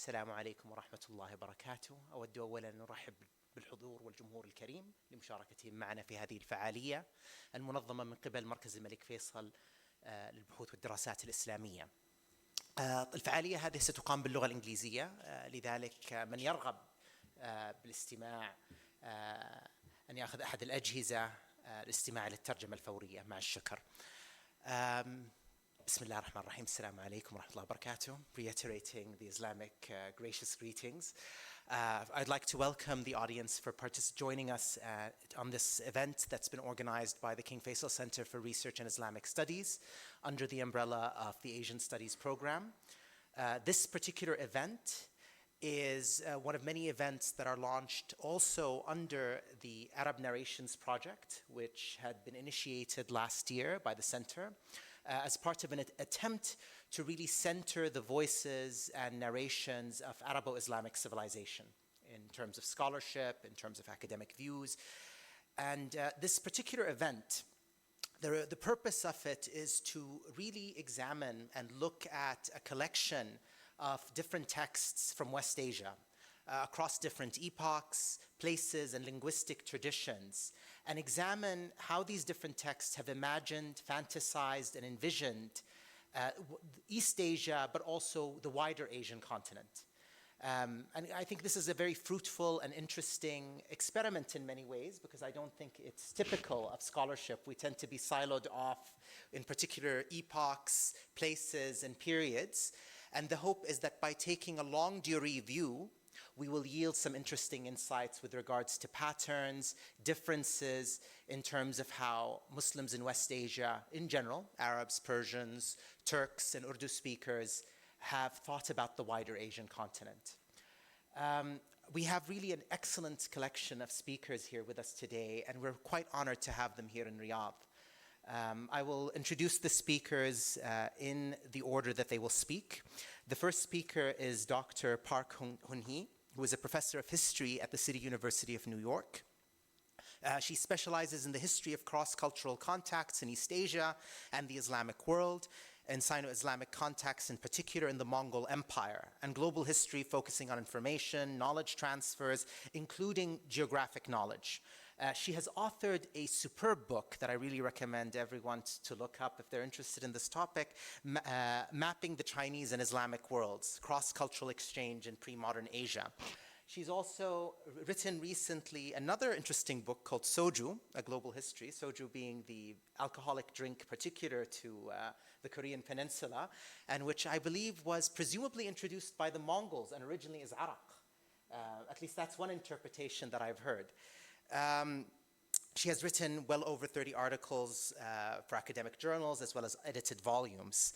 السلام عليكم ورحمة الله وبركاته. أود أولا أن أرحب بالحضور والجمهور الكريم لمشاركتهم معنا في هذه الفعالية المنظمة من قبل مركز الملك فيصل للبحوث والدراسات الإسلامية. الفعالية هذه ستقام باللغة الإنجليزية، لذلك من يرغب بالاستماع أن يأخذ أحد الأجهزة الاستماع للترجمة الفورية مع الشكر. بسم الله الرحمن الرحيم. السلام عليكم ورحمة الله وبركاته. Reiterating the Islamic gracious greetings, I'd like to welcome the audience for joining us on this event that's been organized by the King Faisal Center for Research and Islamic Studies under the umbrella of the Asian Studies Program. This particular event is one of many events that are launched also under the Arab Narrations Project, which had been initiated last year by the center as part of an attempt to really center the voices and narrations of Arabo-Islamic civilization in terms of scholarship, in terms of academic views. And this particular event, the purpose of it is to really examine and look at a collection of different texts from West Asia, across different epochs, places, and linguistic traditions, and examine how these different texts have imagined, fantasized, and envisioned East Asia, but also the wider Asian continent. And I think this is a very fruitful and interesting experiment in many ways, because I don't think it's typical of scholarship. We tend to be siloed off in particular epochs, places, and periods. And the hope is that by taking a longue durée view, we will yield some interesting insights with regards to patterns, differences in terms of how Muslims in West Asia in general, Arabs, Persians, Turks, and Urdu speakers, have thought about the wider Asian continent. We have really an excellent collection of speakers here with us today, and we're quite honored to have them here in Riyadh. I will introduce the speakers in the order that they will speak. The first speaker is Dr. Park Hun-hee, who is a professor of history at the City University of New York. She specializes in the history of cross-cultural contacts in East Asia and the Islamic world, and Sino-Islamic contacts in particular in the Mongol Empire, and global history focusing on information, knowledge transfers, including geographic knowledge. She has authored a superb book that I really recommend everyone to look up if they're interested in this topic, Mapping the Chinese and Islamic Worlds, Cross-Cultural Exchange in Pre-Modern Asia. She's also written recently another interesting book called Soju, A Global History, Soju being the alcoholic drink particular to the Korean Peninsula, and which I believe was presumably introduced by the Mongols and originally as Arak. At least that's one interpretation that I've heard. She has written well over 30 articles for academic journals as well as edited volumes.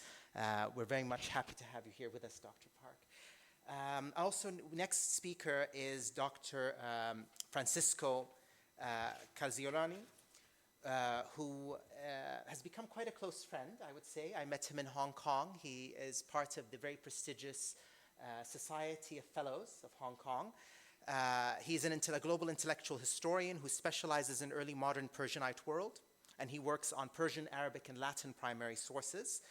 We're very much happy to have you here with us, Dr. Park. Also, next speaker is Dr. Francisco Calziolani, who has become quite a close friend, I would say. I met him in Hong Kong. He is part of the very prestigious Society of Fellows of Hong Kong. He's a global intellectual historian who specializes in early modern Persianate world, and he works on Persian, Arabic, and Latin primary sources.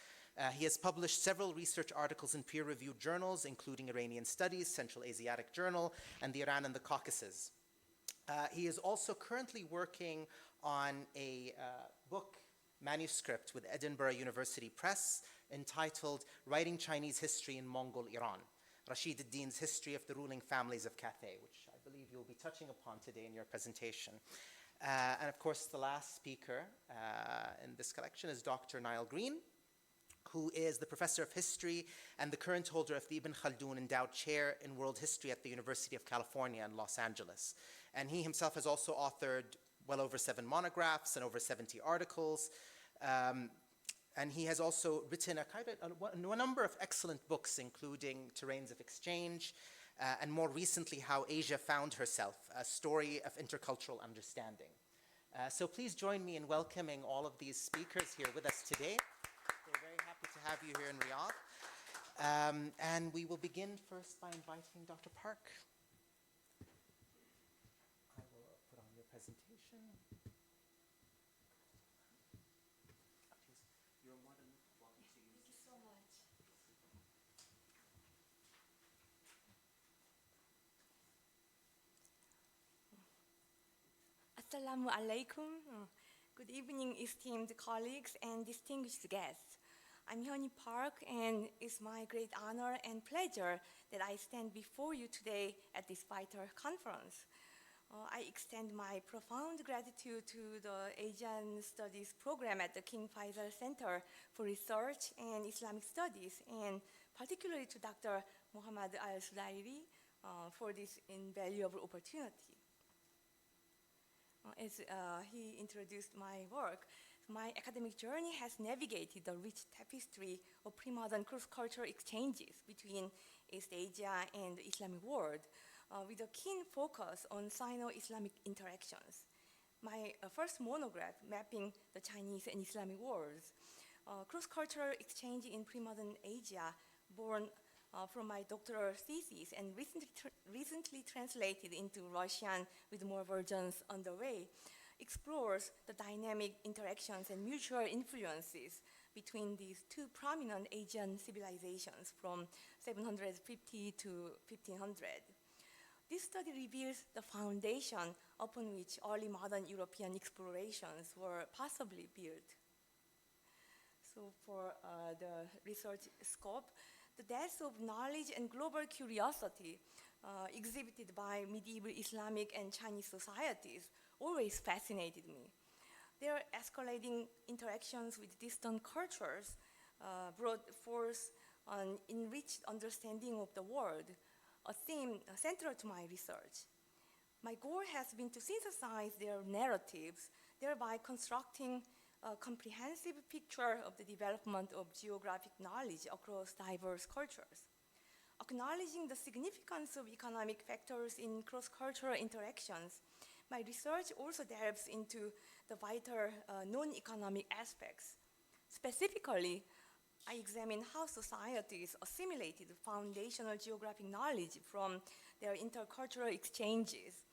He has published several research articles in peer-reviewed journals, including Iranian Studies, Central Asiatic Journal, and the Iran and the Caucasus. He is also currently working on a book manuscript with Edinburgh University Press entitled Writing Chinese History in Mongol Iran, Rashid ad-Din's History of the Ruling Families of Cathay, which I believe you'll be touching upon today in your presentation. And of course, the last speaker in this collection is Dr. Niall Green, who is the professor of history and the current holder of the Ibn Khaldun Endowed Chair in World History at the University of California in Los Angeles. And he himself has also authored well over 7 monographs and over 70 articles. And he has also written a number of excellent books, including Terrains of Exchange, and more recently, How Asia Found Herself, a story of intercultural understanding. So please join me in welcoming all of these speakers here with us today. We're very happy to have you here in Riyadh. And we will begin first by inviting Dr. Park. I will put on your presentation. You're more than welcome to use it. Thank you so much. Assalamu alaikum. Good evening, esteemed colleagues and distinguished guests. I'm Hyunhee Park, and it's my great honor and pleasure that I stand before you today at this vital conference. I extend my profound gratitude to the Asian Studies program at the King Faisal Center for Research and Islamic Studies, and particularly to Dr. Muhammad Al-Sudairi for this invaluable opportunity. As he introduced my work, my academic journey has navigated the rich tapestry of pre-modern cross-cultural exchanges between East Asia and the Islamic world, with a keen focus on Sino-Islamic interactions. My first monograph, Mapping the Chinese and Islamic Worlds, cross-cultural exchange in pre-modern Asia, born from my doctoral thesis and recently translated into Russian with more versions underway, explores the dynamic interactions and mutual influences between these two prominent Asian civilizations from 750 to 1500. This study reveals the foundation upon which early modern European explorations were possibly built. So for the research scope, the depth of knowledge and global curiosity exhibited by medieval Islamic and Chinese societies always fascinated me. Their escalating interactions with distant cultures brought forth an enriched understanding of the world, a theme central to my research. My goal has been to synthesize their narratives, thereby constructing a comprehensive picture of the development of geographic knowledge across diverse cultures. Acknowledging the significance of economic factors in cross-cultural interactions, my research also delves into the vital non-economic aspects. Specifically, I examine how societies assimilated foundational geographic knowledge from their intercultural exchanges,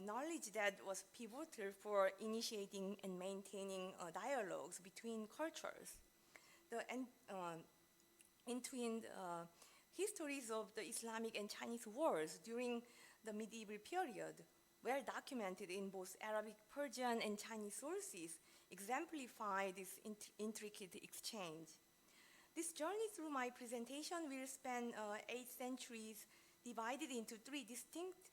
knowledge that was pivotal for initiating and maintaining dialogues between cultures. The entwined histories of the Islamic and Chinese wars during the medieval period, well documented in both Arabic, Persian, and Chinese sources, exemplify this intricate exchange. This journey through my presentation will span 8 centuries, divided into 3 distinct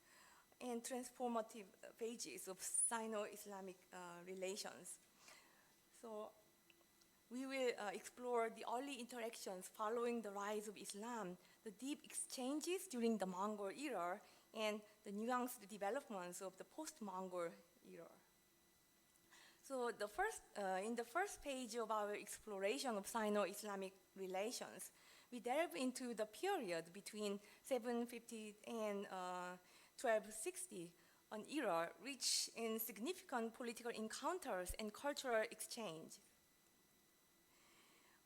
and transformative phases of Sino-Islamic relations. So we will explore the early interactions following the rise of Islam, the deep exchanges during the Mongol era, and the nuanced developments of the post-Mongol era. So in the first page of our exploration of Sino-Islamic relations, we delve into the period between 750 and 1260, an era rich in significant political encounters and cultural exchange.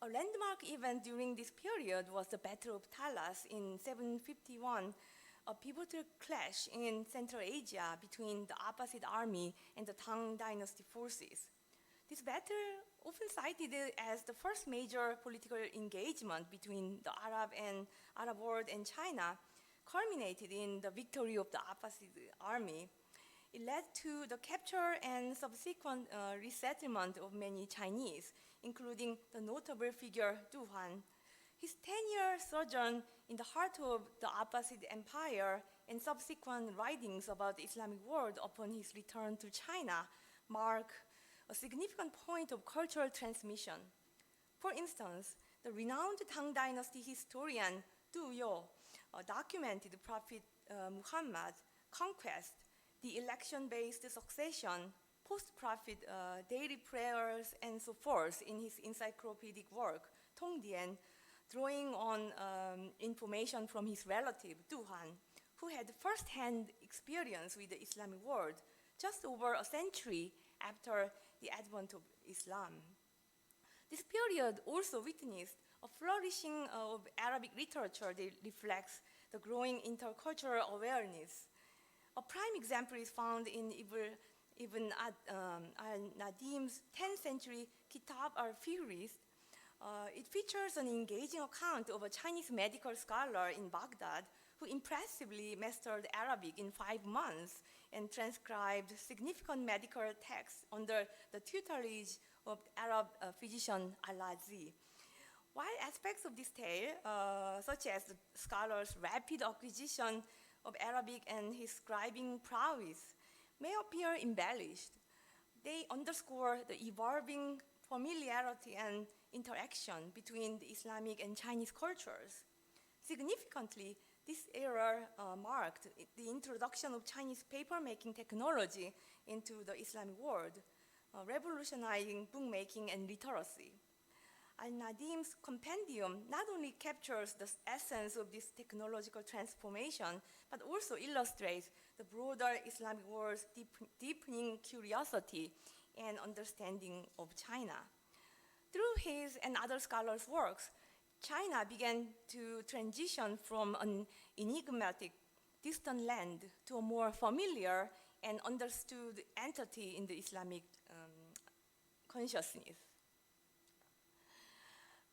A landmark event during this period was the Battle of Talas in 751, a pivotal clash in Central Asia between the Abbasid army and the Tang dynasty forces. This battle, often cited as the first major political engagement between the Arab world and China, culminated in the victory of the Abbasid army. It led to the capture and subsequent resettlement of many Chinese, including the notable figure Du Huan. His 10-year sojourn in the heart of the Abbasid Empire and subsequent writings about the Islamic world upon his return to China mark a significant point of cultural transmission. For instance, the renowned Tang dynasty historian Du Yo documented Prophet Muhammad's conquest, the election-based succession, post-prophet daily prayers, and so forth in his encyclopedic work, Tongdian, drawing on information from his relative, Du Han, who had first-hand experience with the Islamic world just over a century after the advent of Islam. This period also witnessed a flourishing of Arabic literature that reflects the growing intercultural awareness. A prime example is found in Ibn al-Nadim's 10th century Kitab al-Fihrist. It features an engaging account of a Chinese medical scholar in Baghdad who impressively mastered Arabic in 5 months and transcribed significant medical texts under the tutelage of Arab physician Al-Azi. While aspects of this tale, such as the scholar's rapid acquisition of Arabic and his scribing prowess, may appear embellished, they underscore the evolving familiarity and interaction between the Islamic and Chinese cultures. Significantly, this era marked the introduction of Chinese papermaking technology into the Islamic world, revolutionizing bookmaking and literacy. Al-Nadim's compendium not only captures the essence of this technological transformation, but also illustrates the broader Islamic world's deepening curiosity and understanding of China. Through his and other scholars' works, China began to transition from an enigmatic, distant land to a more familiar and understood entity in the Islamic consciousness.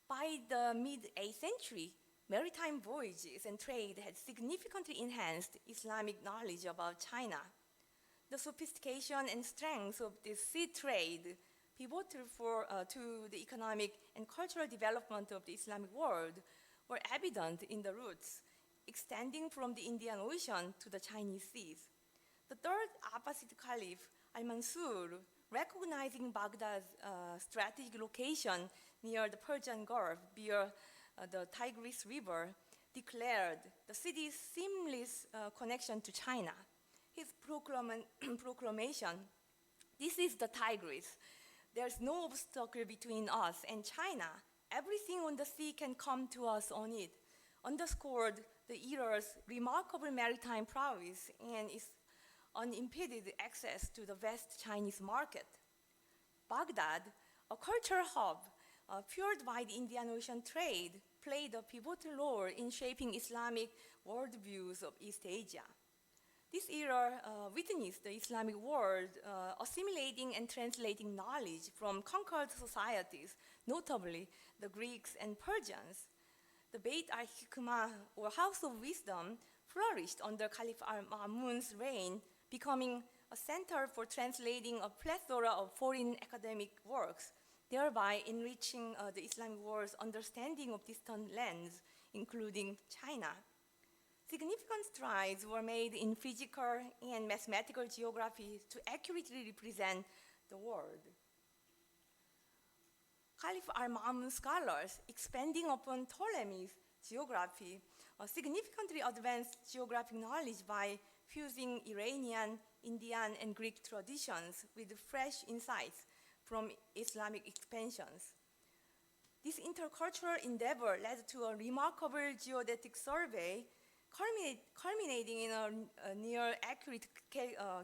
By the mid-8th century, maritime voyages and trade had significantly enhanced Islamic knowledge about China. The sophistication and strength of this sea trade, pivotal to the economic and cultural development of the Islamic world, were evident in the routes extending from the Indian Ocean to the Chinese seas. The third Abbasid Caliph, Al-Mansur, recognizing Baghdad's strategic location near the Persian Gulf via the Tigris River, declared the city's seamless connection to China. His proclamation, "This is the Tigris. There's no obstacle between us and China. Everything on the sea can come to us on it," underscored the era's remarkable maritime prowess and its unimpeded access to the vast Chinese market. Baghdad, a cultural hub fueled by the Indian Ocean trade, played a pivotal role in shaping Islamic worldviews of East Asia. This era witnessed the Islamic world assimilating and translating knowledge from conquered societies, notably the Greeks and Persians. The Beit al-Hikmah, or House of Wisdom, flourished under Caliph al-Ma'mun's reign, becoming a center for translating a plethora of foreign academic works, thereby enriching the Islamic world's understanding of distant lands, including China. Significant strides were made in physical and mathematical geography to accurately represent the world. Caliph al-Ma'mun scholars, expanding upon Ptolemy's geography, significantly advanced geographic knowledge by fusing Iranian, Indian, and Greek traditions with fresh insights from Islamic expansions. This intercultural endeavor led to a remarkable geodetic survey, culminating in a near-accurate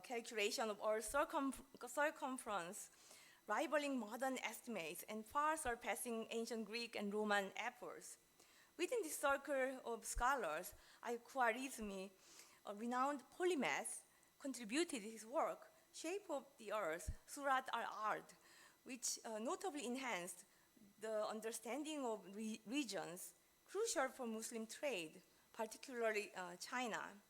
calculation of Earth's circumference, rivaling modern estimates and far surpassing ancient Greek and Roman efforts. Within this circle of scholars, Al-Khwarizmi, a renowned polymath, contributed his work, Shape of the Earth, Surat al-Ard, which notably enhanced the understanding of regions crucial for Muslim trade, particularly China.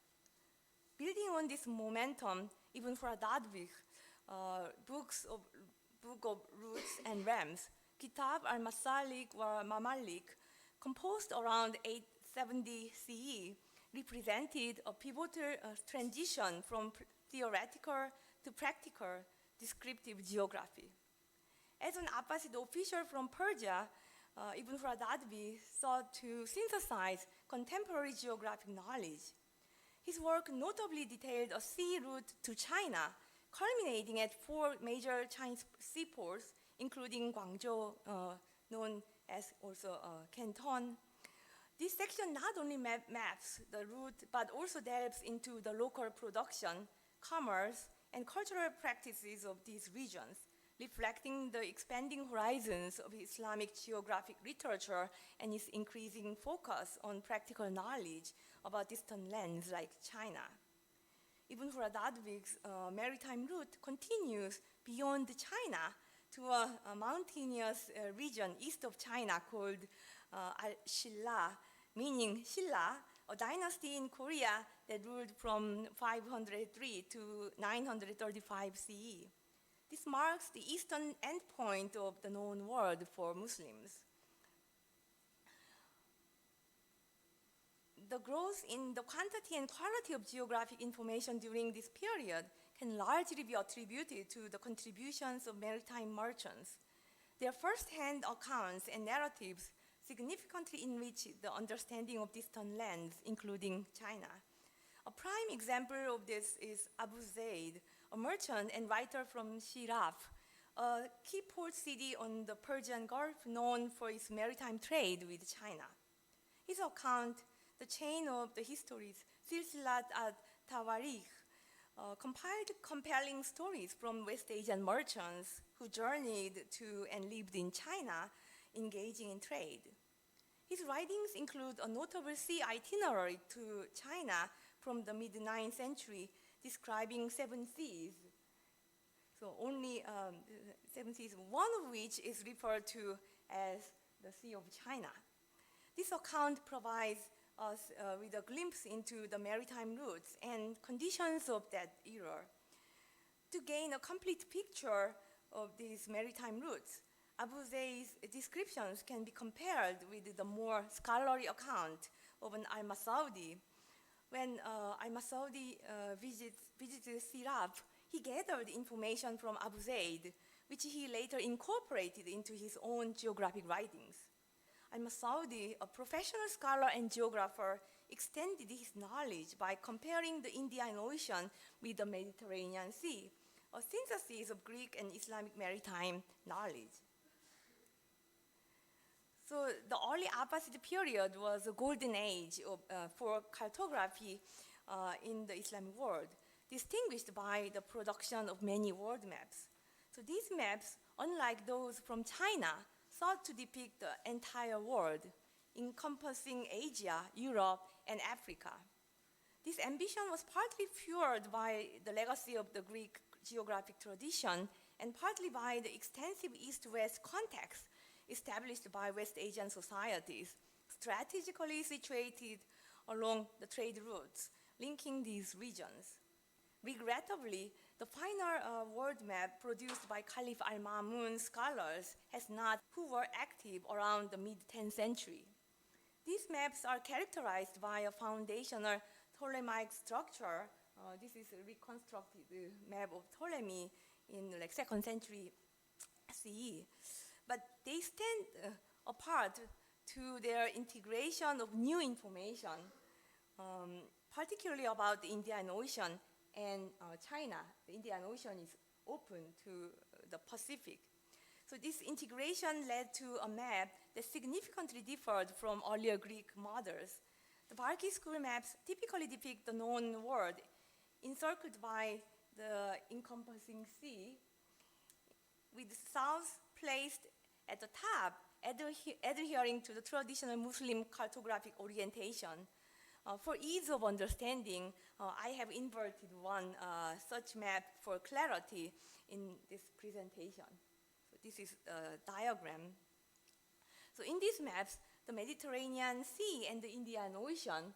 Building on this momentum, Ibn Faradadvik, Book of Roots and Rams, Kitab al-Masalik wa Mamalik, composed around 870 CE, represented a pivotal transition from theoretical to practical descriptive geography. As an Abbasid official from Persia, Ibn Faradadvi sought to synthesize contemporary geographic knowledge. His work notably detailed a sea route to China, culminating at 4 major Chinese seaports, including Guangzhou, known as also Canton. This section not only maps the route, but also delves into the local production, commerce, and cultural practices of these regions, reflecting the expanding horizons of Islamic geographic literature and its increasing focus on practical knowledge about distant lands like China. Ibn Faradadvik's maritime route continues beyond China to a mountainous region east of China called Al-Shilla, meaning Shilla, a dynasty in Korea that ruled from 503 to 935 CE. This marks the eastern endpoint of the known world for Muslims. The growth in the quantity and quality of geographic information during this period can largely be attributed to the contributions of maritime merchants. Their first-hand accounts and narratives significantly enrich the understanding of distant lands, including China. A prime example of this is Abu Zaid, a merchant and writer from Shiraf, a key port city on the Persian Gulf known for its maritime trade with China. His account, The Chain of the Histories, Silsilat al-Tawarikh, compiled compelling stories from West Asian merchants who journeyed to and lived in China, engaging in trade. His writings include a notable sea itinerary to China from the mid-9th century, describing 7 seas. So only 7 seas, one of which is referred to as the Sea of China. This account provides us with a glimpse into the maritime routes and conditions of that era. To gain a complete picture of these maritime routes, Abu Zayd's descriptions can be compared with the more scholarly account of an al-Masaudi. When al-Masaudi visited Sirab, he gathered information from Abu Zayd, which he later incorporated into his own geographic writings. Al-Masaudi, a professional scholar and geographer, extended his knowledge by comparing the Indian Ocean with the Mediterranean Sea, a synthesis of Greek and Islamic maritime knowledge. So the early Abbasid period was a golden age for cartography in the Islamic world, distinguished by the production of many world maps. So these maps, unlike those from China, sought to depict the entire world, encompassing Asia, Europe, and Africa. This ambition was partly fueled by the legacy of the Greek geographic tradition and partly by the extensive East-West context established by West Asian societies, strategically situated along the trade routes linking these regions. Regrettably, the final world map produced by Caliph al-Ma'mun's scholars who were active around the mid-10th century. These maps are characterized by a foundational Ptolemaic structure. This is a reconstructed map of Ptolemy in 2nd century CE. But they stand apart to their integration of new information, particularly about the Indian Ocean and China. The Indian Ocean is open to the Pacific. So this integration led to a map that significantly differed from earlier Greek models. The Barki school maps typically depict the known world encircled by the encompassing sea, with the south placed at the top, adhering to the traditional Muslim cartographic orientation. For ease of understanding, I have inverted one such map for clarity in this presentation. So this is a diagram. So in these maps, the Mediterranean Sea and the Indian Ocean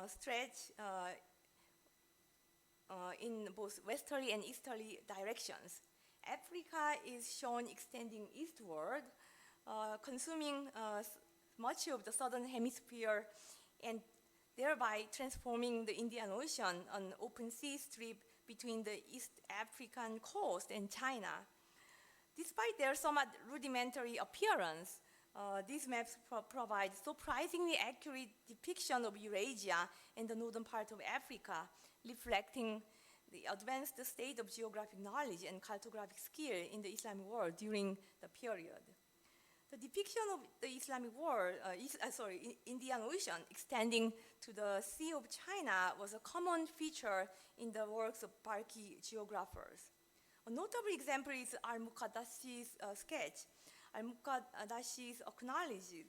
stretch in both westerly and easterly directions. Africa is shown extending eastward, consuming much of the southern hemisphere and thereby transforming the Indian Ocean, an open sea strip between the East African coast and China. Despite their somewhat rudimentary appearance, these maps provide surprisingly accurate depiction of Eurasia and the northern part of Africa, reflecting the advanced state of geographic knowledge and cartographic skill in the Islamic world during the period. The depiction of the Islamic world, Indian Ocean extending to the Sea of China was a common feature in the works of Barki geographers. A notable example is Al-Muqaddashi's sketch. Al-Muqaddashi's acknowledged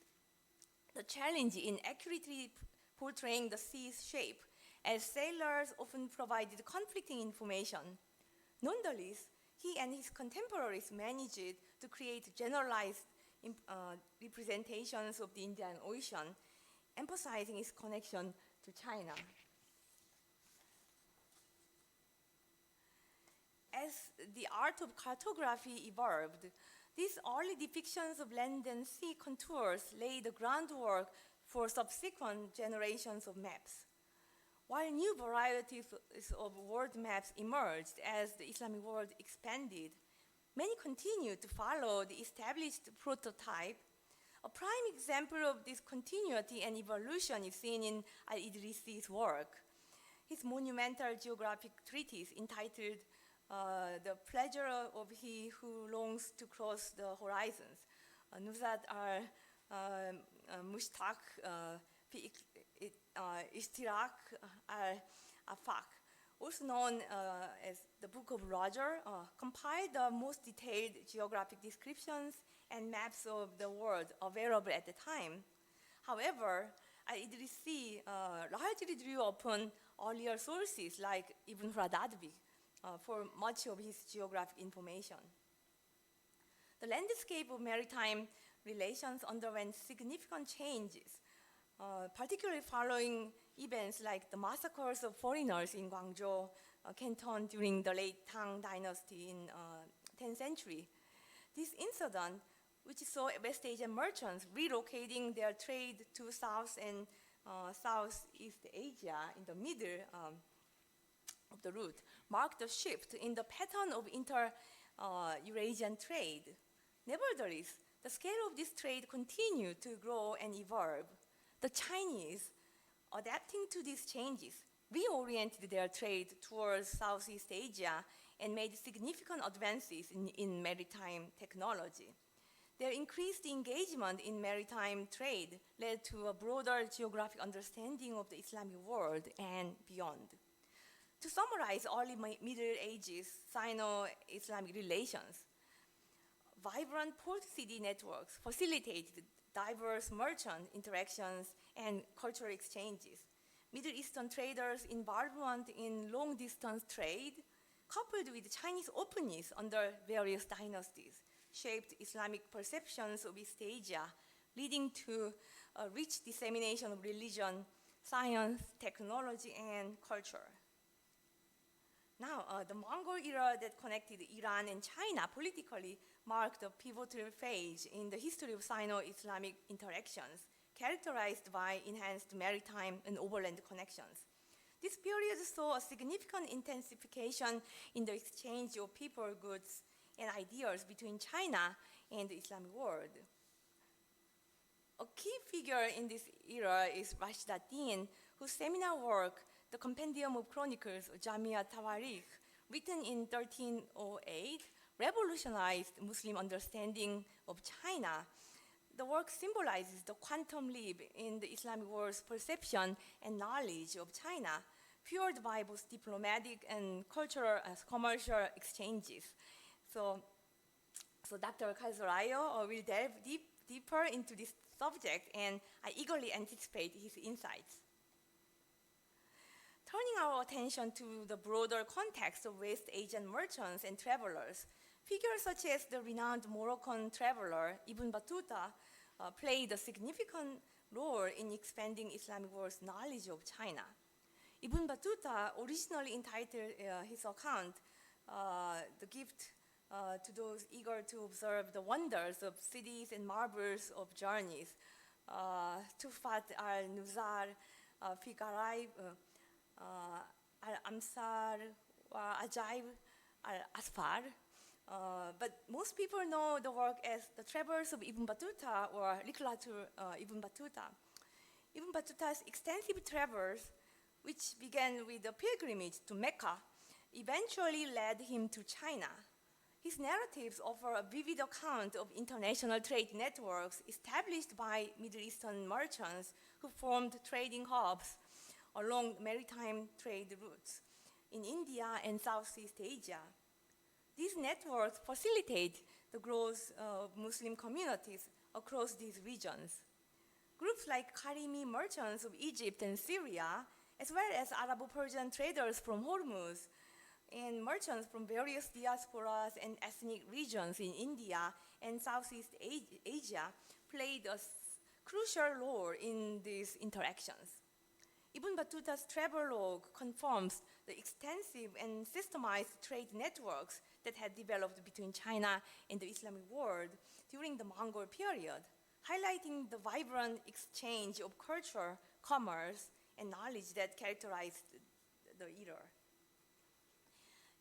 the challenge in accurately portraying the sea's shape, as sailors often provided conflicting information. Nonetheless, he and his contemporaries managed to create generalized representations of the Indian Ocean, emphasizing its connection to to China. As the art of cartography evolved, these early depictions of land and sea contours laid the groundwork for subsequent generations of maps. While new varieties of world maps emerged as the Islamic world expanded, many continued to follow the established prototype. A prime example of this continuity and evolution is seen in al-Idrisi's work. His monumental geographic treatise entitled The Pleasure of He Who Longs to Cross the Horizons, Nuzat al-Mushtaq fi Ishtirak al-Afaq, also known as the Book of Roger, compiled the most detailed geographic descriptions and maps of the world available at the time. However, al-Idrisi largely drew upon earlier sources like Ibn Radadbi for much of his geographic information. The landscape of maritime relations underwent significant changes, particularly following events like the massacres of foreigners in Guangzhou, Canton during the late Tang Dynasty in 10th century. This incident, which saw West Asian merchants relocating their trade to South and Southeast Asia in the middle of the route, marked a shift in the pattern of inter-Eurasian trade. Nevertheless, the scale of this trade continued to grow and evolve. The Chinese, adapting to these changes, reoriented their trade towards Southeast Asia and made significant advances in maritime technology. Their increased engagement in maritime trade led to a broader geographic understanding of the Islamic world and beyond. To summarize early Middle Ages Sino-Islamic relations, vibrant port city networks facilitated diverse merchant interactions and cultural exchanges. Middle Eastern traders' involvement in long-distance trade, coupled with Chinese openness under various dynasties, shaped Islamic perceptions of East Asia, leading to a rich dissemination of religion, science, technology, and culture. Now, the Mongol era that connected Iran and China politically marked a pivotal phase in the history of Sino-Islamic interactions, characterized by enhanced maritime and overland connections. This period saw a significant intensification in the exchange of people, goods, and ideas between China and the Islamic world. A key figure in this era is Rashid ad-Din, whose seminal work, The Compendium of Chronicles, Jamia Tawarikh, written in 1308, revolutionized Muslim understanding of China. The work symbolizes the quantum leap in the Islamic world's perception and knowledge of China, fueled by both diplomatic and cultural and commercial exchanges. So Dr. Calzolayo will delve deeper into this subject, and I eagerly anticipate his insights. Turning our attention to the broader context of West Asian merchants and travelers, figures such as the renowned Moroccan traveler Ibn Battuta played a significant role in expanding Islamic world's knowledge of China. Ibn Battuta originally entitled his account, The Gift to Those Eager to Observe the Wonders of Cities and Marvels of Journeys, Tufat al-Nuzar fi Garaib al-Amsar wa Ajaib al-Asfar. But most people know the work as The Travels of Ibn Battuta or Literature Ibn Battuta. Ibn Battuta's extensive travels, which began with a pilgrimage to Mecca, eventually led him to China. His narratives offer a vivid account of international trade networks established by Middle Eastern merchants who formed trading hubs along maritime trade routes in India and Southeast Asia. These networks facilitate the growth of Muslim communities across these regions. Groups like Karimi merchants of Egypt and Syria, as well as Arabo-Persian traders from Hormuz, and merchants from various diasporas and ethnic regions in India and Southeast Asia played a crucial role in these interactions. Ibn Battuta's travelogue confirms the extensive and systemized trade networks that had developed between China and the Islamic world during the Mongol period, highlighting the vibrant exchange of culture, commerce, and knowledge that characterized the era.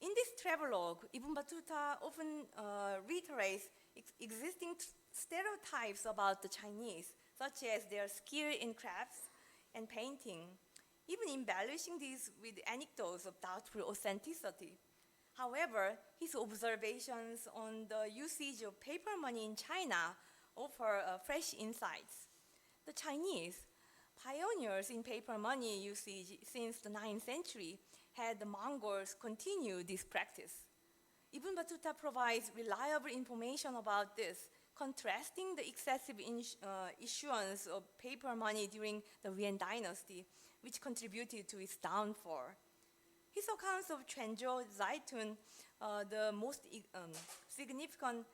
In this travelogue, Ibn Battuta often reiterates existing stereotypes about the Chinese, such as their skill in crafts and painting, even embellishing these with anecdotes of doubtful authenticity. However, his observations on the usage of paper money in China offer fresh insights. The Chinese, pioneers in paper money usage since the 9th century, had the Mongols continue this practice. Ibn Battuta provides reliable information about this, contrasting the excessive issuance of paper money during the Yuan dynasty, which contributed to its downfall. His accounts of Quanzhou Zaitun, the most significant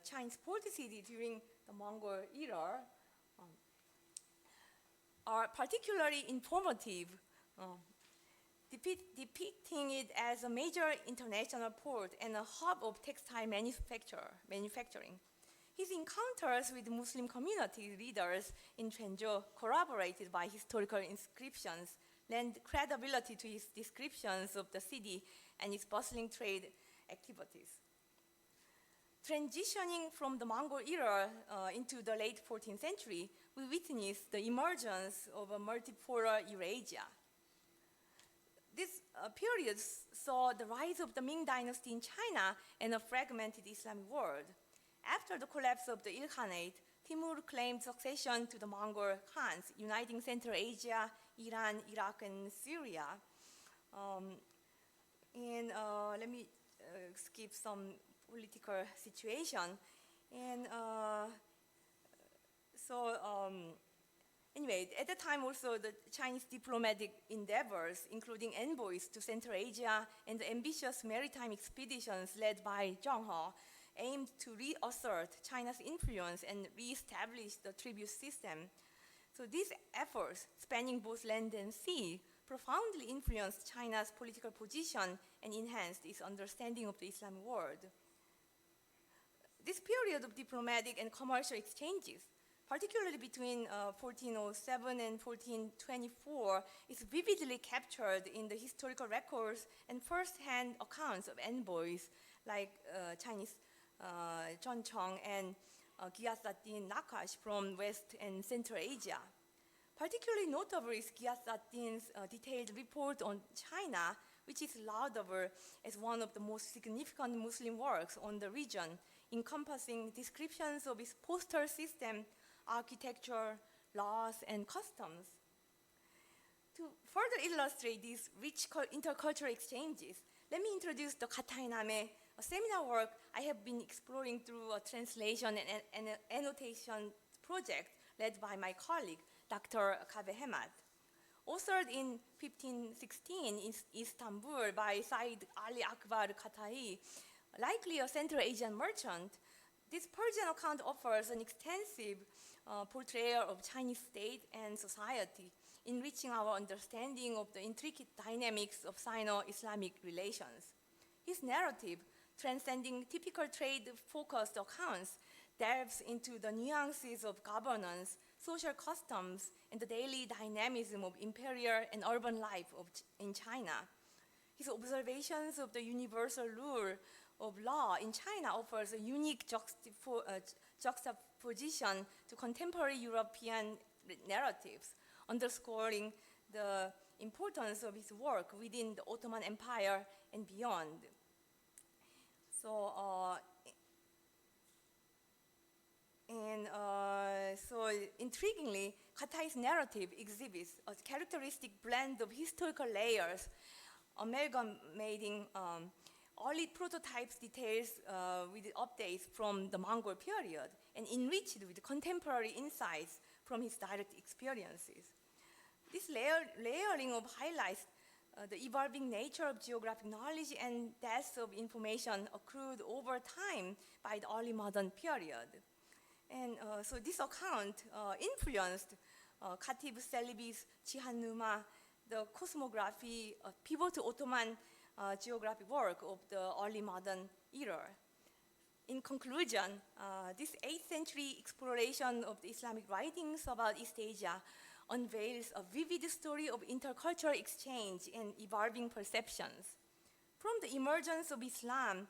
Chinese port city during the Mongol era, are particularly informative, depicting it as a major international port and a hub of textile manufacturing. His encounters with Muslim community leaders in Quanzhou, corroborated by historical inscriptions, lend credibility to his descriptions of the city and its bustling trade activities. Transitioning from the Mongol era into the late 14th century, we witnessed the emergence of a multipolar Eurasia. This period saw the rise of the Ming dynasty in China and a fragmented Islamic world. After the collapse of the Ilkhanate, Timur claimed succession to the Mongol Khans, uniting Central Asia, Iran, Iraq, and Syria. Let me skip some political situation. Anyway, at the time also, the Chinese diplomatic endeavors, including envoys to Central Asia and the ambitious maritime expeditions led by Zheng He, aimed to reassert China's influence and reestablish the tribute system. So these efforts, spanning both land and sea, profoundly influenced China's political position and enhanced its understanding of the Islamic world. This period of diplomatic and commercial exchanges, particularly between 1407 and 1424, is vividly captured in the historical records and first-hand accounts of envoys like Chinese Zheng Cheng and Ghiyath-ad-Din Naqash from West and Central Asia. Particularly notable is Ghiyath-ad-Din's detailed report on China, which is laudable as one of the most significant Muslim works on the region, encompassing descriptions of its postal system, architecture, laws, and customs. To further illustrate these rich intercultural exchanges, let me introduce the Katainame, a seminar work I have been exploring through a translation and annotation project led by my colleague, Dr. Kaveh Hemad. Authored in 1516 in Istanbul by Said Ali Akbar Katai, likely a Central Asian merchant, this Persian account offers an extensive portrayal of Chinese state and society, enriching our understanding of the intricate dynamics of Sino-Islamic relations. His narrative, transcending typical trade-focused accounts, delves into the nuances of governance, social customs, and the daily dynamism of imperial and urban life in China. His observations of the universal rule of law in China offers a unique juxtaposition to contemporary European narratives, underscoring the importance of his work within the Ottoman Empire and beyond. So intriguingly, Katai's narrative exhibits a characteristic blend of historical layers, amalgamating early prototypes details with updates from the Mongol period and enriched with contemporary insights from his direct experiences. This layering of highlights the evolving nature of geographic knowledge and depth of information accrued over time by the early modern period. And so this account influenced Khatib Celebi's Jihan Numa, the cosmography, pivotal Ottoman geography work of the early modern era. In conclusion, this 8th century exploration of the Islamic writings about East Asia unveils a vivid story of intercultural exchange and evolving perceptions. From the emergence of Islam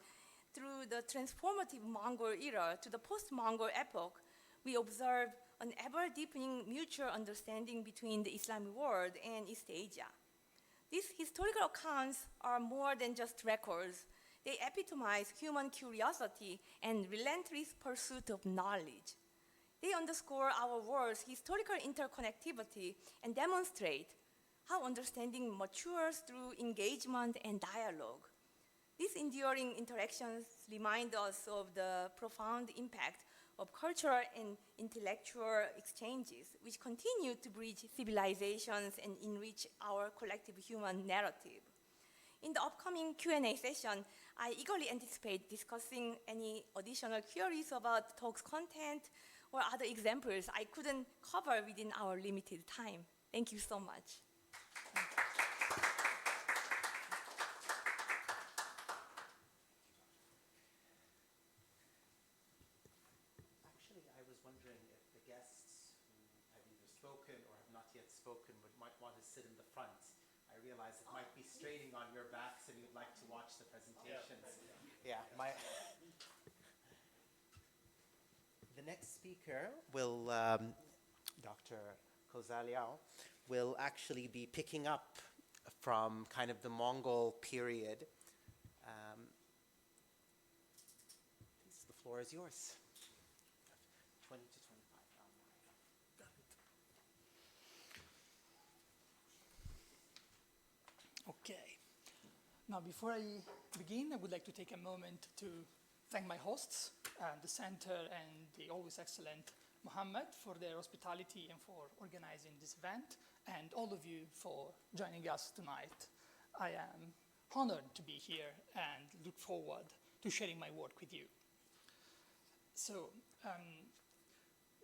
through the transformative Mongol era to the post-Mongol epoch, we observe an ever-deepening mutual understanding between the Islamic world and East Asia. These historical accounts are more than just records. They epitomize human curiosity and relentless pursuit of knowledge. They underscore our world's historical interconnectivity and demonstrate how understanding matures through engagement and dialogue. These enduring interactions remind us of the profound impact of cultural and intellectual exchanges, which continue to bridge civilizations and enrich our collective human narrative. In the upcoming Q&A session, I eagerly anticipate discussing any additional queries about the talk's content or other examples I couldn't cover within our limited time. Thank you so much. Actually, I was wondering if the guests who have either spoken or have not yet spoken might want to sit in the front. I realize it might be straining on your backs and you'd like to watch the presentations. The next speaker will, Dr. Kozaliao, will actually be picking up from kind of the Mongol period. Please, the floor is yours. 20 to 25. Okay. Now, before I begin, I would like to take a moment to thank my hosts, the center and the always excellent Mohammed for their hospitality and for organizing this event, and all of you for joining us tonight. I am honored to be here and look forward to sharing my work with you. So,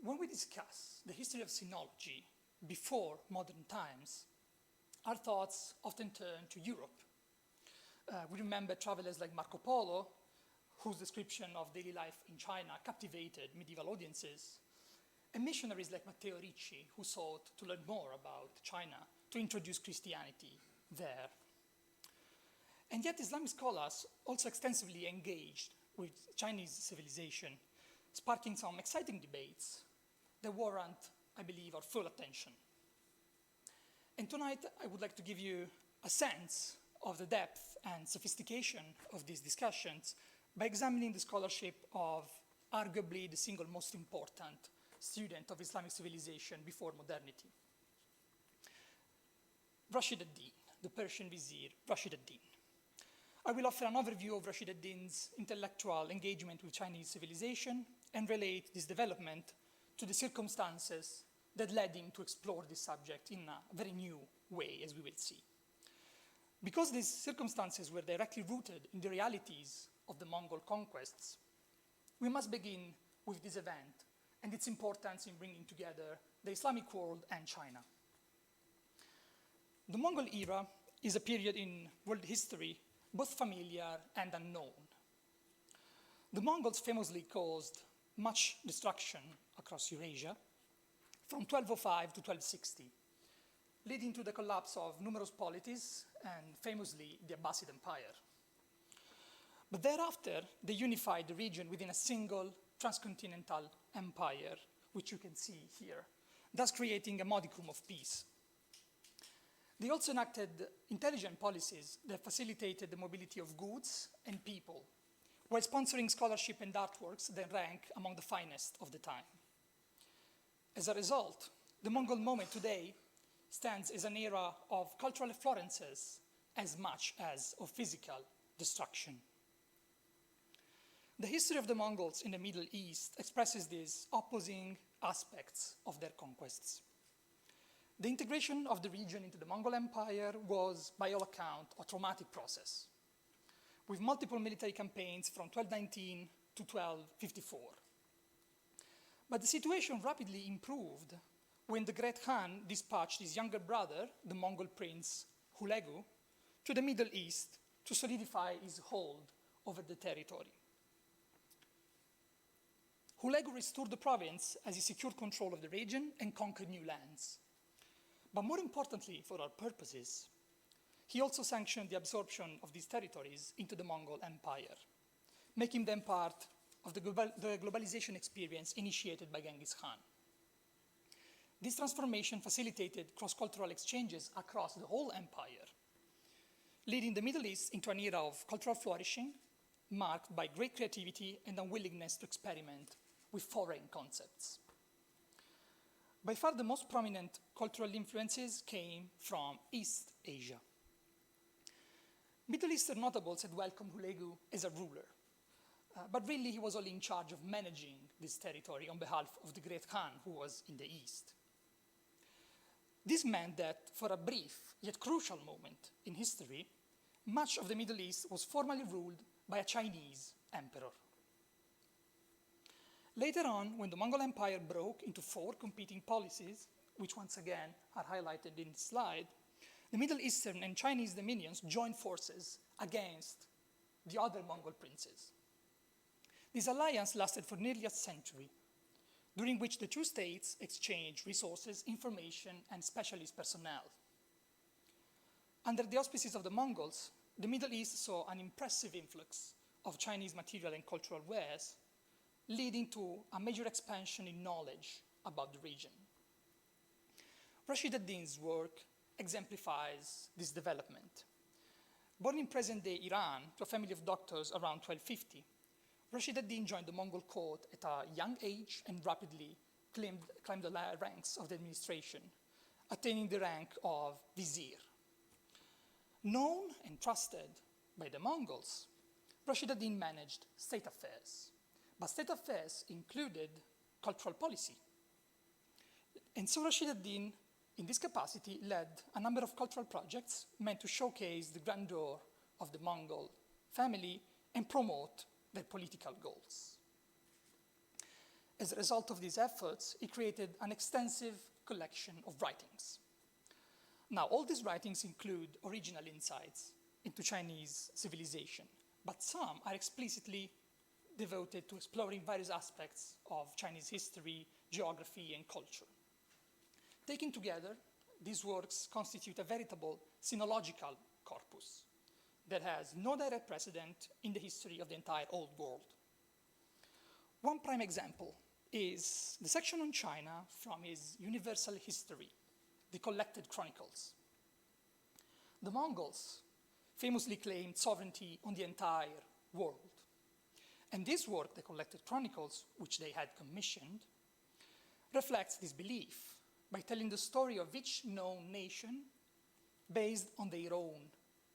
when we discuss the history of sinology before modern times, our thoughts often turn to Europe. We remember travelers like Marco Polo, whose description of daily life in China captivated medieval audiences, and missionaries like Matteo Ricci, who sought to learn more about China to introduce Christianity there. And yet Islamic scholars also extensively engaged with Chinese civilization, sparking some exciting debates that warrant, I believe, our full attention. And tonight, I would like to give you a sense of the depth and sophistication of these discussions by examining the scholarship of arguably the single most important student of Islamic civilization before modernity, Rashid ad-Din, the Persian vizier Rashid ad-Din. I will offer an overview of Rashid ad-Din's intellectual engagement with Chinese civilization and relate this development to the circumstances that led him to explore this subject in a very new way, as we will see. Because these circumstances were directly rooted in the realities of the Mongol conquests, we must begin with this event and its importance in bringing together the Islamic world and China. The Mongol era is a period in world history both familiar and unknown. The Mongols famously caused much destruction across Eurasia from 1205 to 1260, leading to the collapse of numerous polities and famously the Abbasid Empire. But thereafter, they unified the region within a single transcontinental empire, which you can see here, thus creating a modicum of peace. They also enacted intelligent policies that facilitated the mobility of goods and people, while sponsoring scholarship and artworks that rank among the finest of the time. As a result, the Mongol moment today stands as an era of cultural efflorescences as much as of physical destruction. The history of the Mongols in the Middle East expresses these opposing aspects of their conquests. The integration of the region into the Mongol Empire was, by all accounts, a traumatic process, with multiple military campaigns from 1219 to 1254. But the situation rapidly improved when the Great Khan dispatched his younger brother, the Mongol prince Hulegu, to the Middle East to solidify his hold over the territory. Hulegu restored the province as he secured control of the region and conquered new lands. But more importantly, for our purposes, he also sanctioned the absorption of these territories into the Mongol Empire, making them part of the globalization experience initiated by Genghis Khan. This transformation facilitated cross-cultural exchanges across the whole empire, leading the Middle East into an era of cultural flourishing, marked by great creativity and unwillingness to experiment with foreign concepts. By far, the most prominent cultural influences came from East Asia. Middle Eastern notables had welcomed Hulegu as a ruler, but really he was only in charge of managing this territory on behalf of the Great Khan, who was in the east. This meant that for a brief yet crucial moment in history, much of the Middle East was formally ruled by a Chinese emperor. Later on, when the Mongol Empire broke into 4 competing policies, which once again are highlighted in this slide, the Middle Eastern and Chinese dominions joined forces against the other Mongol princes. This alliance lasted for nearly a century, during which the 2 states exchanged resources, information, and specialist personnel. Under the auspices of the Mongols, the Middle East saw an impressive influx of Chinese material and cultural wares, leading to a major expansion in knowledge about the region. Rashid ad-Din's work exemplifies this development. Born in present-day Iran to a family of doctors around 1250, Rashid ad-Din joined the Mongol court at a young age and rapidly climbed the ranks of the administration, attaining the rank of vizier. Known and trusted by the Mongols, Rashid ad-Din managed state affairs. But state affairs included cultural policy. And so Rashid ad-Din, in this capacity, led a number of cultural projects meant to showcase the grandeur of the Mongol family and promote their political goals. As a result of these efforts, he created an extensive collection of writings. Now, all these writings include original insights into Chinese civilization, but some are explicitly devoted to exploring various aspects of Chinese history, geography, and culture. Taken together, these works constitute a veritable sinological corpus that has no direct precedent in the history of the entire Old World. One prime example is the section on China from his Universal History, the Collected Chronicles. The Mongols famously claimed sovereignty on the entire world. And this work, the Collected Chronicles, which they had commissioned, reflects this belief by telling the story of each known nation based on their own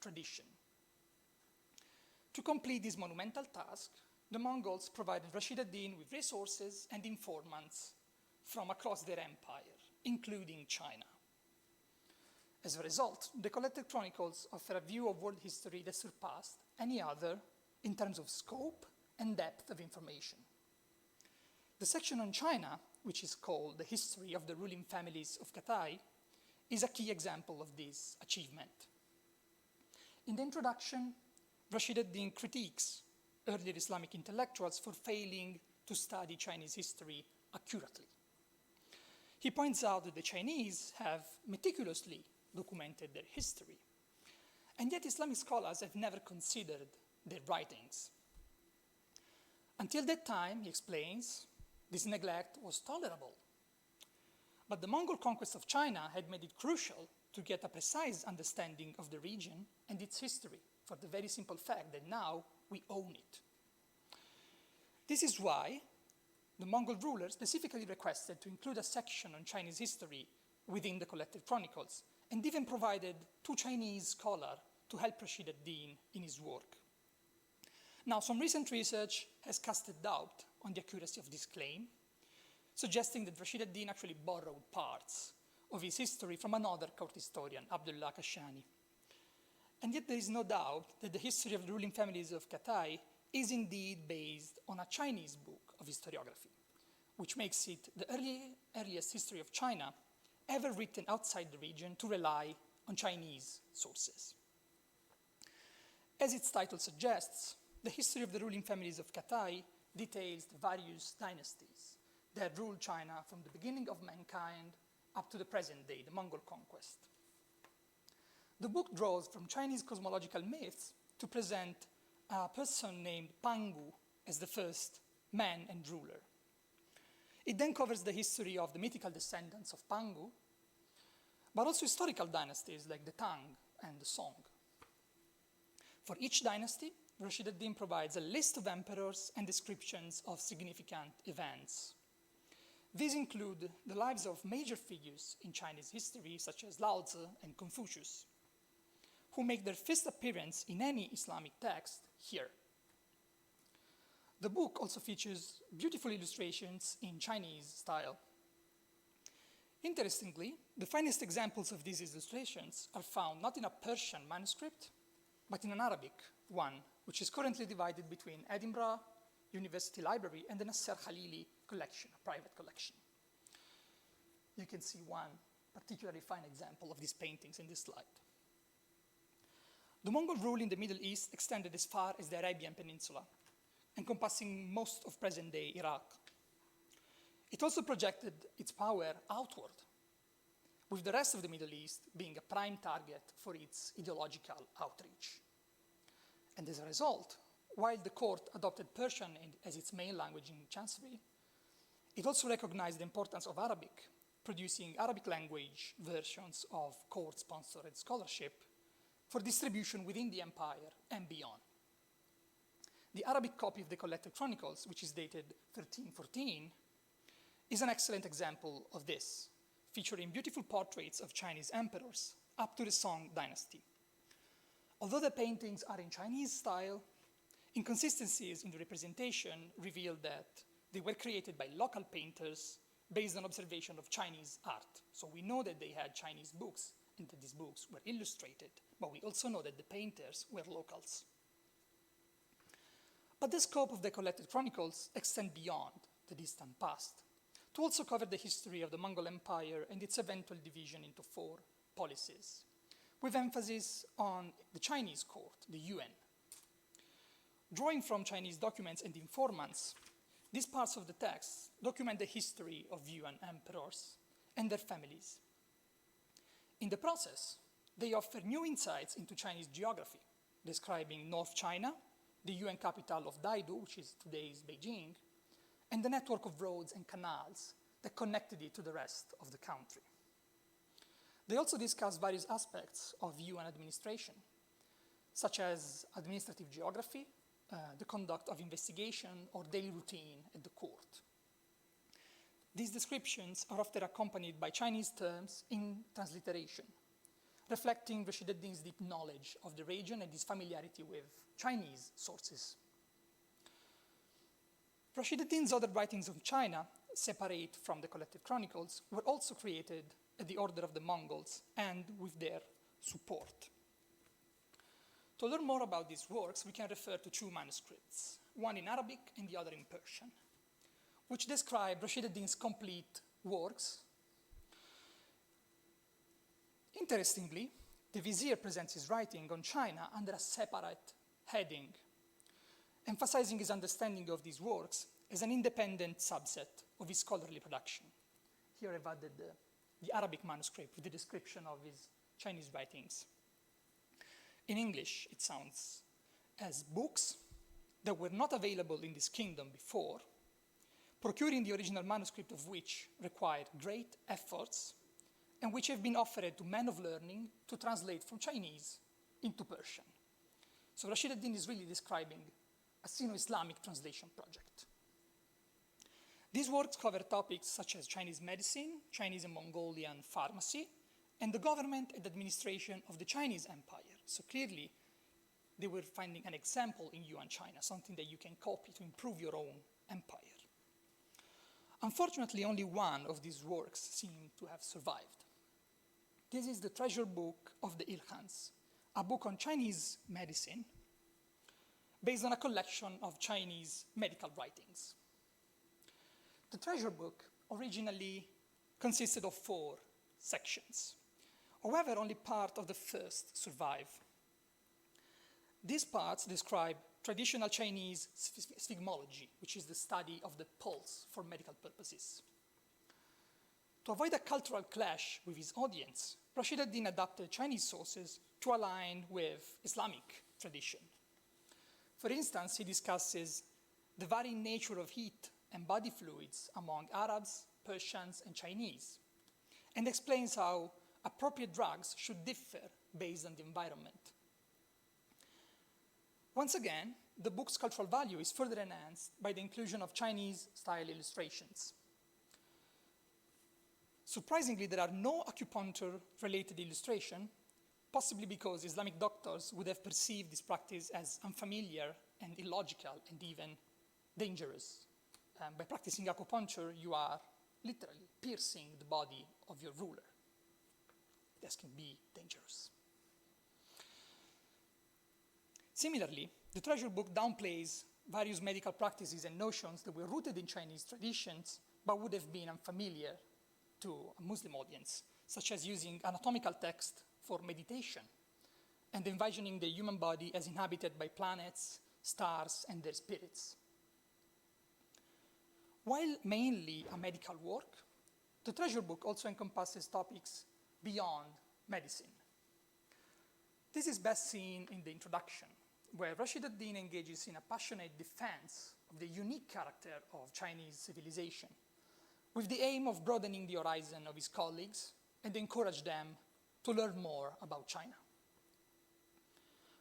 tradition. To complete this monumental task, the Mongols provided Rashid ad-Din with resources and informants from across their empire, including China. As a result, the Collected Chronicles offer a view of world history that surpassed any other in terms of scope and depth of information. The section on China, which is called The History of the Ruling Families of Katai, is a key example of this achievement. In the introduction, Rashid ad-Din critiques earlier Islamic intellectuals for failing to study Chinese history accurately. He points out that the Chinese have meticulously documented their history, and yet Islamic scholars have never considered their writings. Until that time, he explains, this neglect was tolerable. But the Mongol conquest of China had made it crucial to get a precise understanding of the region and its history, for the very simple fact that now we own it. This is why the Mongol ruler specifically requested to include a section on Chinese history within the Collected Chronicles, and even provided 2 Chinese scholars to help Rashid ad-Din in his work. Now, some recent research has casted doubt on the accuracy of this claim, suggesting that Rashid ad-Din actually borrowed parts of his history from another court historian, Abdullah Kashani. And yet there is no doubt that the history of the ruling families of Katai is indeed based on a Chinese book of historiography, which makes it the earliest history of China ever written outside the region to rely on Chinese sources. As its title suggests, the history of the ruling families of Katai details the various dynasties that ruled China from the beginning of mankind up to the present day, the Mongol conquest. The book draws from Chinese cosmological myths to present a person named Pangu as the first man and ruler. It then covers the history of the mythical descendants of Pangu, but also historical dynasties like the Tang and the Song. For each dynasty, Rashid ad-Din provides a list of emperors and descriptions of significant events. These include the lives of major figures in Chinese history, such as Lao Tzu and Confucius, who make their first appearance in any Islamic text here. The book also features beautiful illustrations in Chinese style. Interestingly, the finest examples of these illustrations are found not in a Persian manuscript, but in an Arabic one, which is currently divided between Edinburgh University Library and the Nasser Khalili collection, a private collection. You can see one particularly fine example of these paintings in this slide. The Mongol rule in the Middle East extended as far as the Arabian Peninsula, encompassing most of present-day Iraq. It also projected its power outward, with the rest of the Middle East being a prime target for its ideological outreach. And as a result, while the court adopted Persian as its main language in Chancery, it also recognized the importance of Arabic, producing Arabic language versions of court-sponsored scholarship for distribution within the empire and beyond. The Arabic copy of the Collected Chronicles, which is dated 1314, is an excellent example of this, featuring beautiful portraits of Chinese emperors up to the Song dynasty. Although the paintings are in Chinese style, inconsistencies in the representation reveal that they were created by local painters based on observation of Chinese art. So we know that they had Chinese books and that these books were illustrated, but we also know that the painters were locals. But the scope of the Collected Chronicles extends beyond the distant past to also cover the history of the Mongol Empire and its eventual division into 4 policies, with emphasis on the Chinese court, the Yuan. Drawing from Chinese documents and informants, these parts of the text document the history of Yuan emperors and their families. In the process, they offer new insights into Chinese geography, describing North China, the Yuan capital of Daidu, which is today's Beijing, and the network of roads and canals that connected it to the rest of the country. They also discuss various aspects of Yuan administration, such as administrative geography, the conduct of investigation, or daily routine at the court. These descriptions are often accompanied by Chinese terms in transliteration, reflecting Rashid ad-Din's deep knowledge of the region and his familiarity with Chinese sources. Rashid ad-Din's other writings on China, separate from the Collected Chronicles, were also created at the order of the Mongols and with their support. To learn more about these works, we can refer to 2 manuscripts, one in Arabic and the other in Persian, which describe Rashid ad-Din's complete works. Interestingly, the vizier presents his writing on China under a separate heading, emphasizing his understanding of these works as an independent subset of his scholarly production. Here I've added the Arabic manuscript with the description of his Chinese writings. In English, it sounds as books that were not available in this kingdom before, procuring the original manuscript of which required great efforts, and which have been offered to men of learning to translate from Chinese into Persian. So Rashid ad-Din is really describing a Sino-Islamic translation project. These works cover topics such as Chinese medicine, Chinese and Mongolian pharmacy, and the government and administration of the Chinese empire. So clearly, they were finding an example in Yuan China, something that you can copy to improve your own empire. Unfortunately, only one of these works seem to have survived. This is the treasure book of the Ilkhans, a book on Chinese medicine based on a collection of Chinese medical writings. The treasure book originally consisted of 4 sections. However, only part of the first survive. These parts describe traditional Chinese sphygmology, which is the study of the pulse for medical purposes. To avoid a cultural clash with his audience, Rashid ad-Din adapted Chinese sources to align with Islamic tradition. For instance, he discusses the varying nature of heat and body fluids among Arabs, Persians, and Chinese, and explains how appropriate drugs should differ based on the environment. Once again, the book's cultural value is further enhanced by the inclusion of Chinese-style illustrations. Surprisingly, there are no acupuncture-related illustrations, possibly because Islamic doctors would have perceived this practice as unfamiliar and illogical and even dangerous. By practicing acupuncture, you are literally piercing the body of your ruler. This can be dangerous. Similarly, the treasure book downplays various medical practices and notions that were rooted in Chinese traditions but would have been unfamiliar to a Muslim audience, such as using anatomical text for meditation and envisioning the human body as inhabited by planets, stars, and their spirits. While mainly a medical work, the treasure book also encompasses topics beyond medicine. This is best seen in the introduction, where Rashid ad-Din engages in a passionate defense of the unique character of Chinese civilization, with the aim of broadening the horizon of his colleagues and encourage them to learn more about China.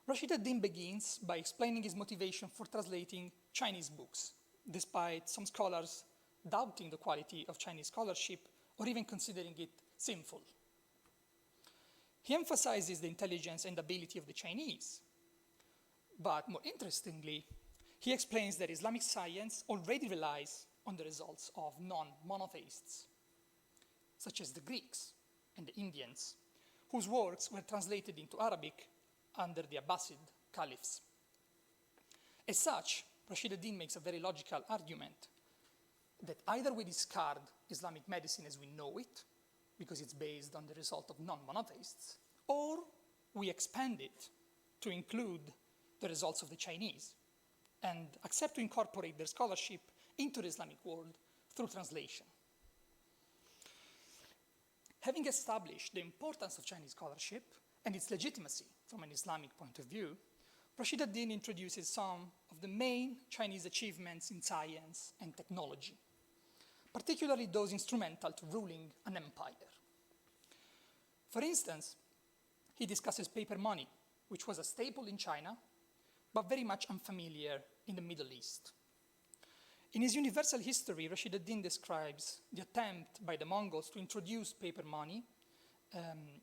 Rashid ad-Din begins by explaining his motivation for translating Chinese books, despite some scholars doubting the quality of Chinese scholarship or even considering it sinful. He emphasizes the intelligence and ability of the Chinese, but more interestingly, he explains that Islamic science already relies on the results of non-monotheists, such as the Greeks and the Indians, whose works were translated into Arabic under the Abbasid caliphs. As such, Rashid ad-Din makes a very logical argument that either we discard Islamic medicine as we know it, because it's based on the result of non-monotheists, or we expand it to include the results of the Chinese and accept to incorporate their scholarship into the Islamic world through translation. Having established the importance of Chinese scholarship and its legitimacy from an Islamic point of view, Rashid ad-Din introduces some of the main Chinese achievements in science and technology, particularly those instrumental to ruling an empire. For instance, he discusses paper money, which was a staple in China, but very much unfamiliar in the Middle East. In his Universal History, Rashid ad-Din describes the attempt by the Mongols to introduce paper money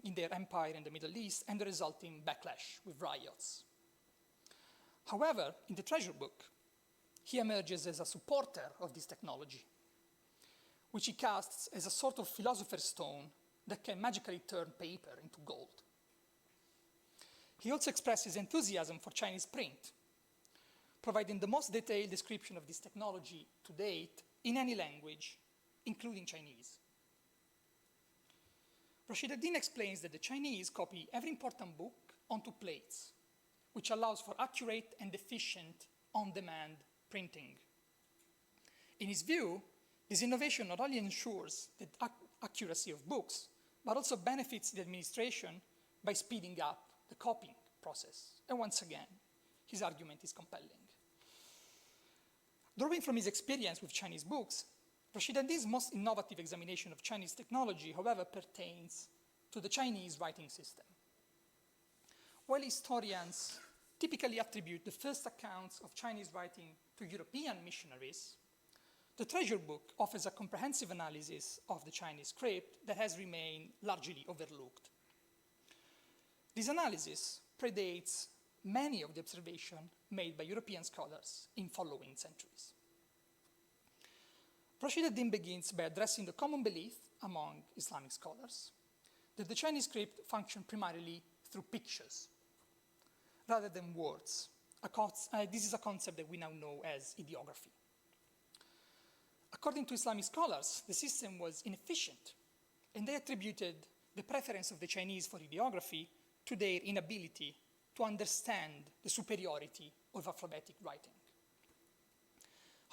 in their empire in the Middle East and the resulting backlash with riots. However, in the treasure book, he emerges as a supporter of this technology, which he casts as a sort of philosopher's stone that can magically turn paper into gold. He also expresses enthusiasm for Chinese print, providing the most detailed description of this technology to date in any language, including Chinese. Rashid ad-Din explains that the Chinese copy every important book onto plates, which allows for accurate and efficient on-demand printing. In his view, this innovation not only ensures the accuracy of books, but also benefits the administration by speeding up the copying process. And once again, his argument is compelling. Drawing from his experience with Chinese books, Rashid ad-Din's most innovative examination of Chinese technology, however, pertains to the Chinese writing system. While historians typically attribute the first accounts of Chinese writing to European missionaries, the treasure book offers a comprehensive analysis of the Chinese script that has remained largely overlooked. This analysis predates many of the observations made by European scholars in following centuries. Rashid ad-Din begins by addressing the common belief among Islamic scholars that the Chinese script functioned primarily through pictures rather than words. This is a concept that we now know as ideography. According to Islamic scholars, the system was inefficient, and they attributed the preference of the Chinese for ideography to their inability to understand the superiority of alphabetic writing.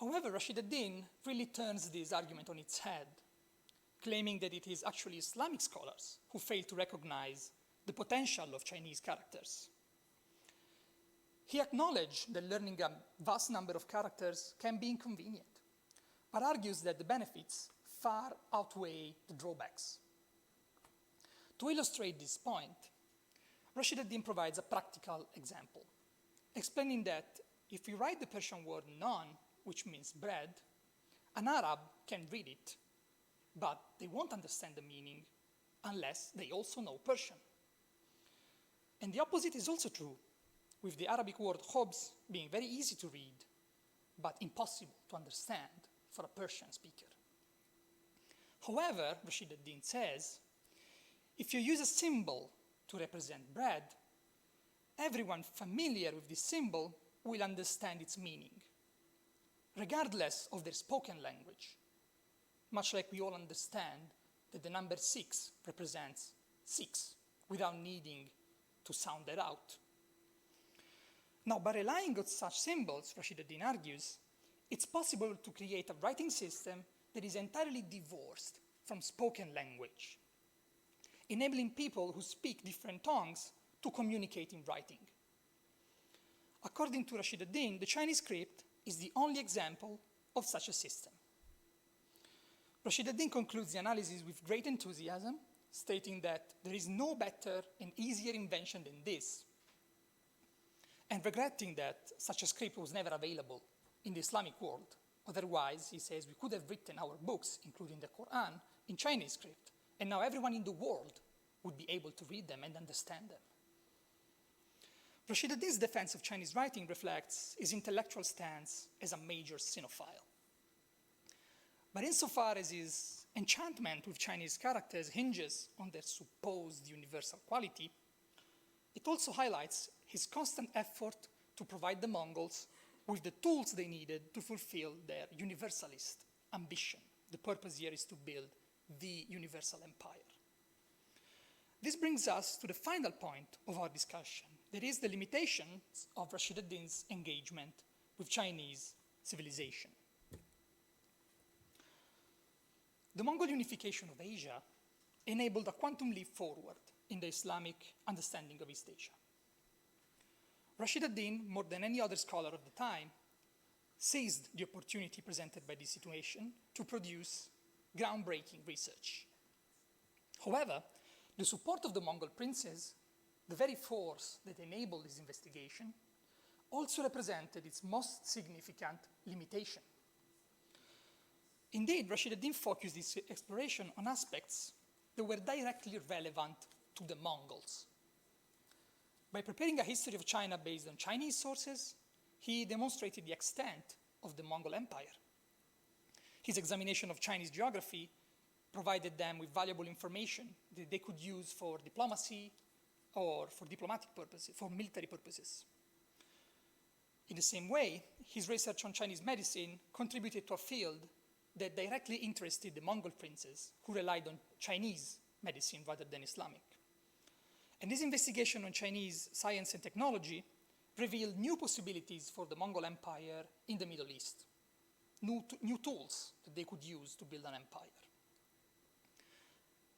However, Rashid ad-Din really turns this argument on its head, claiming that it is actually Islamic scholars who fail to recognize the potential of Chinese characters. He acknowledged that learning a vast number of characters can be inconvenient, but argues that the benefits far outweigh the drawbacks. To illustrate this point, Rashid ad-Din provides a practical example, explaining that if we write the Persian word naan, which means bread, an Arab can read it, but they won't understand the meaning unless they also know Persian. And the opposite is also true, with the Arabic word khobz being very easy to read, but impossible to understand for a Persian speaker. However, Rashid ad-Din says, if you use a symbol to represent bread, everyone familiar with this symbol will understand its meaning, regardless of their spoken language, much like we all understand that the number 6 represents 6 without needing to sound it out. Now, by relying on such symbols, Rashid ad-Din argues, it's possible to create a writing system that is entirely divorced from spoken language, enabling people who speak different tongues to communicate in writing. According to Rashid ad-Din, the Chinese script is the only example of such a system. Rashid ad-Din concludes the analysis with great enthusiasm, stating that there is no better and easier invention than this, and regretting that such a script was never available in the Islamic world. Otherwise, he says, we could have written our books, including the Quran, in Chinese script, and now everyone in the world would be able to read them and understand them. Rashid ad-Din's defense of Chinese writing reflects his intellectual stance as a major Sinophile. But insofar as his enchantment with Chinese characters hinges on their supposed universal quality, it also highlights his constant effort to provide the Mongols with the tools they needed to fulfill their universalist ambition. The purpose here is to build the universal empire. This brings us to the final point of our discussion. That is the limitations of Rashid ad-Din's engagement with Chinese civilization. The Mongol unification of Asia enabled a quantum leap forward in the Islamic understanding of East Asia. Rashid ad-Din, more than any other scholar of the time, seized the opportunity presented by this situation to produce groundbreaking research. However, the support of the Mongol princes, the very force that enabled this investigation, also represented its most significant limitation. Indeed, Rashid ad-Din focused his exploration on aspects that were directly relevant to the Mongols. By preparing a history of China based on Chinese sources, he demonstrated the extent of the Mongol Empire. His examination of Chinese geography provided them with valuable information that they could use for diplomacy or for diplomatic purposes, for military purposes. In the same way, his research on Chinese medicine contributed to a field that directly interested the Mongol princes who relied on Chinese medicine rather than Islamic. And this investigation on Chinese science and technology revealed new possibilities for the Mongol Empire in the Middle East, new tools that they could use to build an empire.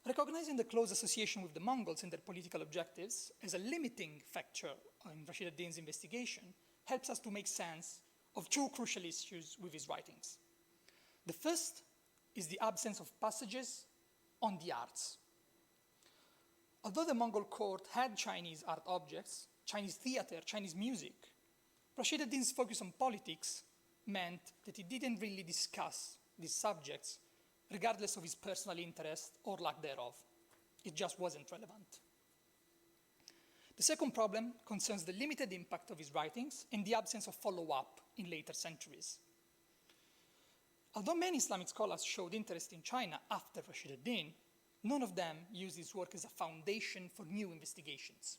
Recognizing the close association with the Mongols and their political objectives as a limiting factor in Rashid ad-Din's investigation helps us to make sense of two crucial issues with his writings. The first is the absence of passages on the arts. Although the Mongol court had Chinese art objects, Chinese theater, Chinese music, Rashid ad-Din's focus on politics meant that he didn't really discuss these subjects regardless of his personal interest or lack thereof. It just wasn't relevant. The second problem concerns the limited impact of his writings and the absence of follow-up in later centuries. Although many Islamic scholars showed interest in China after Rashid ad-Din, none of them used his work as a foundation for new investigations.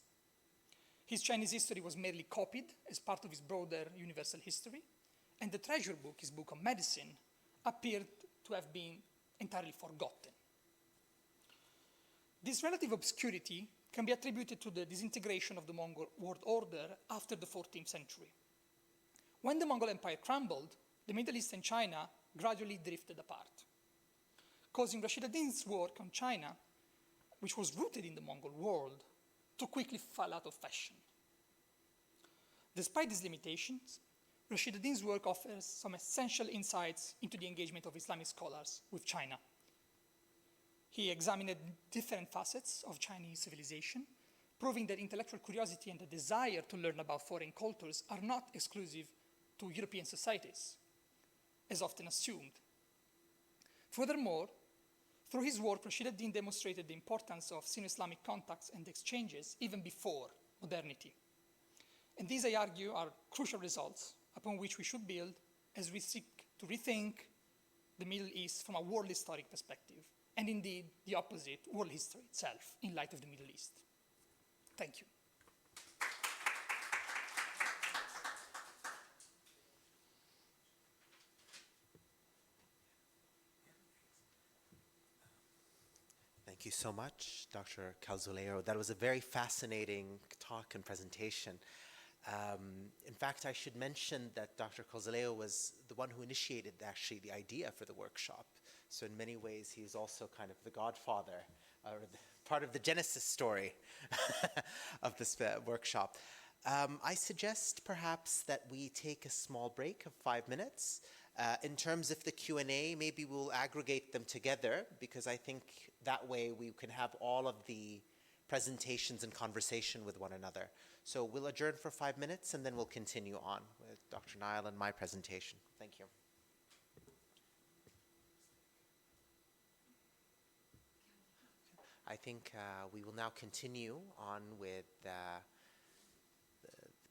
His Chinese history was merely copied as part of his broader universal history, and the treasure book, his book on medicine, appeared to have been entirely forgotten. This relative obscurity can be attributed to the disintegration of the Mongol world order after the 14th century. When the Mongol Empire crumbled, the Middle East and China gradually drifted apart, causing Rashid ad-Din's work on China, which was rooted in the Mongol world, to quickly fall out of fashion. Despite these limitations, Rashid ad-Din's work offers some essential insights into the engagement of Islamic scholars with China. He examined different facets of Chinese civilization, proving that intellectual curiosity and the desire to learn about foreign cultures are not exclusive to European societies, as often assumed. Furthermore, through his work, Rashid ad-Din demonstrated the importance of Sino-Islamic contacts and exchanges even before modernity. And these, I argue, are crucial results upon which we should build as we seek to rethink the Middle East from a world historic perspective, and indeed the opposite, world history itself, in light of the Middle East. Thank you. Thank you so much, Dr. Calzoleo. That was a very fascinating talk and presentation. In fact, I should mention that Dr. Calzoleo was the one who initiated actually the idea for the workshop. So in many ways, he is also kind of the godfather, or part of the genesis story of this workshop. I suggest perhaps that we take a small break of 5 minutes. In terms of the Q&A, maybe we'll aggregate them together, because I think that way we can have all of the presentations and conversation with one another. So we'll adjourn for 5 minutes, and then we'll continue on with Dr. Niall and my presentation. Thank you. I think we will now continue on with the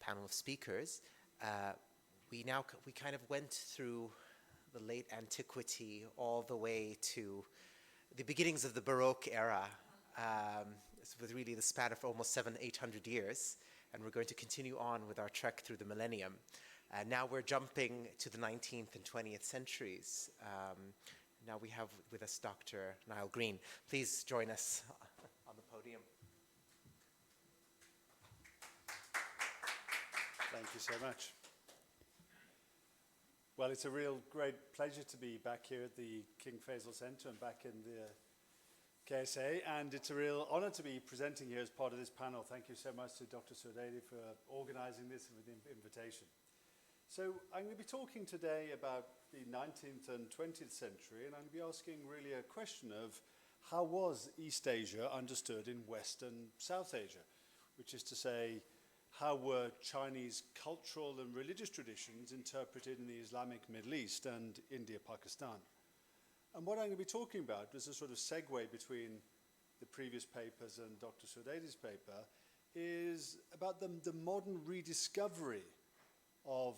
panel of speakers. We kind of went through the late antiquity all the way to the beginnings of the Baroque era, with really the span of almost 700-800 years, and we're going to continue on with our trek through the Millennium. Now we're jumping to the 19th and 20th centuries. Now we have with us Dr. Niall Green. Please join us on the podium. Thank you so much. Well, it's a real great pleasure to be back here at the King Faisal Centre and back in the KSA, and it's a real honor to be presenting here as part of this panel. Thank you so much to Dr. Sodeidi for organizing this and with the invitation. So I'm going to be talking today about the 19th and 20th century, and I'm going to be asking really a question of how was East Asia understood in West and South Asia, which is to say, how were Chinese cultural and religious traditions interpreted in the Islamic Middle East and India, Pakistan? And what I'm going to be talking about is a sort of segue between the previous papers and Dr. Sudeidi's paper, is about the modern rediscovery of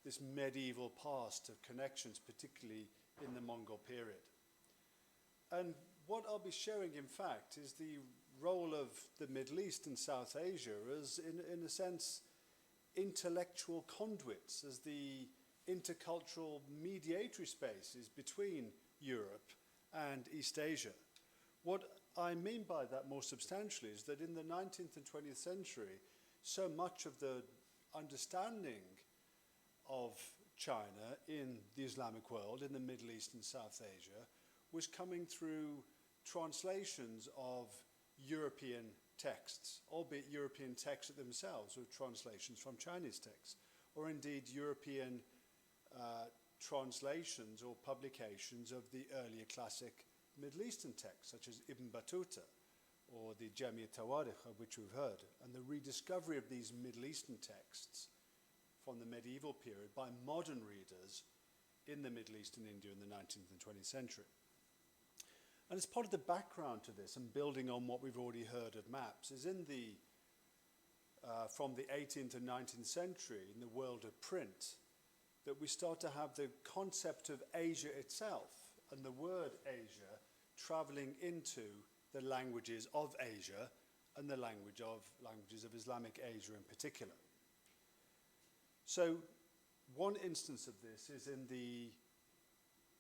this medieval past of connections, particularly in the Mongol period. And what I'll be showing, in fact, is the role of the Middle East and South Asia as, in a sense, intellectual conduits, as the intercultural mediatory spaces between Europe and East Asia. What I mean by that more substantially is that in the 19th and 20th century, so much of the understanding of China in the Islamic world, in the Middle East and South Asia, was coming through translations of European texts, albeit European texts themselves, or translations from Chinese texts, or indeed European translations or publications of the earlier classic Middle Eastern texts, such as Ibn Battuta, or the Jami' Tawarikh, of which we've heard, and the rediscovery of these Middle Eastern texts from the medieval period by modern readers in the Middle East and India in the 19th and 20th century. And as part of the background to this, and building on what we've already heard at MAPS, is in the, from the 18th and 19th century, in the world of print, that we start to have the concept of Asia itself, and the word Asia traveling into the languages of Asia, and the languages of Islamic Asia in particular. So one instance of this is in the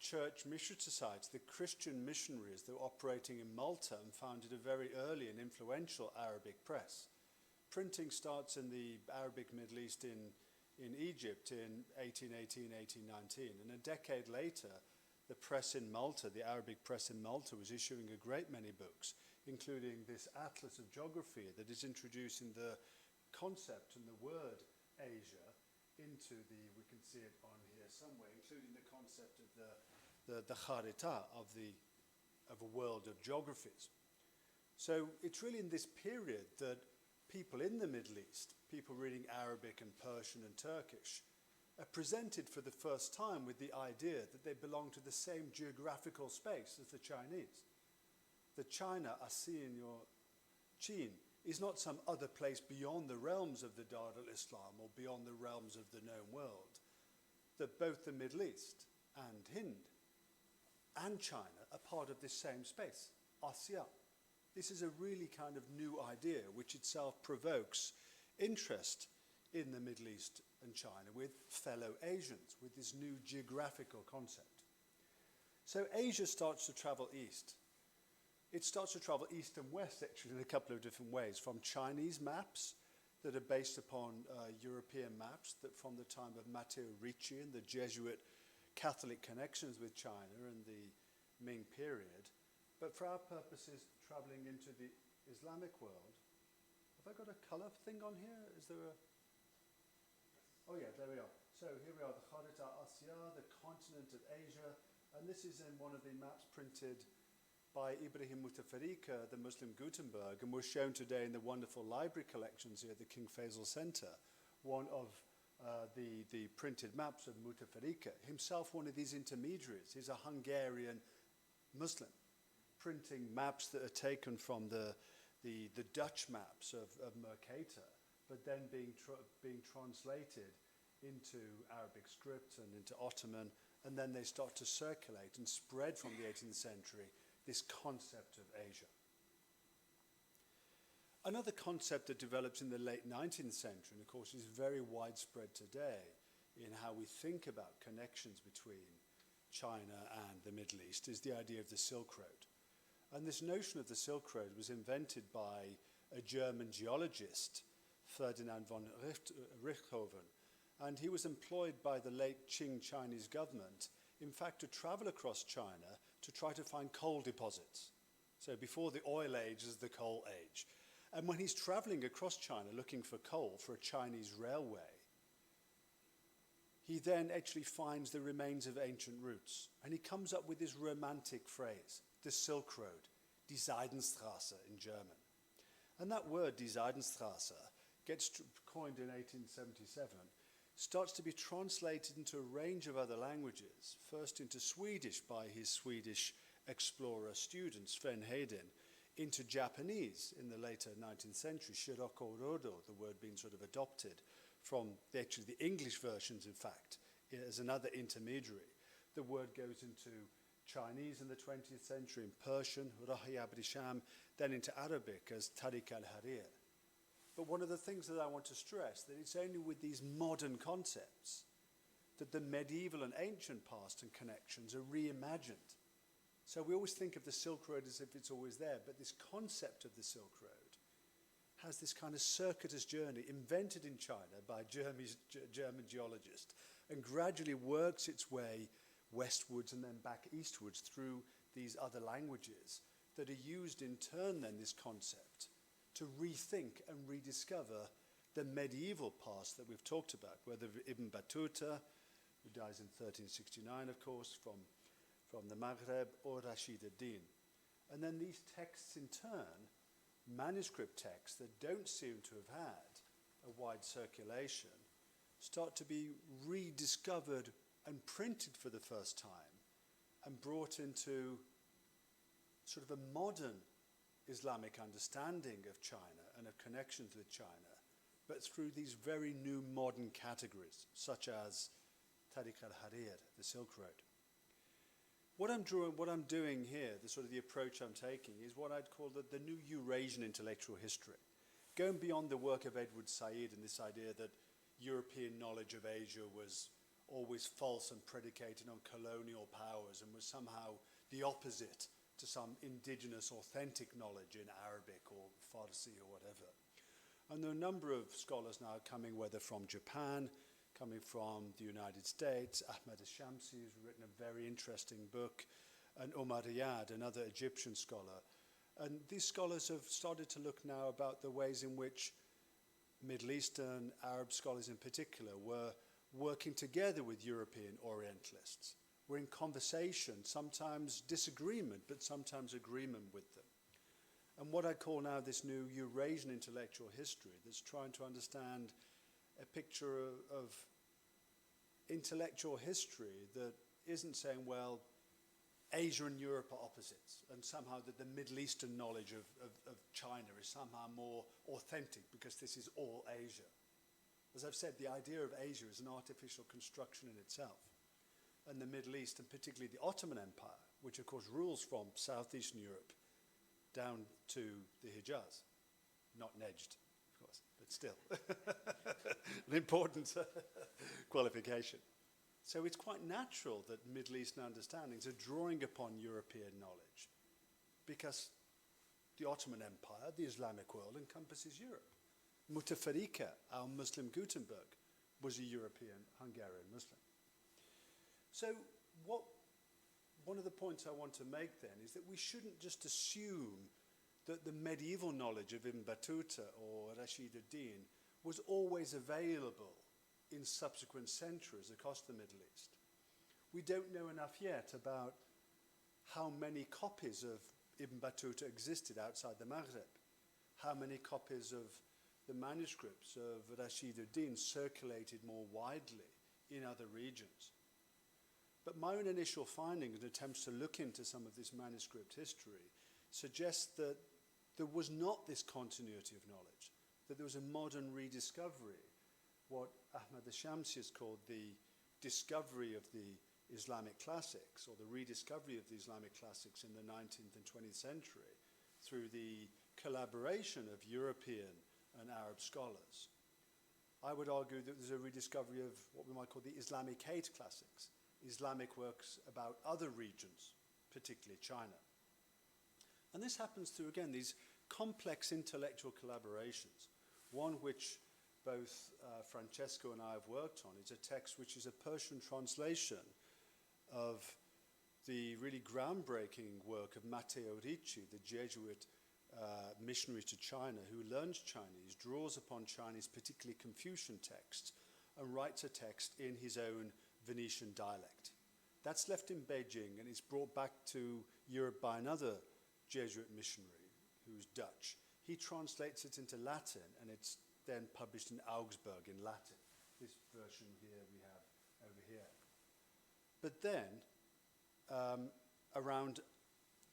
church mission society, the Christian missionaries that were operating in Malta and founded a very early and influential Arabic press. Printing starts in the Arabic Middle East in Egypt in 1818, 1819, and a decade later, the press in Malta, the Arabic press in Malta, was issuing a great many books, including this Atlas of Geography that is introducing the concept and the word Asia into the, we can see it on here somewhere, including the concept of the kharita of a world of geographies. So it's really in this period that people in the Middle East, people reading Arabic and Persian and Turkish, are presented for the first time with the idea that they belong to the same geographical space as the Chinese. That China, ASEAN or Qin, is not some other place beyond the realms of the Dar al-Islam or beyond the realms of the known world. That both the Middle East and Hind and China are part of this same space, Asia. This is a really kind of new idea which itself provokes interest in the Middle East and China with fellow Asians, with this new geographical concept. So Asia starts to travel east. It starts to travel east and west, actually, in a couple of different ways, from Chinese maps that are based upon European maps that from the time of Matteo Ricci and the Jesuit Catholic connections with China in the Ming period, but for our purposes, traveling into the Islamic world. Have I got a color thing on here? Is there a... Oh yeah, there we are. So here we are, the Kharita Asya, the continent of Asia, and this is in one of the maps printed by Ibrahim Mutafarrika, the Muslim Gutenberg, and was shown today in the wonderful library collections here at the King Faisal Center, one of the printed maps of Mutafarrika, himself one of these intermediaries. He's a Hungarian Muslim, printing maps that are taken from the Dutch maps of Mercator, but then being translated into Arabic script and into Ottoman, and then they start to circulate and spread from the 18th century, this concept of Asia. Another concept that develops in the late 19th century, and of course is very widespread today in how we think about connections between China and the Middle East, is the idea of the Silk Road. And this notion of the Silk Road was invented by a German geologist, Ferdinand von Richthofen, and he was employed by the late Qing Chinese government, in fact, to travel across China to try to find coal deposits. So before the oil age is the coal age. And when he's traveling across China looking for coal for a Chinese railway, he then actually finds the remains of ancient routes. And he comes up with this romantic phrase, the Silk Road, die Seidenstraße in German. And that word, die Seidenstraße, gets coined in 1877, starts to be translated into a range of other languages, first into Swedish by his Swedish explorer student, Sven Hedin, into Japanese in the later 19th century, Shiroko Rodo, the word being sort of adopted from actually the English versions, in fact, as another intermediary. The word goes into Chinese in the 20th century, in Persian, Rahi Abrisham, then into Arabic as Tariq al-Harir. But one of the things that I want to stress, that it's only with these modern concepts that the medieval and ancient past and connections are reimagined. So we always think of the Silk Road as if it's always there, but this concept of the Silk Road has this kind of circuitous journey invented in China by a German geologist and gradually works its way westwards and then back eastwards through these other languages that are used in turn then, this concept, to rethink and rediscover the medieval past that we've talked about, whether Ibn Battuta, who dies in 1369, of course, from the Maghreb, or Rashid ad-Din. And then these texts in turn, manuscript texts that don't seem to have had a wide circulation, start to be rediscovered and printed for the first time and brought into sort of a modern Islamic understanding of China and of connections with China, but through these very new modern categories, such as Tariq al-Harir, the Silk Road. What I'm doing here, the approach I'm taking, is what I'd call the new Eurasian intellectual history, going beyond the work of Edward Said and this idea that European knowledge of Asia was always false and predicated on colonial powers and was somehow the opposite to some indigenous authentic knowledge in Arabic or Farsi or whatever. And there are a number of scholars now coming, whether from Japan, coming from the United States. Ahmed Shamsi has written a very interesting book, and Omar Riyad, another Egyptian scholar. And these scholars have started to look now about the ways in which Middle Eastern, Arab scholars in particular, were working together with European Orientalists. We're in conversation, sometimes disagreement, but sometimes agreement with them. And what I call now this new Eurasian intellectual history that's trying to understand a picture of intellectual history that isn't saying, well, Asia and Europe are opposites, and somehow that the Middle Eastern knowledge of China is somehow more authentic because this is all Asia. As I've said, the idea of Asia is an artificial construction in itself. And the Middle East, and particularly the Ottoman Empire, which of course rules from southeastern Europe down to the Hijaz. Not Nejd, of course, but still. An important qualification. So it's quite natural that Middle Eastern understandings are drawing upon European knowledge because the Ottoman Empire, the Islamic world, encompasses Europe. Mutafarrika, our Muslim Gutenberg, was a European Hungarian Muslim. So one of the points I want to make then is that we shouldn't just assume that the medieval knowledge of Ibn Battuta or Rashid ad-Din was always available in subsequent centuries across the Middle East. We don't know enough yet about how many copies of Ibn Battuta existed outside the Maghreb, how many copies of the manuscripts of Rashid ad-Din circulated more widely in other regions. But my own initial findings and attempts to look into some of this manuscript history suggest that there was not this continuity of knowledge, that there was a modern rediscovery, what Ahmed Shamsi has called the discovery of the Islamic classics, or the rediscovery of the Islamic classics in the 19th and 20th century through the collaboration of European and Arab scholars. I would argue that there's a rediscovery of what we might call the Islamic hate classics, Islamic works about other regions, particularly China. And this happens through, again, these complex intellectual collaborations. One which both Francesco and I have worked on is a text which is a Persian translation of the really groundbreaking work of Matteo Ricci, the Jesuit missionary to China who learns Chinese, draws upon Chinese, particularly Confucian texts, and writes a text in his own Venetian dialect. That's left in Beijing and is brought back to Europe by another Jesuit missionary who's Dutch. He translates it into Latin and it's then published in Augsburg in Latin. This version here we have over here. But then, around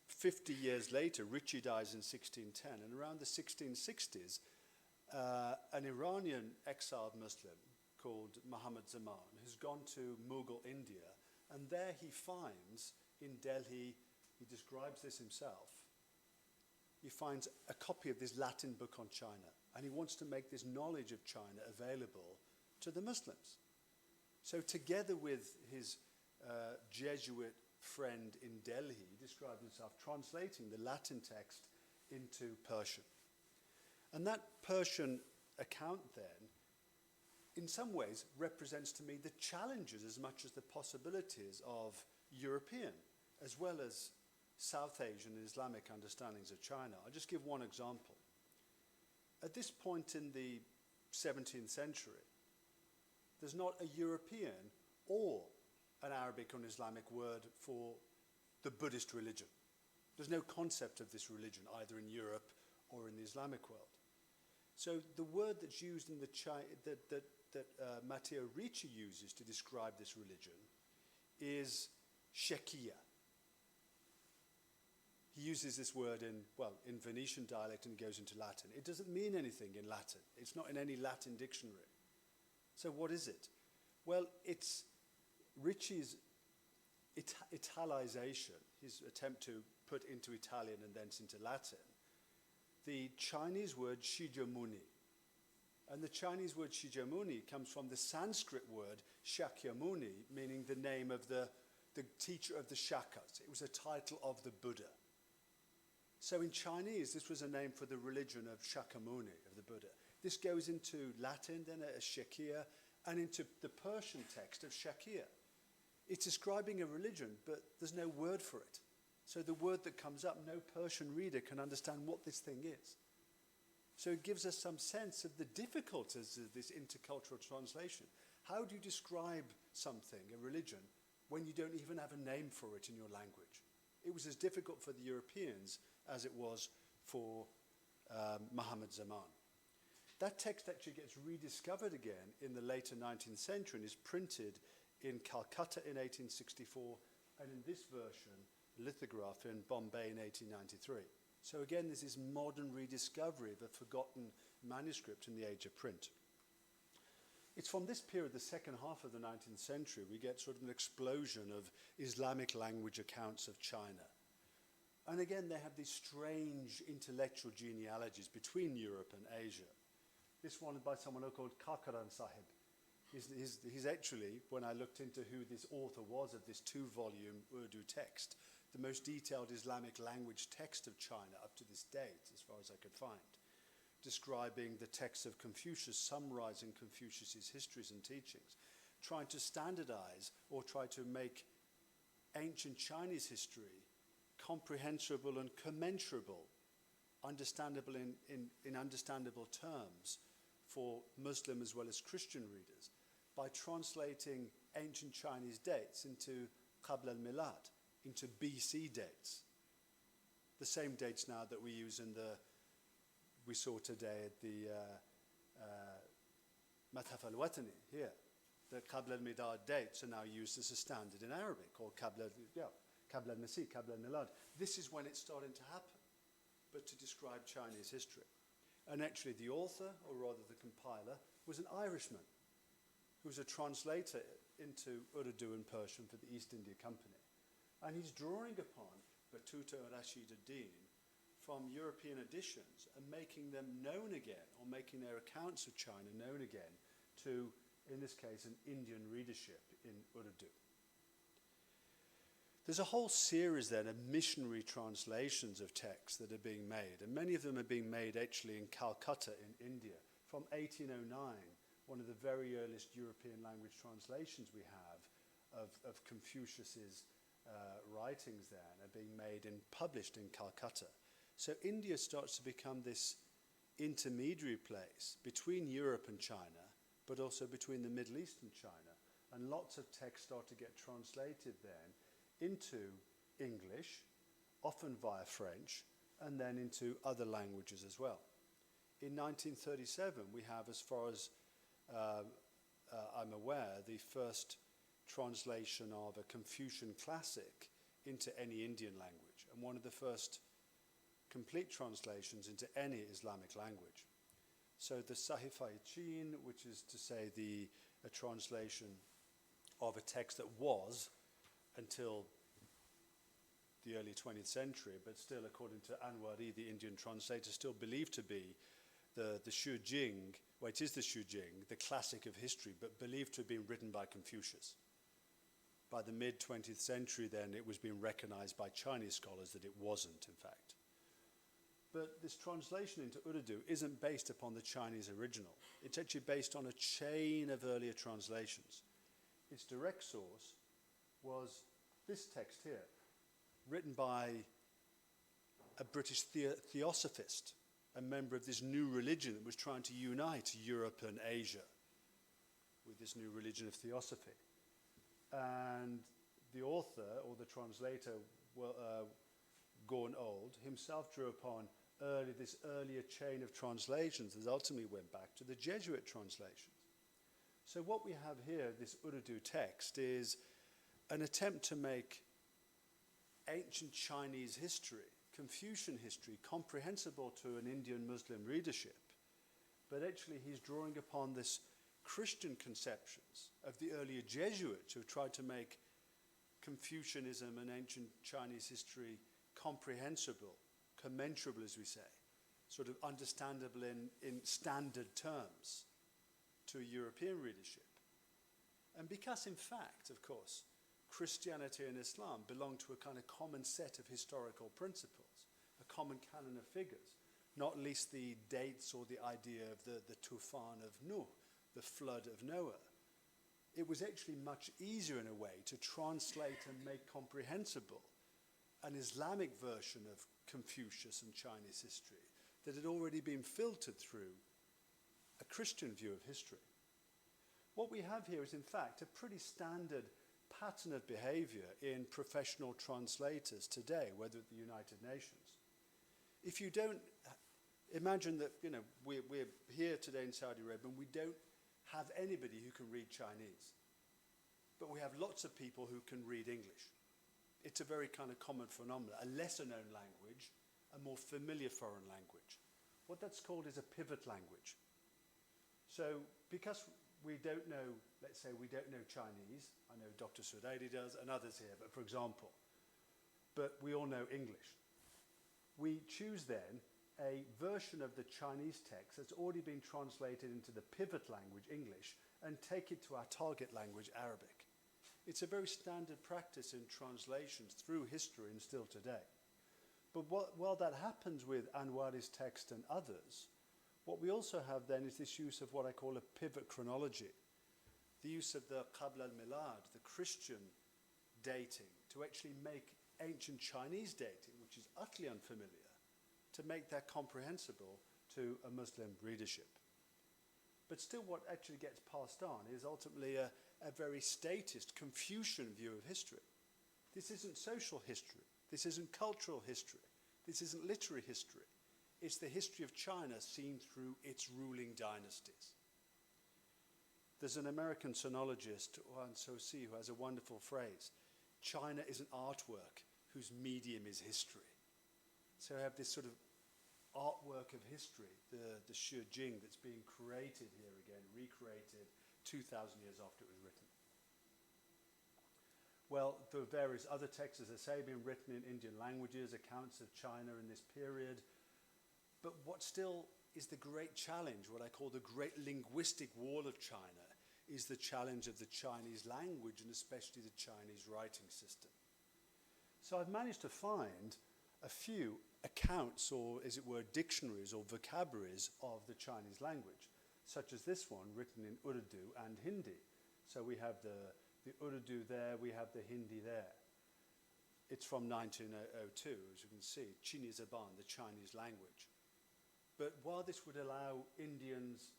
50 years later, Ricci dies in 1610, and around the 1660s, an Iranian exiled Muslim called Muhammad Zaman has gone to Mughal India, and there he finds in Delhi, he describes this himself, he finds a copy of this Latin book on China, and he wants to make this knowledge of China available to the Muslims. So together with his Jesuit friend in Delhi, he described himself translating the Latin text into Persian. And that Persian account then, in some ways, represents to me the challenges as much as the possibilities of European, as well as South Asian and Islamic understandings of China. I'll just give one example. At this point in the 17th century, there's not a European or an Arabic or an Islamic word for the Buddhist religion. There's no concept of this religion either in Europe or in the Islamic world. So the word that's used in the that Matteo Ricci uses to describe this religion is Shekia. He uses this word in Venetian dialect and goes into Latin. It doesn't mean anything in Latin. It's not in any Latin dictionary. So what is it? Well, it's Ricci's Italicization, his attempt to put into Italian and then into Latin, the Chinese word Shijamuni. And the Chinese word Shakyamuni comes from the Sanskrit word Shakyamuni, meaning the name of the teacher of the Shakas. It was a title of the Buddha. So in Chinese, this was a name for the religion of Shakyamuni, of the Buddha. This goes into Latin, then as Shakya, and into the Persian text of Shakya. It's describing a religion, but there's no word for it. So the word that comes up, no Persian reader can understand what this thing is. So it gives us some sense of the difficulties of this intercultural translation. How do you describe something, a religion, when you don't even have a name for it in your language? It was as difficult for the Europeans as it was for Muhammad Zaman. That text actually gets rediscovered again in the later 19th century and is printed in Calcutta in 1864 and in this version, lithograph in Bombay in 1893. So again, this is modern rediscovery of a forgotten manuscript in the age of print. It's from this period, the second half of the 19th century, we get sort of an explosion of Islamic language accounts of China. And again, they have these strange intellectual genealogies between Europe and Asia. This one by someone called Kakaran Sahib. He's actually, when I looked into who this author was of this 2-volume Urdu text, the most detailed Islamic language text of China up to this date, as far as I could find, describing the texts of Confucius, summarizing Confucius's histories and teachings, trying to standardize or try to make ancient Chinese history comprehensible and commensurable, understandable in understandable terms for Muslim as well as Christian readers by translating ancient Chinese dates into Qabl al-Milad, into BC dates. The same dates now that we use we saw today at the Mathaf al-Watani here. The Qabl al-Milad dates are now used as a standard in Arabic, called Qabl al-Masih, Qabl al-Milad. This is when it's starting to happen, but to describe Chinese history. And actually the author, or rather the compiler, was an Irishman who was a translator into Urdu and Persian for the East India Company. And he's drawing upon Batuta and Rashid ad-Din from European editions and making them known again, or making their accounts of China known again to, in this case, an Indian readership in Urdu. There's a whole series then of missionary translations of texts that are being made, and many of them are being made actually in Calcutta in India. From 1809, one of the very earliest European language translations we have of Confucius's writings then are being made and published in Calcutta. So India starts to become this intermediary place between Europe and China, but also between the Middle East and China. And lots of texts start to get translated then into English, often via French, and then into other languages as well. In 1937, we have, as far as I'm aware, the first translation of a Confucian classic into any Indian language, and one of the first complete translations into any Islamic language. So the Sahifai-Chin, which is to say a translation of a text that was, until the early 20th century, but still, according to Anwari, the Indian translator, still believed to be the Shu Jing, well, it is the Shu Jing, the classic of history, but believed to have been written by Confucius. By the mid-20th century, then, it was being recognized by Chinese scholars that it wasn't, in fact. But this translation into Urdu isn't based upon the Chinese original. It's actually based on a chain of earlier translations. Its direct source was this text here, written by a British theosophist, a member of this new religion that was trying to unite Europe and Asia with this new religion of theosophy. And the author, or the translator, Gordon Old, himself drew upon this earlier chain of translations that ultimately went back to the Jesuit translations. So what we have here, this Urdu text, is an attempt to make ancient Chinese history, Confucian history, comprehensible to an Indian Muslim readership. But actually he's drawing upon this Christian conceptions of the earlier Jesuits who tried to make Confucianism and ancient Chinese history comprehensible, commensurable, as we say. sort of understandable in standard terms to a European readership. And because, in fact, of course, Christianity and Islam belong to a kind of common set of historical principles, a common canon of figures, not least the dates or the idea of the Tufan of Nuh, the flood of Noah. It was actually much easier in a way to translate and make comprehensible an Islamic version of Confucius and Chinese history that had already been filtered through a Christian view of history. What we have here is, in fact, a pretty standard pattern of behavior in professional translators today, whether at the United Nations. If you don't imagine that, we're here today in Saudi Arabia and we don't have anybody who can read Chinese, but we have lots of people who can read English. It's a very kind of common phenomenon, a lesser known language, a more familiar foreign language. What that's called is a pivot language. So because we don't know, let's say we don't know Chinese, I know Dr. Sudaidi does and others here, but for example, but we all know English. We choose then a version of the Chinese text that's already been translated into the pivot language, English, and take it to our target language, Arabic. It's a very standard practice in translations through history and still today. But while that happens with Anwari's text and others, what we also have then is this use of what I call a pivot chronology, the use of the Qabla al-Milad, the Christian dating, to actually make ancient Chinese dating, which is utterly unfamiliar, to make that comprehensible to a Muslim readership. But still what actually gets passed on is ultimately a very statist Confucian view of history. This isn't social history. This isn't cultural history. This isn't literary history. It's the history of China seen through its ruling dynasties. There's an American sinologist, Juan Sosi, who has a wonderful phrase: China is an artwork whose medium is history. So I have this sort of artwork of history, the Shi Jing, that's being created here again, recreated 2,000 years after it was written. Well, there are various other texts, as I say, being written in Indian languages, accounts of China in this period. But what still is the great challenge, what I call the great linguistic wall of China, is the challenge of the Chinese language and especially the Chinese writing system. So I've managed to find a few accounts, or as it were, dictionaries or vocabularies of the Chinese language, such as this one written in Urdu and Hindi. So we have the Urdu there, we have the Hindi there. It's from 1902, as you can see, Chini Zaban, the Chinese language. But while this would allow Indians,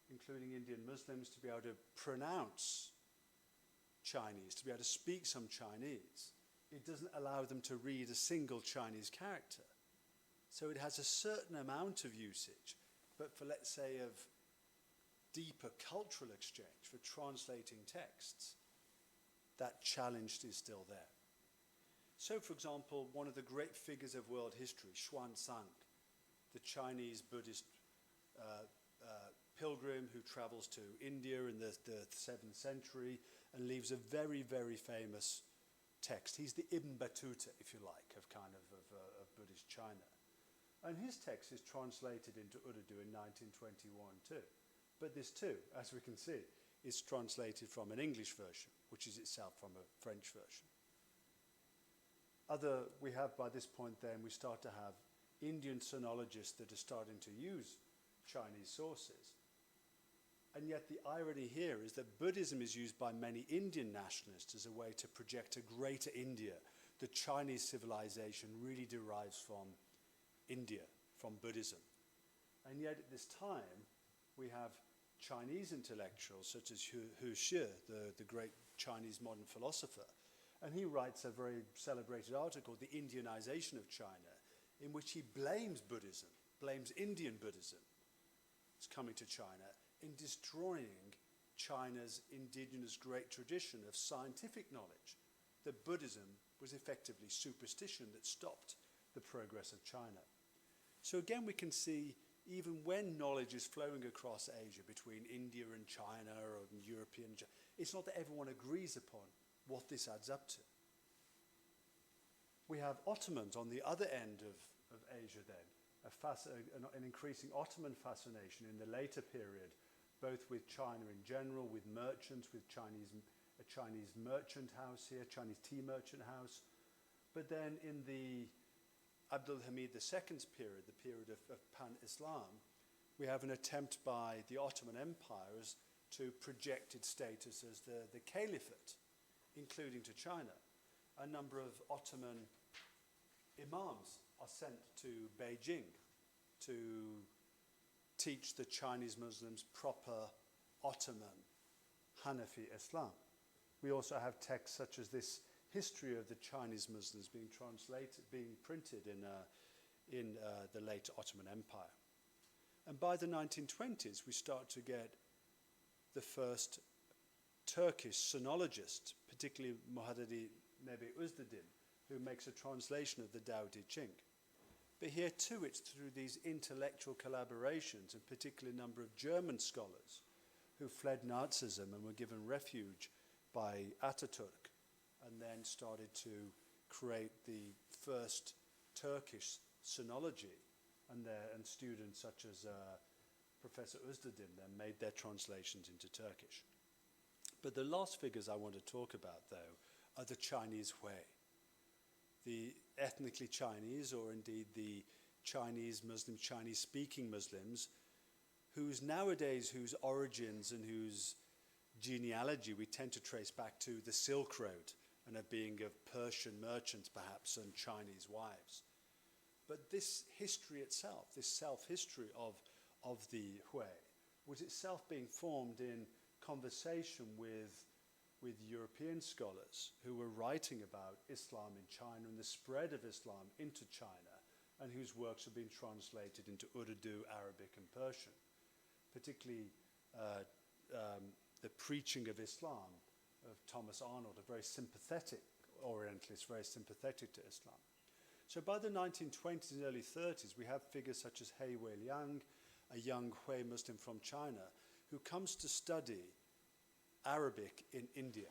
including Indian Muslims, to be able to pronounce Chinese, to be able to speak some Chinese, it doesn't allow them to read a single Chinese character. So it has a certain amount of usage, but for, let's say, of deeper cultural exchange, for translating texts, that challenge is still there. So, for example, one of the great figures of world history, Xuanzang, the Chinese Buddhist pilgrim who travels to India in the 7th century and leaves a very, very famous text. He's the Ibn Battuta, if you like, of Buddhist China. And his text is translated into Urdu in 1921 too. But this too, as we can see, is translated from an English version, which is itself from a French version. We have by this point then, we start to have Indian sinologists that are starting to use Chinese sources. And yet the irony here is that Buddhism is used by many Indian nationalists as a way to project a greater India. The Chinese civilization really derives from India, from Buddhism. And yet at this time, we have Chinese intellectuals such as Hu Shi, the great Chinese modern philosopher. And he writes a very celebrated article, The Indianization of China, in which he blames Buddhism, blames Indian Buddhism, it's coming to China, in destroying China's indigenous great tradition of scientific knowledge, that Buddhism was effectively superstition that stopped the progress of China. So again, we can see even when knowledge is flowing across Asia between India and China or European, it's not that everyone agrees upon what this adds up to. We have Ottomans on the other end of Asia then, an increasing Ottoman fascination in the later period, both with China in general, with merchants, with a Chinese merchant house here, Chinese tea merchant house. But then in the Abdul Hamid II's period, the period of pan-Islam, we have an attempt by the Ottoman empires to project its status as the caliphate, including to China. A number of Ottoman imams are sent to Beijing to teach the Chinese Muslims proper Ottoman Hanafi Islam. We also have texts such as this history of the Chinese Muslims being printed in the late Ottoman Empire. And by the 1920s, we start to get the first Turkish sinologist, particularly Muhaddadi Nebi Uzdedin, who makes a translation of the Tao Te Ching. But here too, it's through these intellectual collaborations, and particularly a number of German scholars who fled Nazism and were given refuge by Ataturk, and then started to create the first Turkish sinology, and students such as Professor Uzdedin then made their translations into Turkish. But the last figures I want to talk about, though, are the Chinese Hui. The ethnically Chinese, or indeed the Chinese Muslim, Chinese-speaking Muslims, whose origins and whose genealogy we tend to trace back to the Silk Road, and a being of Persian merchants perhaps and Chinese wives. But this history itself, this self-history of the Hui, was itself being formed in conversation with European scholars who were writing about Islam in China and the spread of Islam into China, and whose works have been translated into Urdu, Arabic, and Persian. Particularly the Preaching of Islam of Thomas Arnold, a very sympathetic Orientalist, very sympathetic to Islam. So by the 1920s and early 30s, we have figures such as He Weiliang, a young Hui Muslim from China, who comes to study Arabic in India.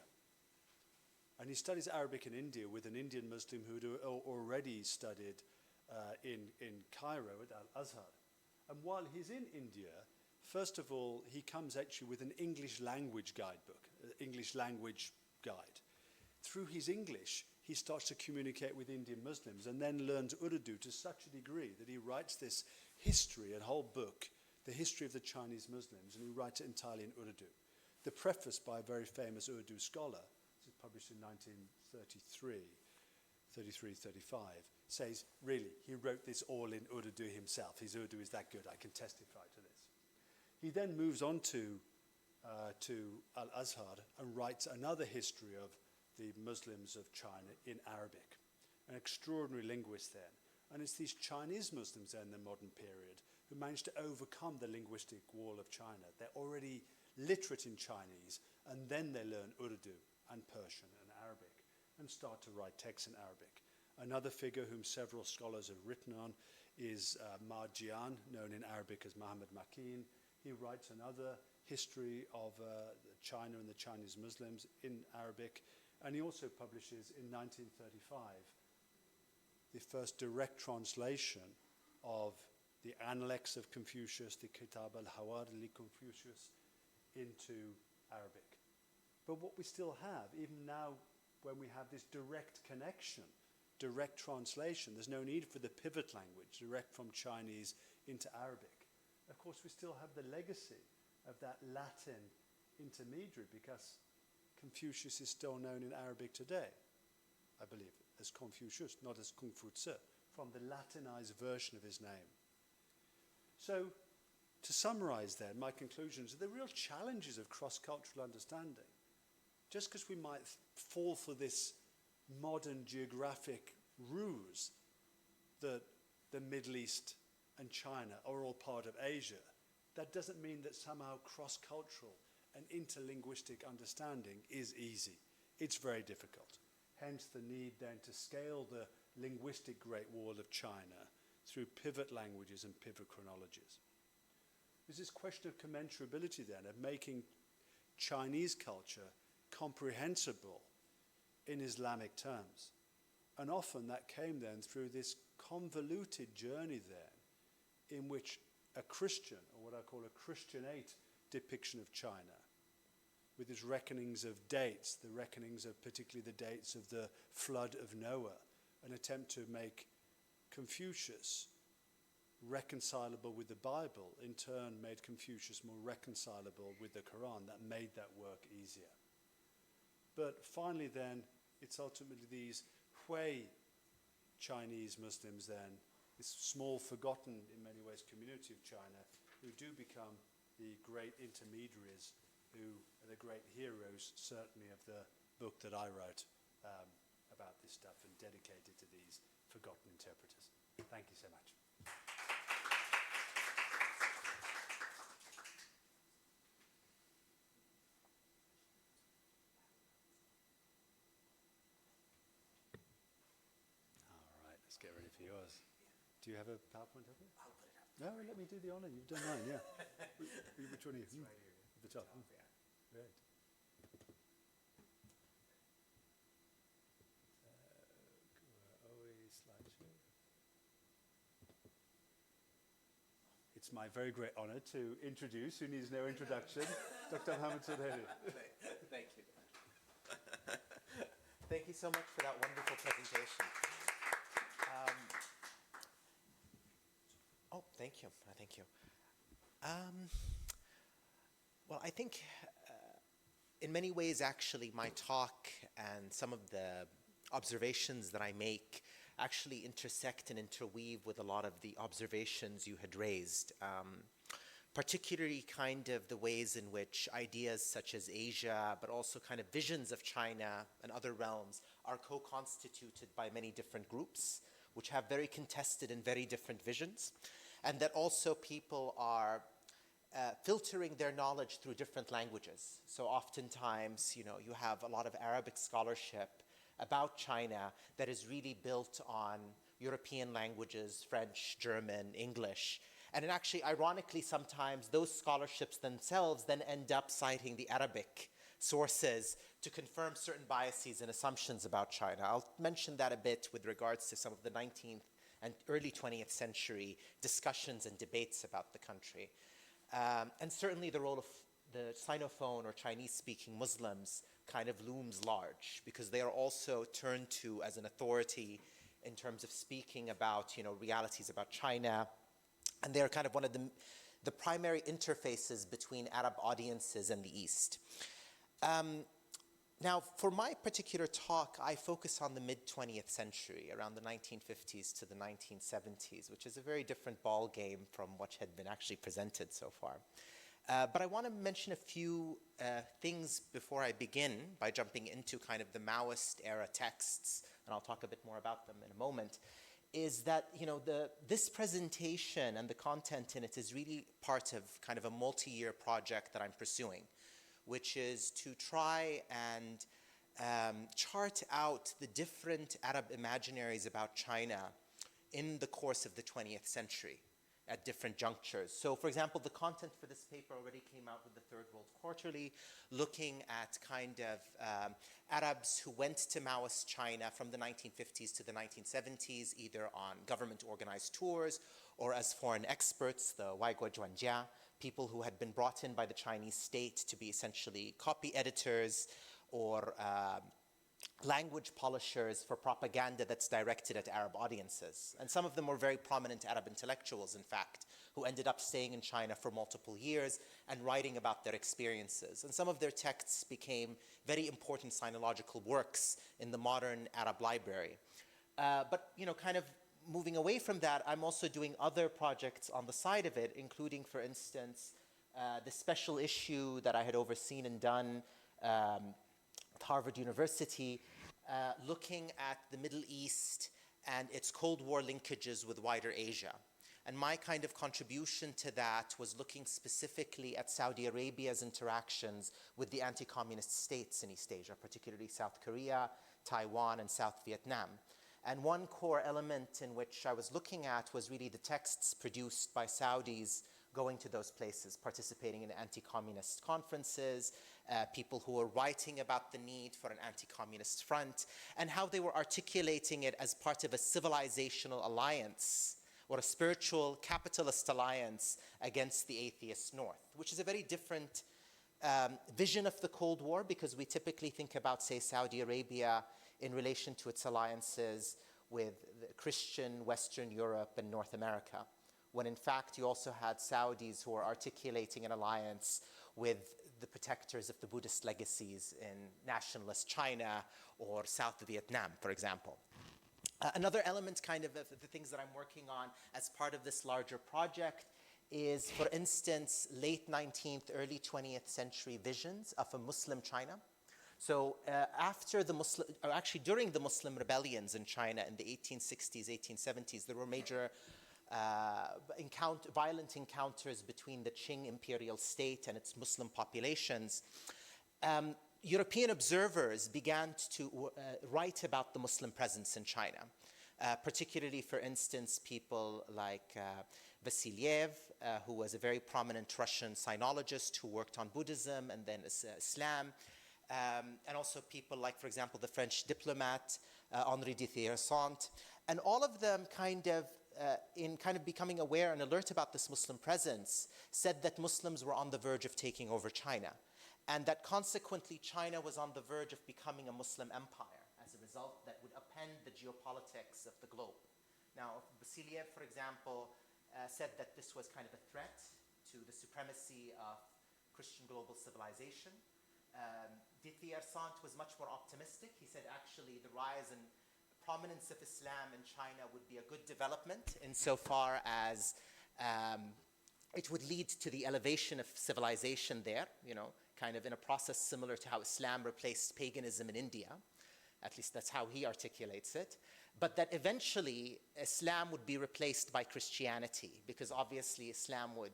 And he studies Arabic in India with an Indian Muslim who'd already studied in Cairo at Al-Azhar. And while he's in India, first of all, he comes actually with an English language guidebook, English language guide. Through his English, he starts to communicate with Indian Muslims and then learns Urdu to such a degree that he writes this history, a whole book, the history of the Chinese Muslims, and he writes it entirely in Urdu. The preface by a very famous Urdu scholar, this is published in 1933, 35, says, really, he wrote this all in Urdu himself. His Urdu is that good, I can testify to this. He then moves on to Al-Azhar and writes another history of the Muslims of China in Arabic. An extraordinary linguist then. And it's these Chinese Muslims in the modern period who managed to overcome the linguistic wall of China. They're already literate in Chinese, and then they learn Urdu and Persian and Arabic and start to write texts in Arabic. Another figure whom several scholars have written on is Marjian, known in Arabic as Muhammad Makin. He writes another history of China and the Chinese Muslims in Arabic, and he also publishes in 1935 the first direct translation of the Analects of Confucius, the Kitab al-Hawar li Confucius, into Arabic. But what we still have, even now when we have this direct connection, direct translation, there's no need for the pivot language, direct from Chinese into Arabic. Of course, we still have the legacy of that Latin intermediary, because Confucius is still known in Arabic today, I believe, as Confucius, not as Kung Fu Tzu, from the Latinized version of his name. So, to summarize then, my conclusions are the real challenges of cross-cultural understanding. Just because we might fall for this modern geographic ruse that the Middle East and China are all part of Asia, that doesn't mean that somehow cross-cultural and interlinguistic understanding is easy. It's very difficult. Hence the need then to scale the linguistic Great Wall of China through pivot languages and pivot chronologies. There's this question of commensurability then, of making Chinese culture comprehensible in Islamic terms. And often that came then through this convoluted journey then in which a Christian, or what I call a Christianate depiction of China, with its reckonings of dates, the reckonings of particularly the dates of the flood of Noah, an attempt to make Confucius reconcilable with the Bible, in turn made Confucius more reconcilable with the Quran. That made that work easier. But finally then, it's ultimately these Hui Chinese Muslims then, this small, forgotten in many ways community of China, who do become the great intermediaries, who are the great heroes, certainly, of the book that I wrote about this stuff and dedicated to these forgotten interpreters. Thank you so much. All right, let's get ready for yours. Do you have a PowerPoint up here? I'll put it up. No, let me do the honor. You've done mine, yeah. Which one are you? It's right here. At the top. Yeah. Great. Slideshow. It's my very great honor to introduce, who needs no introduction, Dr. Mohammed Sudheli. Thank you. Thank you so much for that wonderful presentation. Thank you. Thank you. Well, I think in many ways, actually, my talk and some of the observations that I make actually intersect and interweave with a lot of the observations you had raised, particularly kind of the ways in which ideas such as Asia, but also kind of visions of China and other realms are co-constituted by many different groups, which have very contested and very different visions, and that also people are filtering their knowledge through different languages. So oftentimes, you have a lot of Arabic scholarship about China that is really built on European languages, French, German, English. And it actually, ironically, sometimes those scholarships themselves then end up citing the Arabic sources to confirm certain biases and assumptions about China. I'll mention that a bit with regards to some of the 19th and early 20th century discussions and debates about the country. And certainly the role of the Sinophone or Chinese-speaking Muslims kind of looms large, because they are also turned to as an authority in terms of speaking about, realities about China. And they're kind of one of the primary interfaces between Arab audiences and the East. Now, for my particular talk, I focus on the mid-20th century, around the 1950s to the 1970s, which is a very different ball game from what had been actually presented so far. But I want to mention a few things before I begin by jumping into kind of the Maoist era texts, and I'll talk a bit more about them in a moment, is that, this presentation and the content in it is really part of kind of a multi-year project that I'm pursuing, which is to try and chart out the different Arab imaginaries about China in the course of the 20th century at different junctures. So, for example, the content for this paper already came out with the Third World Quarterly, looking at kind of Arabs who went to Maoist China from the 1950s to the 1970s, either on government-organized tours or as foreign experts, the Waiguo Zhuanjia, people who had been brought in by the Chinese state to be essentially copy editors or language polishers for propaganda that's directed at Arab audiences. And some of them were very prominent Arab intellectuals, in fact, who ended up staying in China for multiple years and writing about their experiences. And some of their texts became very important sinological works in the modern Arab library. But, kind of moving away from that, I'm also doing other projects on the side of it, including, for instance, the special issue that I had overseen and done at Harvard University, looking at the Middle East and its Cold War linkages with wider Asia. And my kind of contribution to that was looking specifically at Saudi Arabia's interactions with the anti-communist states in East Asia, particularly South Korea, Taiwan, and South Vietnam. And one core element in which I was looking at was really the texts produced by Saudis going to those places, participating in anti-communist conferences, people who were writing about the need for an anti-communist front, and how they were articulating it as part of a civilizational alliance, or a spiritual capitalist alliance against the atheist North, which is a very different vision of the Cold War, because we typically think about, say, Saudi Arabia in relation to its alliances with Christian Western Europe and North America, when in fact you also had Saudis who were articulating an alliance with the protectors of the Buddhist legacies in nationalist China or South Vietnam, for example. Another element kind of the things that I'm working on as part of this larger project is, for instance, late 19th, early 20th century visions of a Muslim China. So after the Muslim, or actually during the Muslim rebellions in China in the 1860s, 1870s, there were major violent encounters between the Qing imperial state and its Muslim populations. European observers began to write about the Muslim presence in China, particularly, for instance, people like Vasilyev, who was a very prominent Russian sinologist who worked on Buddhism and then Islam, and also people like, for example, the French diplomat Henri de Thierrissant, and all of them in becoming aware and alert about this Muslim presence, said that Muslims were on the verge of taking over China, and that consequently China was on the verge of becoming a Muslim empire as a result that would upend the geopolitics of the globe. Now, Vasilyev, for example, said that this was kind of a threat to the supremacy of Christian global civilization. De Thierrissant was much more optimistic. He said actually the rise and prominence of Islam in China would be a good development insofar as it would lead to the elevation of civilization there, kind of in a process similar to how Islam replaced paganism in India. At least that's how he articulates it. But that eventually Islam would be replaced by Christianity, because obviously Islam would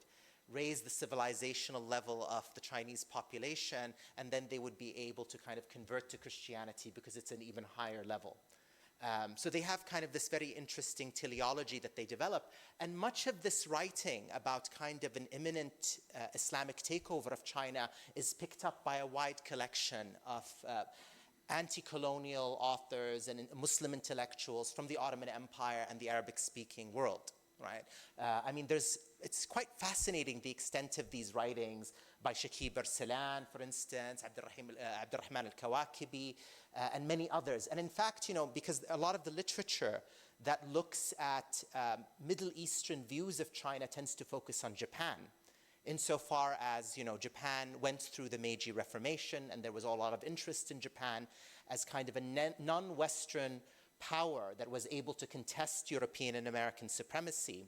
raise the civilizational level of the Chinese population, and then they would be able to kind of convert to Christianity because it's an even higher level. So they have kind of this very interesting teleology that they develop. And much of this writing about kind of an imminent Islamic takeover of China is picked up by a wide collection of anti-colonial authors and Muslim intellectuals from the Ottoman Empire and the Arabic-speaking world, right? It's quite fascinating, the extent of these writings by Shakib Arsalan, for instance, Abdurrahman al-Kawakibi, and many others. And in fact, because a lot of the literature that looks at Middle Eastern views of China tends to focus on Japan, insofar as, Japan went through the Meiji Reformation, and there was a lot of interest in Japan as kind of a non-Western power that was able to contest European and American supremacy.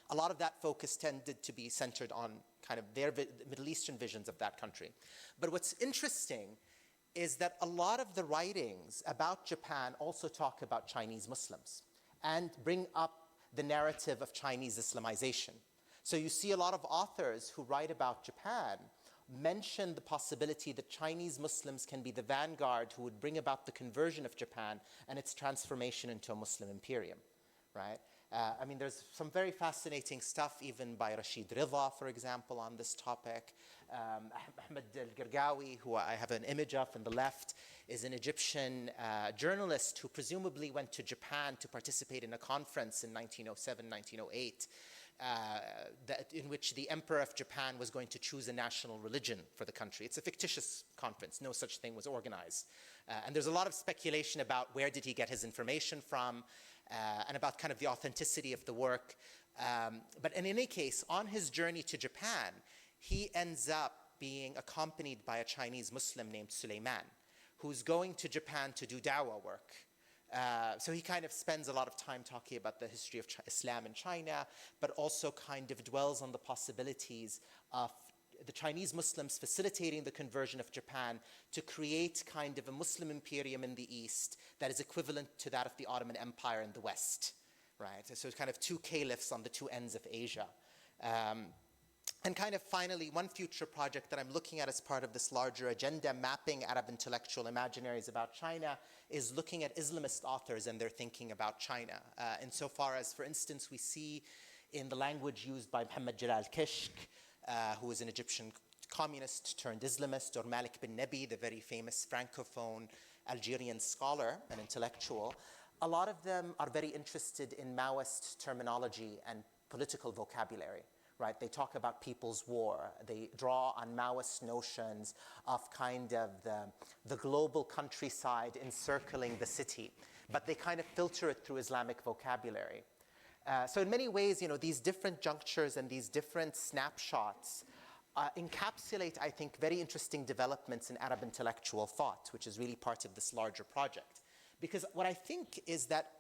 A lot of that focus tended to be centered on kind of their Middle Eastern visions of that country. But what's interesting is that a lot of the writings about Japan also talk about Chinese Muslims and bring up the narrative of Chinese Islamization. So you see a lot of authors who write about Japan mention the possibility that Chinese Muslims can be the vanguard who would bring about the conversion of Japan and its transformation into a Muslim imperium, right? There's some very fascinating stuff even by Rashid Rida, for example, on this topic. Ahmed al-Gargawi, who I have an image of on the left, is an Egyptian journalist who presumably went to Japan to participate in a conference in 1907, 1908, in which the emperor of Japan was going to choose a national religion for the country. It's a fictitious conference. No such thing was organized. And there's a lot of speculation about where did he get his information from, and about kind of the authenticity of the work. But in any case, on his journey to Japan, he ends up being accompanied by a Chinese Muslim named Suleiman, who's going to Japan to do dawah work. So he kind of spends a lot of time talking about the history of Islam in China, but also kind of dwells on the possibilities of the Chinese Muslims facilitating the conversion of Japan to create kind of a Muslim imperium in the East that is equivalent to that of the Ottoman Empire in the West, right? So it's kind of two caliphs on the two ends of Asia. And kind of finally, one future project that I'm looking at as part of this larger agenda, mapping Arab intellectual imaginaries about China, is looking at Islamist authors and their thinking about China. Insofar as, for instance, we see in the language used by Muhammad Jalal Kishk, who is an Egyptian communist turned Islamist, or Malik bin Nabi, the very famous Francophone Algerian scholar and intellectual, a lot of them are very interested in Maoist terminology and political vocabulary, right? They talk about people's war. They draw on Maoist notions of kind of the global countryside encircling the city, but they kind of filter it through Islamic vocabulary. So in many ways, these different junctures and these different snapshots encapsulate, I think, very interesting developments in Arab intellectual thought, which is really part of this larger project. Because what I think is that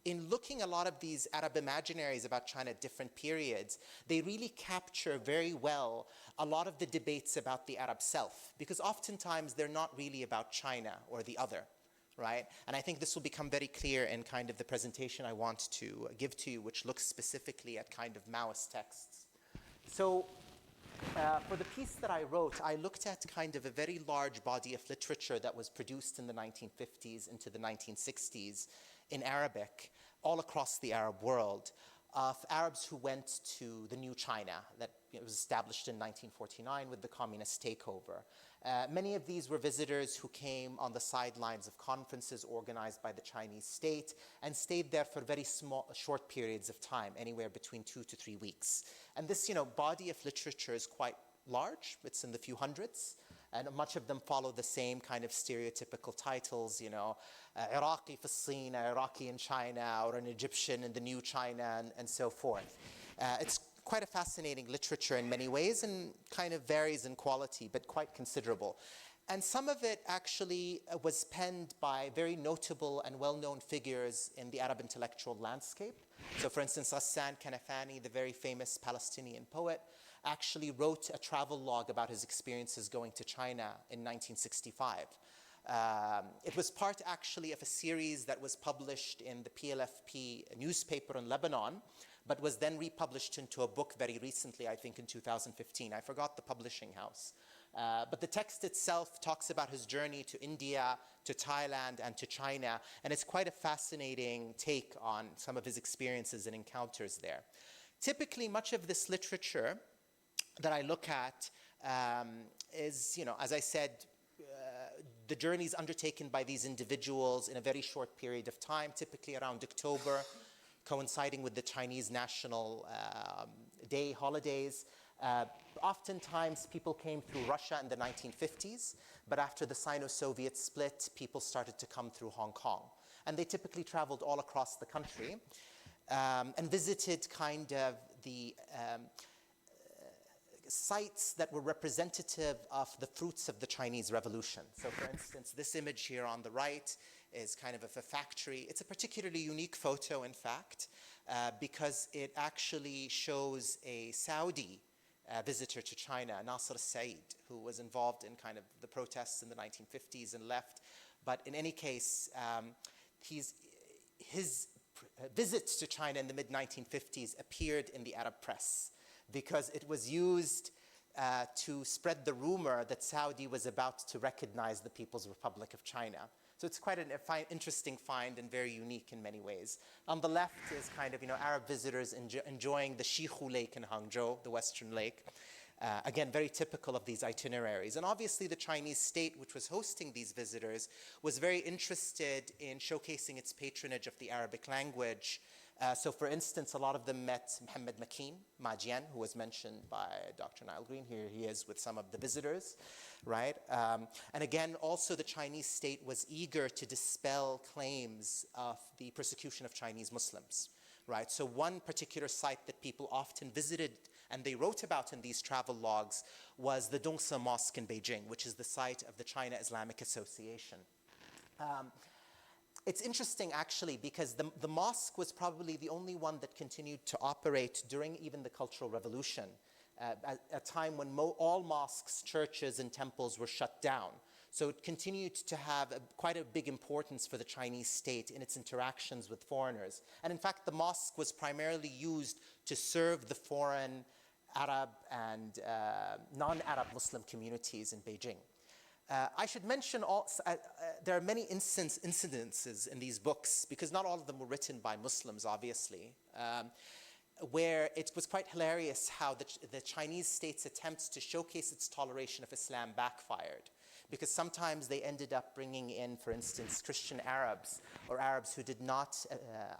in looking a lot of these Arab imaginaries about China at different periods, they really capture very well a lot of the debates about the Arab self, because oftentimes they're not really about China or the other, right? And I think this will become very clear in kind of the presentation I want to give to you, which looks specifically at kind of Maoist texts. So for the piece that I wrote, I looked at kind of a very large body of literature that was produced in the 1950s into the 1960s in Arabic, all across the Arab world, of Arabs who went to the new China that was established in 1949 with the communist takeover. Many of these were visitors who came on the sidelines of conferences organized by the Chinese state and stayed there for very short periods of time, anywhere between 2 to 3 weeks. And this, body of literature is quite large. It's in the few hundreds. And much of them follow the same kind of stereotypical titles, Iraqi fi Sin, Iraqi in China, or an Egyptian in the new China, and so forth. It's quite a fascinating literature in many ways and kind of varies in quality, but quite considerable. And some of it actually was penned by very notable and well-known figures in the Arab intellectual landscape. So for instance, Ghassan Kanafani, the very famous Palestinian poet, actually wrote a travel log about his experiences going to China in 1965. It was part actually of a series that was published in the PLFP newspaper in Lebanon, but was then republished into a book very recently, I think in 2015. I forgot the publishing house. But the text itself talks about his journey to India, to Thailand, and to China, and it's quite a fascinating take on some of his experiences and encounters there. Typically, much of this literature that I look at is, as I said, the journeys undertaken by these individuals in a very short period of time, typically around October, coinciding with the Chinese National Day holidays. Oftentimes, people came through Russia in the 1950s, but after the Sino-Soviet split, people started to come through Hong Kong. And they typically traveled all across the country and visited kind of the sites that were representative of the fruits of the Chinese Revolution. So for instance, this image here on the right is kind of a factory. It's a particularly unique photo, in fact, because it actually shows a Saudi visitor to China, Nasser Said, who was involved in kind of the protests in the 1950s and left. But in any case, his visit to China in the mid-1950s appeared in the Arab press, because it was used to spread the rumor that Saudi was about to recognize the People's Republic of China. So it's quite an interesting find and very unique in many ways. On the left is kind of, Arab visitors enjoying the Shihu Lake in Hangzhou, the Western Lake. Again, very typical of these itineraries. And obviously the Chinese state, which was hosting these visitors, was very interested in showcasing its patronage of the Arabic language. So for instance, a lot of them met Mohammed Makin, Ma Jian, who was mentioned by Dr. Niall Green. Here he is with some of the visitors, right? And again, also the Chinese state was eager to dispel claims of the persecution of Chinese Muslims, right? So one particular site that people often visited and they wrote about in these travel logs was the Dongsa Mosque in Beijing, which is the site of the China Islamic Association. It's interesting, actually, because the mosque was probably the only one that continued to operate during even the Cultural Revolution, at a time when all mosques, churches, and temples were shut down. So it continued to have quite a big importance for the Chinese state in its interactions with foreigners. And in fact, the mosque was primarily used to serve the foreign Arab and non-Arab Muslim communities in Beijing. I should mention also, there are many incidences in these books, because not all of them were written by Muslims, obviously, where it was quite hilarious how the Chinese state's attempts to showcase its toleration of Islam backfired. because sometimes they ended up bringing in, for instance, Christian Arabs or Arabs who did not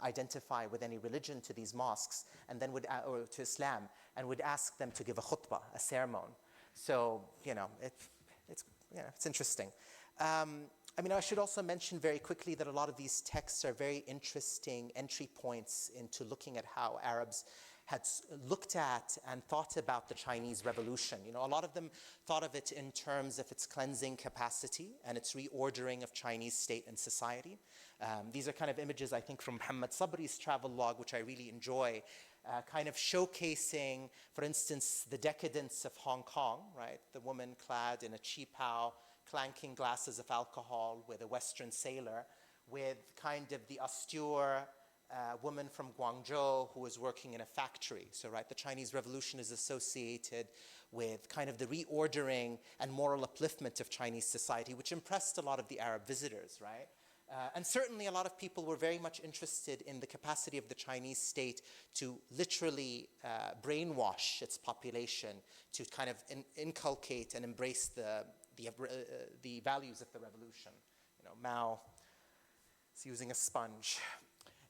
identify with any religion to these mosques, and then or to Islam, and would ask them to give a khutbah, a sermon. So, it's interesting. I should also mention very quickly that a lot of these texts are very interesting entry points into looking at how Arabs had looked at and thought about the Chinese Revolution. A lot of them thought of it in terms of its cleansing capacity and its reordering of Chinese state and society. These are kind of images, I think, from Muhammad Sabri's travel log, which I really enjoy, kind of showcasing, for instance, the decadence of Hong Kong, right? The woman clad in a qipao, clanking glasses of alcohol with a Western sailor, with kind of the austere woman from Guangzhou who was working in a factory. So, right, the Chinese Revolution is associated with kind of the reordering and moral upliftment of Chinese society, which impressed a lot of the Arab visitors, right? And certainly a lot of people were very much interested in the capacity of the Chinese state to literally brainwash its population, to kind of inculcate and embrace the values of the revolution. Mao is using a sponge.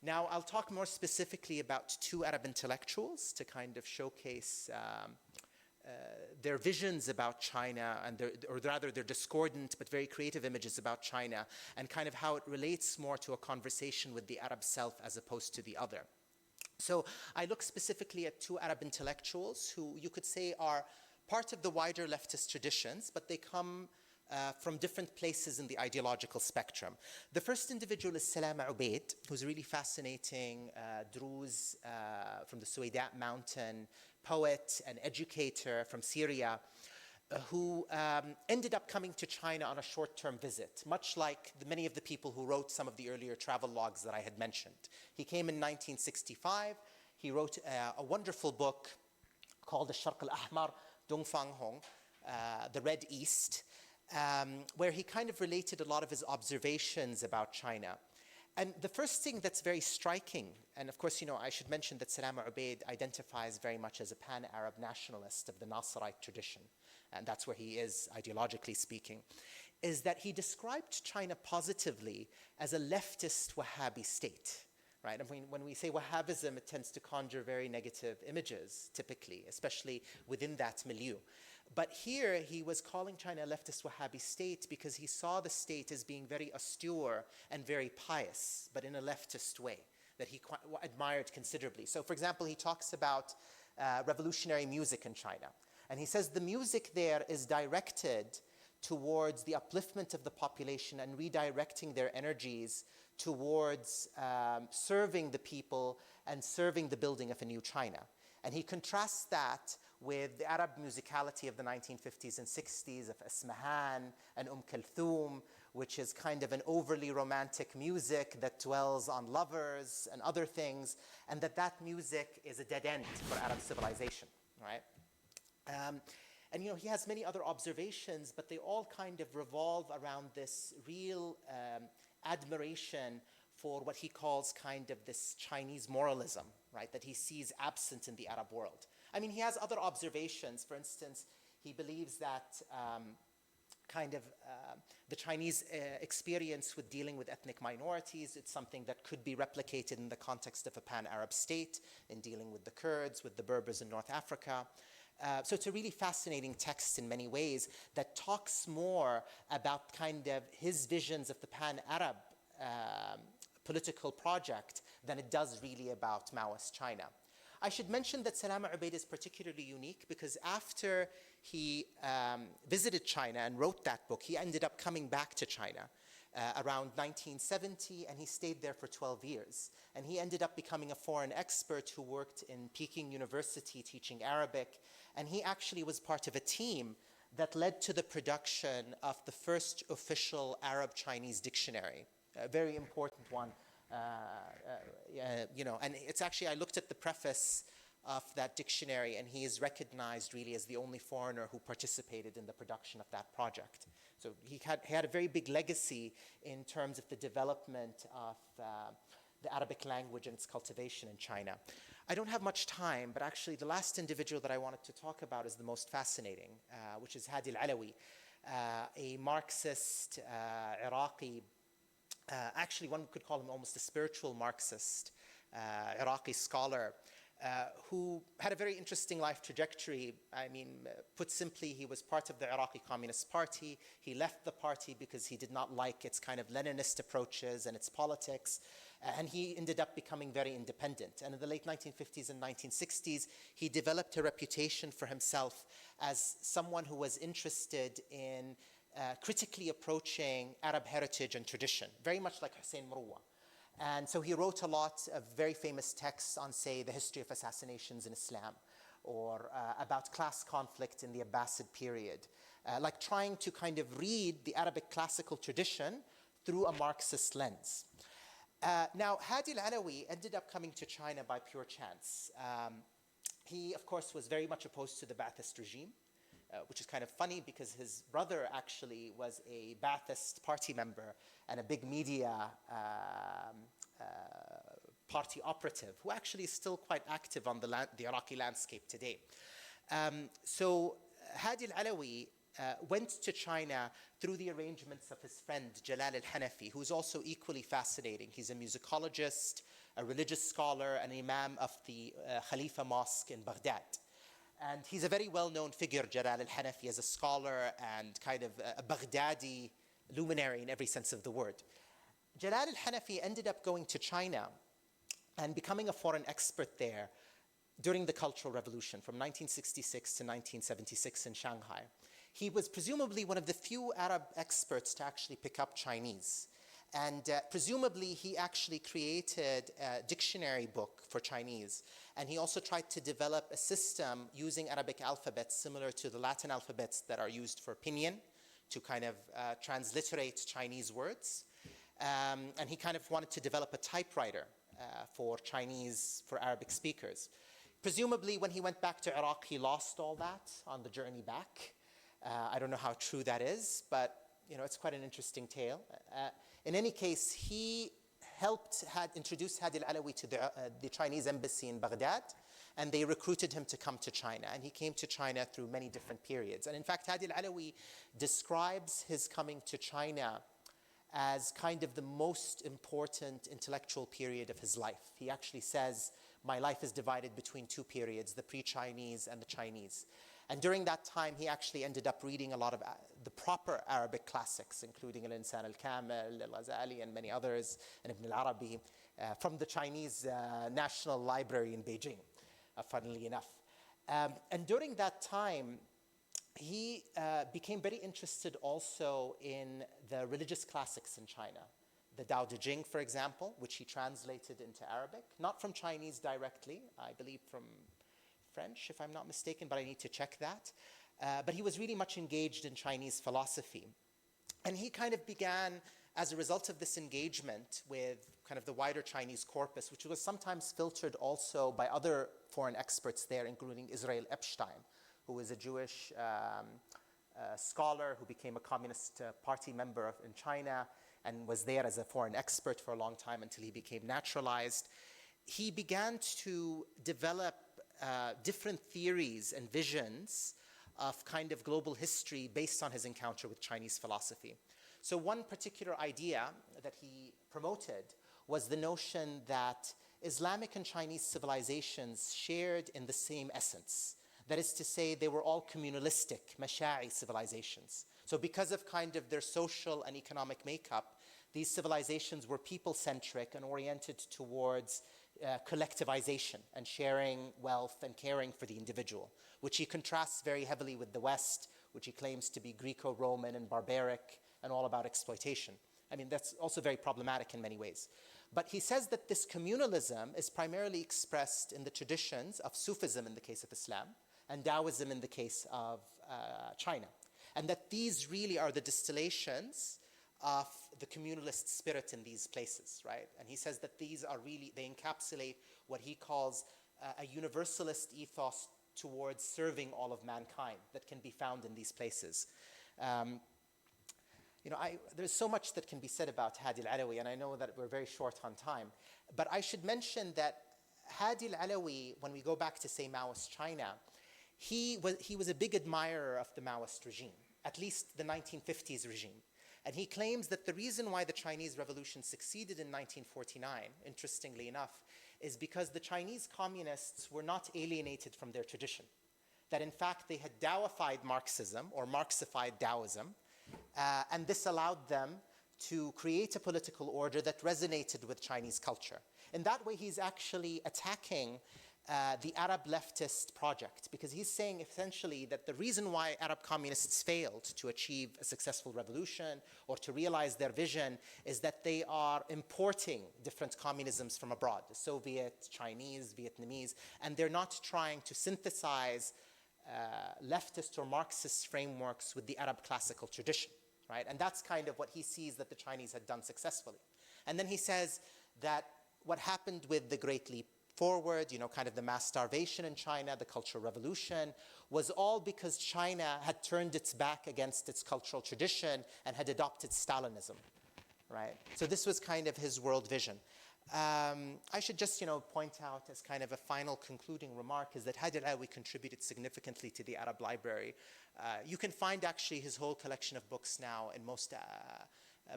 Now, I'll talk more specifically about two Arab intellectuals to kind of showcase their visions about China, or rather their discordant but very creative images about China, and kind of how it relates more to a conversation with the Arab self as opposed to the other. So I look specifically at two Arab intellectuals who you could say are part of the wider leftist traditions, but they come from different places in the ideological spectrum. The first individual is Salama Ubaid, who's a really fascinating Druze from the Suwayda mountain, poet and educator from Syria, who ended up coming to China on a short-term visit, much like many of the people who wrote some of the earlier travel logs that I had mentioned. He came in 1965. He wrote a wonderful book called the Sharq al-Ahmar Dongfang Hong, The Red East, where he kind of related a lot of his observations about China. And the first thing that's very striking, and of course, I should mention that Salama Ubaid identifies very much as a pan-Arab nationalist of the Nasserite tradition, and that's where he is ideologically speaking, is that he described China positively as a leftist Wahhabi state. Right? I mean, when we say Wahhabism, it tends to conjure very negative images, typically, especially within that milieu. But here, he was calling China a leftist Wahhabi state because he saw the state as being very austere and very pious, but in a leftist way that he admired considerably. So, for example, he talks about revolutionary music in China. And he says the music there is directed towards the upliftment of the population and redirecting their energies towards serving the people and serving the building of a new China. And he contrasts that with the Arab musicality of the 1950s and 60s of Ismahan and Kulthum, which is kind of an overly romantic music that dwells on lovers and other things, and that music is a dead end for Arab civilization, right? And he has many other observations, but they all kind of revolve around this real admiration for what he calls kind of this Chinese moralism, right, that he sees absent in the Arab world. I mean, he has other observations. For instance, he believes that the Chinese experience with dealing with ethnic minorities, it's something that could be replicated in the context of a pan-Arab state, in dealing with the Kurds, with the Berbers in North Africa. So it's a really fascinating text in many ways that talks more about kind of his visions of the pan-Arab political project than it does really about Maoist China. I should mention that Salama Ubaid is particularly unique because after he visited China and wrote that book, he ended up coming back to China around 1970, and he stayed there for 12 years. And he ended up becoming a foreign expert who worked in Peking University teaching Arabic, and he actually was part of a team that led to the production of the first official Arab-Chinese dictionary, a very important one. And it's actually, I looked at the preface of that dictionary, and he is recognized really as the only foreigner who participated in the production of that project. So he had a very big legacy in terms of the development of the Arabic language and its cultivation in China. I don't have much time, but actually the last individual that I wanted to talk about is the most fascinating, which is Hadi al-Alawi. a Marxist Iraqi, actually one could call him almost a spiritual Marxist, Iraqi scholar, who had a very interesting life trajectory. I mean, put simply, he was part of the Iraqi Communist Party. He left the party because he did not like its kind of Leninist approaches and its politics. And he ended up becoming very independent. And in the late 1950s and 1960s, he developed a reputation for himself as someone who was interested in critically approaching Arab heritage and tradition, very much like Hussein Marwa. And so he wrote a lot of very famous texts on, say, the history of assassinations in Islam, or about class conflict in the Abbasid period, like trying to kind of read the Arabic classical tradition through a Marxist lens. Now, Hadi al-Alawi ended up coming to China by pure chance. He, of course, was very much opposed to the Ba'athist regime, which is kind of funny because his brother actually was a Ba'athist party member and a big media party operative who actually is still quite active on the Iraqi landscape today. So Hadi al-Alawi went to China through the arrangements of his friend Jalal al-Hanafi, who's also equally fascinating. He's a musicologist, a religious scholar, an imam of the Khalifa Mosque in Baghdad. And he's a very well-known figure, Jalal al-Hanafi, as a scholar and kind of a Baghdadi luminary in every sense of the word. Jalal al-Hanafi ended up going to China and becoming a foreign expert there during the Cultural Revolution from 1966 to 1976 in Shanghai. He was presumably one of the few Arab experts to actually pick up Chinese. And presumably, he actually created a dictionary book for Chinese. And he also tried to develop a system using Arabic alphabets similar to the Latin alphabets that are used for pinyin to kind of transliterate Chinese words. And he kind of wanted to develop a typewriter for Chinese, for Arabic speakers. Presumably, when he went back to Iraq, he lost all that on the journey back. I don't know how true that is, but it's quite an interesting tale. In any case, he had introduced Hadi al-Alawi to the Chinese embassy in Baghdad, and they recruited him to come to China. And he came to China through many different periods. And in fact, Hadi al-Alawi describes his coming to China as kind of the most important intellectual period of his life. He actually says, my life is divided between two periods, the pre-Chinese and the Chinese. And during that time, he actually ended up reading a lot of the proper Arabic classics, including Al-Insan al-Kamil, Al-Ghazali, and many others, and Ibn al-Arabi, from the Chinese National Library in Beijing, funnily enough. And during that time, he became very interested also in the religious classics in China. The Tao Te Ching, for example, which he translated into Arabic, not from Chinese directly, I believe from French, if I'm not mistaken, but I need to check that. But he was really much engaged in Chinese philosophy. And he kind of began, as a result of this engagement with kind of the wider Chinese corpus, which was sometimes filtered also by other foreign experts there, including Israel Epstein, who was a Jewish scholar who became a Communist Party member in China and was there as a foreign expert for a long time until he became naturalized. He began to develop different theories and visions of kind of global history based on his encounter with Chinese philosophy. So one particular idea that he promoted was the notion that Islamic and Chinese civilizations shared in the same essence. That is to say, they were all communalistic, masha'i civilizations. So because of kind of their social and economic makeup, these civilizations were people-centric and oriented towards collectivization and sharing wealth and caring for the individual, which he contrasts very heavily with the West, which he claims to be Greco-Roman and barbaric and all about exploitation. I mean, that's also very problematic in many ways. But he says that this communalism is primarily expressed in the traditions of Sufism in the case of Islam and Taoism in the case of China. And that these really are the distillations of the communalist spirit in these places, right? And he says that these are really, they encapsulate what he calls a universalist ethos towards serving all of mankind that can be found in these places. There's so much that can be said about Hadi al-Alawi, and I know that we're very short on time, but I should mention that Hadi al-Alawi, when we go back to, say, Maoist China, he was a big admirer of the Maoist regime. at least the 1950s regime. And he claims that the reason why the Chinese Revolution succeeded in 1949, interestingly enough, is because the Chinese communists were not alienated from their tradition. That in fact they had Taoified Marxism, or Marxified Taoism, and this allowed them to create a political order that resonated with Chinese culture. In that way, he's actually attacking the Arab leftist project, because he's saying essentially that the reason why Arab communists failed to achieve a successful revolution or to realize their vision is that they are importing different communisms from abroad, the Soviet, Chinese, Vietnamese, and they're not trying to synthesize leftist or Marxist frameworks with the Arab classical tradition, right? And that's kind of what he sees that the Chinese had done successfully. And then he says that what happened with the Great Leap Forward, kind of the mass starvation in China, the Cultural Revolution, was all because China had turned its back against its cultural tradition and had adopted Stalinism, right? So this was kind of his world vision. I should just, point out as kind of a final concluding remark is that Haider Alawi contributed significantly to the Arab Library. You can find actually his whole collection of books now in most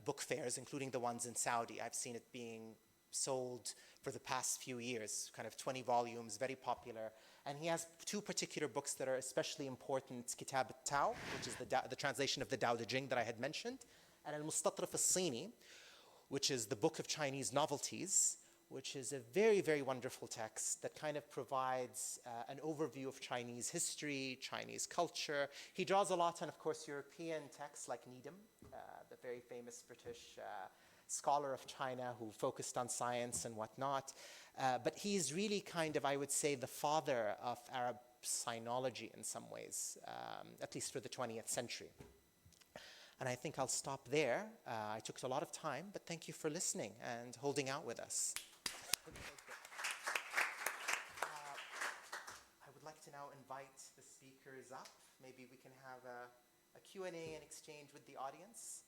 book fairs, including the ones in Saudi. I've seen it being sold for the past few years, kind of 20 volumes, very popular. And he has two particular books that are especially important, Kitab al-Tao, which is the translation of the Tao Te Ching that I had mentioned, and Al-Mustatraf al-Sini, which is the Book of Chinese Novelties, which is a very, very wonderful text that kind of provides an overview of Chinese history, Chinese culture. He draws a lot on, of course, European texts like Needham, the very famous British scholar of China who focused on science and whatnot. But he's really kind of, I would say, the father of Arab sinology in some ways, at least for the 20th century. And I think I'll stop there. I took a lot of time, but thank you for listening and holding out with us. I would like to now invite the speakers up. Maybe we can have a Q&A and exchange with the audience.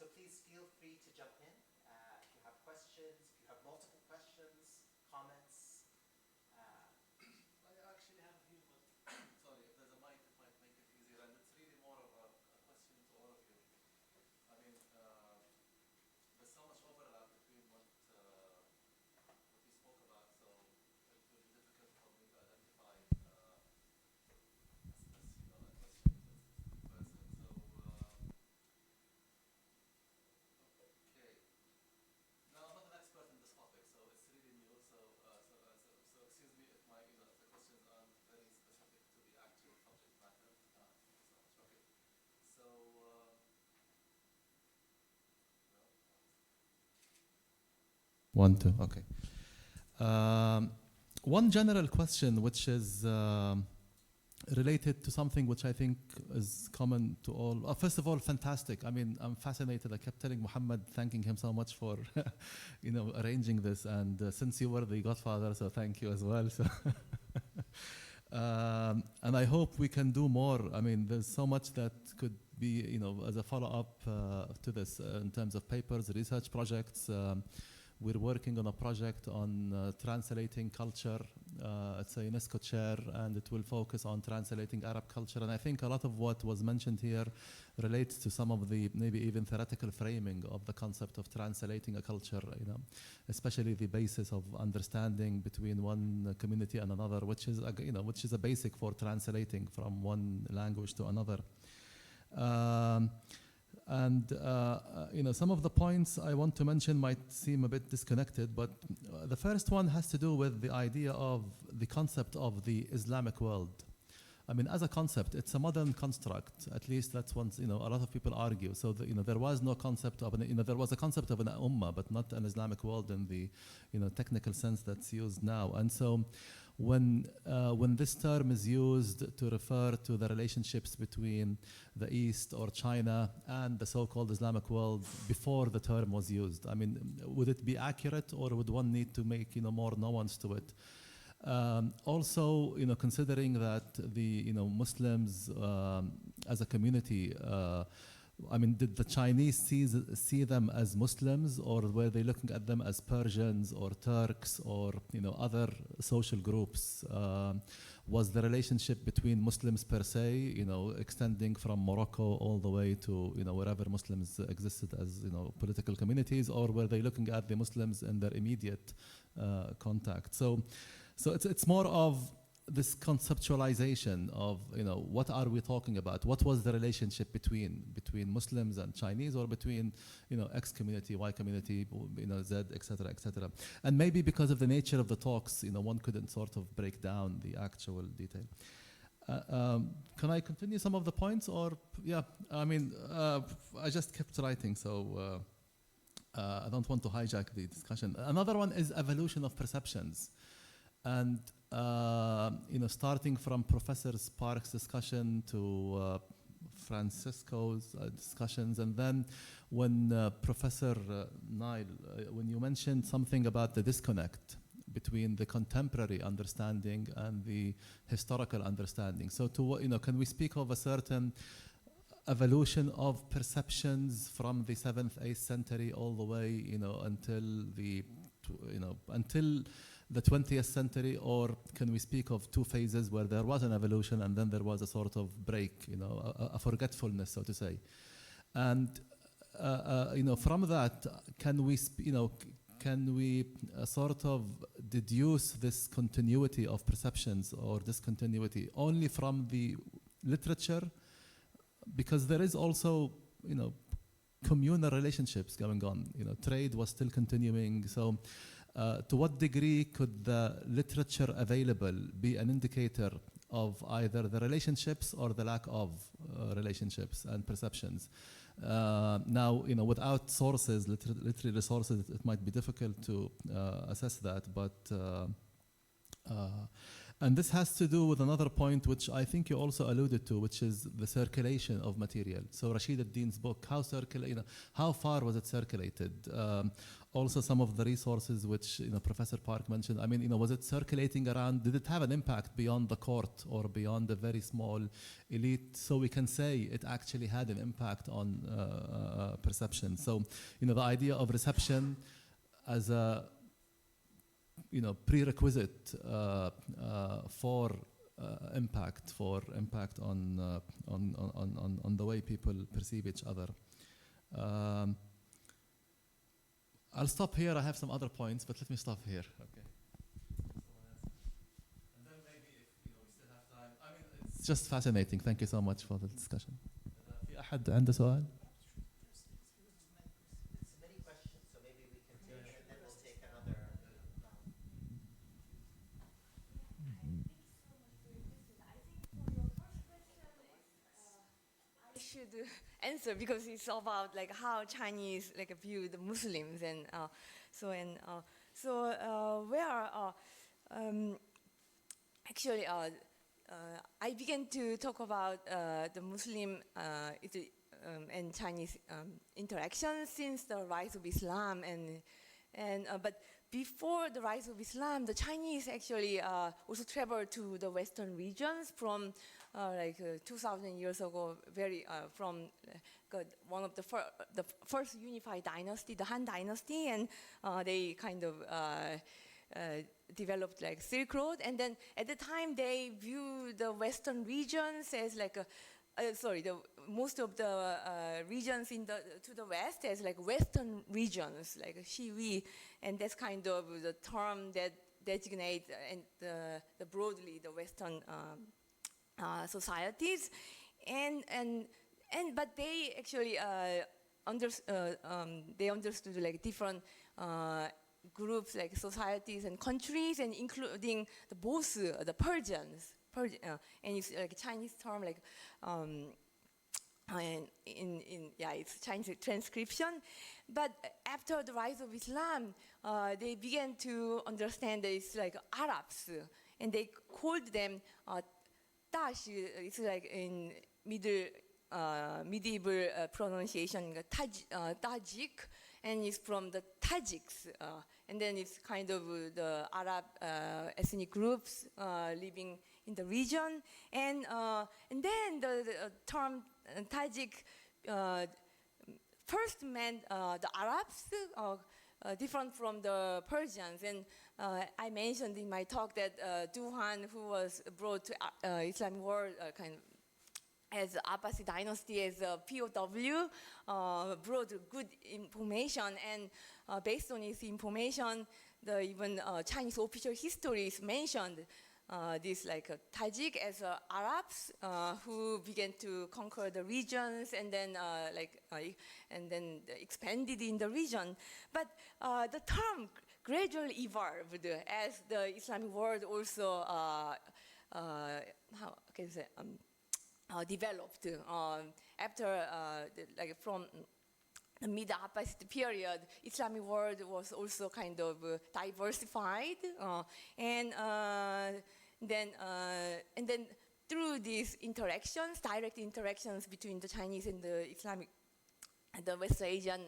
So please feel free to jump in if you have questions, if you have multiple questions, comments. I actually have a few, but sorry, if there's a mic, it might make it easier. And it's really more of a question to all of you. I mean, there's so much overlap between what you spoke about, so it will be difficult for me to identify a question person. So. Okay. Now, I'm not an expert in this topic, so it's really new. So excuse me if if the questions aren't very specific to the actual subject matter. Thank you so much. Okay. So, no. 1, 2. Okay. One general question, which is related to something which I think is common to all. First of all, fantastic. I mean, I'm fascinated. I kept telling Muhammad, thanking him so much for, arranging this. And since you were the godfather, so thank you as well. So and I hope we can do more. I mean, there's so much that could be, as a follow-up to this in terms of papers, research projects. We're working on a project on translating culture. It's a UNESCO chair, and it will focus on translating Arab culture. And I think a lot of what was mentioned here relates to some of the maybe even theoretical framing of the concept of translating a culture, especially the basis of understanding between one community and another, which is a basic for translating from one language to another. And some of the points I want to mention might seem a bit disconnected, but the first one has to do with the idea of the concept of the Islamic world. I mean, as a concept, it's a modern construct. At least that's what a lot of people argue. So there was no concept of there was a concept of an ummah, but not an Islamic world in the technical sense that's used now. And so, when this term is used to refer to the relationships between the East or China and the so-called Islamic world before the term was used, I mean, would it be accurate, or would one need to make more nuance to it? Also, considering that the Muslims as a community, I mean, did the Chinese see them as Muslims, or were they looking at them as Persians or Turks or other social groups? Was the relationship between Muslims per se, extending from Morocco all the way to wherever Muslims existed as political communities, or were they looking at the Muslims in their immediate contact? So it's more of this conceptualization of what are we talking about? What was the relationship between Muslims and Chinese, or between X community, Y community, Z, etc., etc. And maybe because of the nature of the talks, one couldn't sort of break down the actual detail. Can I continue some of the points, or yeah? I mean, I just kept writing, so I don't want to hijack the discussion. Another one is evolution of perceptions. And starting from Professor Sparks' discussion to Francisco's discussions, and then when Professor Nile, when you mentioned something about the disconnect between the contemporary understanding and the historical understanding. So, can we speak of a certain evolution of perceptions from the 7th, 8th century all the way, until the 20th century, or can we speak of two phases where there was an evolution and then there was a sort of break, a forgetfulness, so to say? And from that, can we sort of deduce this continuity of perceptions or discontinuity only from the literature? Because there is also, communal relationships going on. Trade was still continuing. So, to what degree could the literature available be an indicator of either the relationships or the lack of relationships and perceptions? Now, without sources, literary sources, it might be difficult to assess that, but and this has to do with another point, which I think you also alluded to, which is the circulation of material. So Rashid ad-Din's book, how far was it circulated? Also, some of the resources which Professor Park mentioned. I mean, was it circulating around? Did it have an impact beyond the court or beyond the very small elite? So we can say it actually had an impact on perception. So, the idea of reception as a prerequisite for impact on the way people perceive each other. I'll stop here. I have some other points, but let me stop here. Okay. And then maybe if we still have time. I mean, it's just fascinating. Thank you so much for the discussion. في أحد عنده سؤال؟ Should answer because it's about like how Chinese view the Muslims, and actually I began to talk about the Muslim and Chinese interaction since the rise of Islam, but before the rise of Islam, the Chinese actually also traveled to the Western regions from 2,000 years ago, from one of the first unified dynasty, the Han Dynasty, and they kind of developed Silk Road, and then at the time they viewed the Western regions as most of the regions to the west as Western regions, like Xiwi, and that's kind of the term that designates broadly the Western societies, but they actually understood different groups, societies and countries, and including both the Persians and it's like a Chinese term, like and it's Chinese transcription. But after the rise of Islam, they began to understand that it's like Arabs, and they called them Tash. It's like in medieval pronunciation, Tajik, and it's from the Tajiks. And then it's kind of the Arab ethnic groups living in the region. And then the term Tajik first meant the Arabs, different from the Persians. And I mentioned in my talk that Duhan, who was brought to Islamic world kind of as Abbasid dynasty, as a POW, brought good information, and based on his information, the even Chinese official histories mentioned this like Tajik as Arabs who began to conquer the regions and then expanded in the region. But the term gradually evolved as the Islamic world also how can I say? Developed after from the mid-Abbasid period. Islamic world was also kind of diversified, and then through these interactions, direct interactions between the Chinese and the Islamic, and the West Asian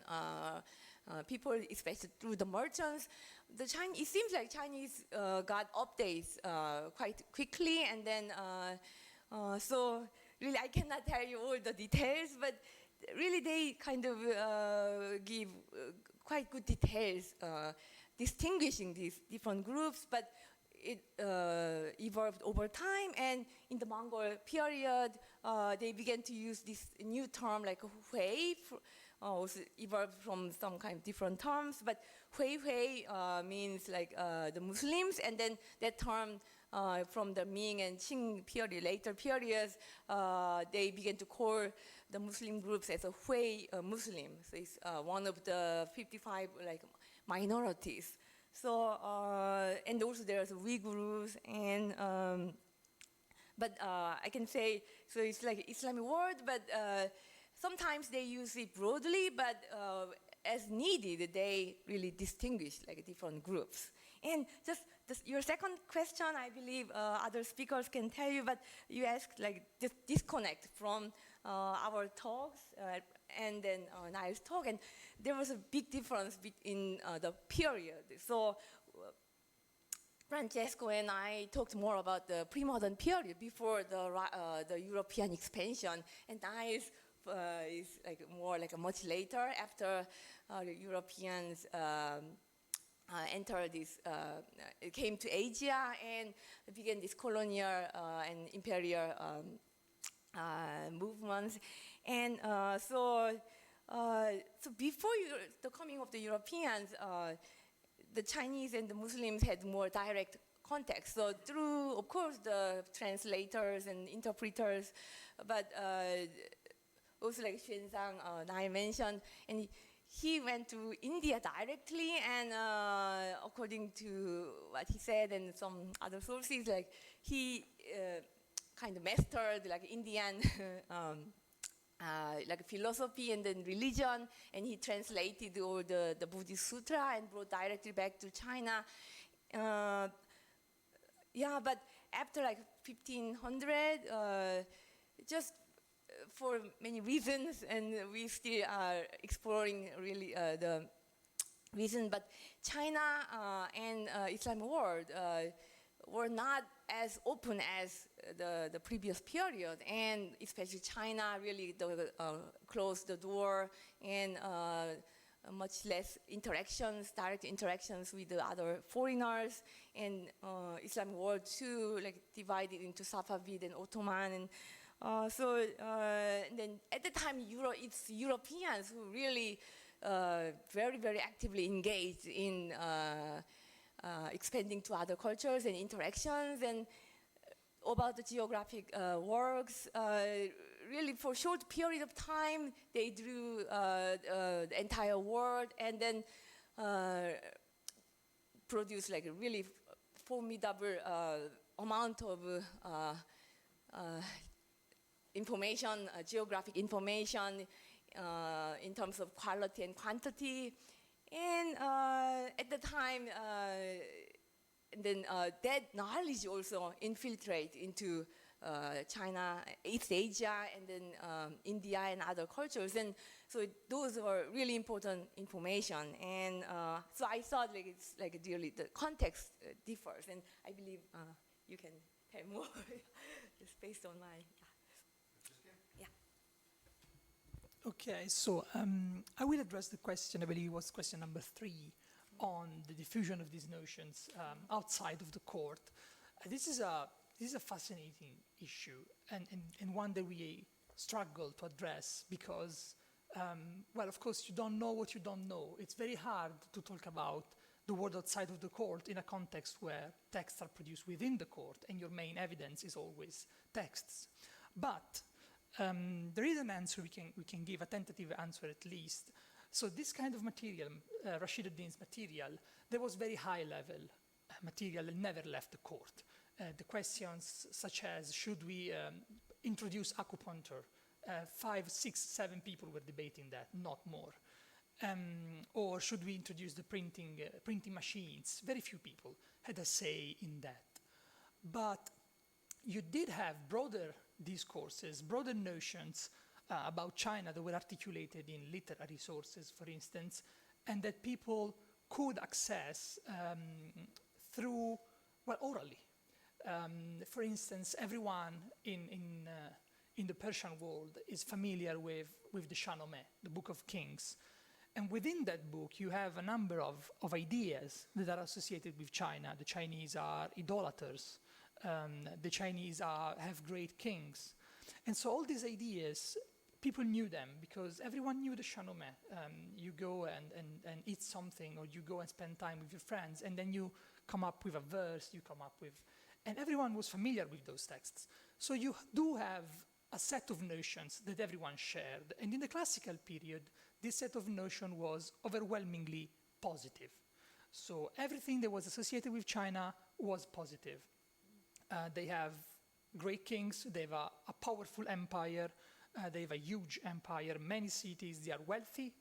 people, especially through the merchants, it seems like Chinese got updates quite quickly, and then so. Really, I cannot tell you all the details, but really they kind of give quite good details distinguishing these different groups, but it evolved over time, and in the Mongol period, they began to use this new term like Hui, also evolved from some kind of different terms, but Hui means like the Muslims, and then that term from the Ming and Qing period, later periods, they began to call the Muslim groups as a Hui Muslim. So it's one of the 55 like minorities. So and also there's Uyghurs, and but I can say so it's like Islamic word, but sometimes they use it broadly, but as needed, they really distinguish like different groups. And just your second question, I believe other speakers can tell you, but you asked like this disconnect from our talks and then Niall's talk, and there was a big difference in the period. So Francesco and I talked more about the pre-modern period before the European expansion, and Niall's is like more like a much later after the Europeans entered this, came to Asia and began this colonial and imperial movements. And so before the coming of the Europeans, the Chinese and the Muslims had more direct contact. So through, of course, the translators and interpreters, but also like Xuanzang, I mentioned, and he went to India directly, and according to what he said and some other sources, like he kind of mastered like Indian like philosophy and then religion, and he translated all the Buddhist sutra and brought directly back to China. Yeah, but after like 1500, just for many reasons, and we still are exploring really the reason, but China and Islamic world were not as open as the previous period, and especially China really closed the door, and much less interactions, direct interactions with the other foreigners, and Islamic world too, like divided into Safavid and Ottoman, and and then at the time, it's Europeans who really very, very actively engaged in expanding to other cultures and interactions, and about the geographic works. Really, for a short period of time, they drew the entire world, and then produced like a really formidable amount of information, geographic information, in terms of quality and quantity. And at the time, that knowledge also infiltrate into China, East Asia, and then India and other cultures. And so those were really important information. And so I thought like it's like really the context differs. And I believe you can tell more just based on my, yeah. Okay, so I will address the question, I believe it was question number 3, on the diffusion of these notions outside of the court. This is a fascinating issue and one that we struggle to address because, well, of course, you don't know what you don't know. It's very hard to talk about the world outside of the court in a context where texts are produced within the court and your main evidence is always texts. But there is an answer we can give, a tentative answer at least. So this kind of material, Rashid ad-Din's material, there was very high level material that never left the court. The questions such as, should we introduce acupuncture? 5, 6, 7 people were debating that, not more. Or should we introduce the printing machines? Very few people had a say in that. But you did have broader discourses, broader notions about China that were articulated in literary sources, for instance, and that people could access through, well, orally. For instance, everyone in the Persian world is familiar with the Shahnameh, the Book of Kings. And within that book, you have a number of ideas that are associated with China. The Chinese are idolaters. The Chinese have great kings. And so all these ideas, people knew them because everyone knew the Shahnameh. You go and eat something, or you go and spend time with your friends, and then you come up with a verse, and everyone was familiar with those texts. So you do have a set of notions that everyone shared. And in the classical period, this set of notions was overwhelmingly positive. So everything that was associated with China was positive. They have great kings, they have a powerful empire, they have a huge empire, many cities, they are wealthy,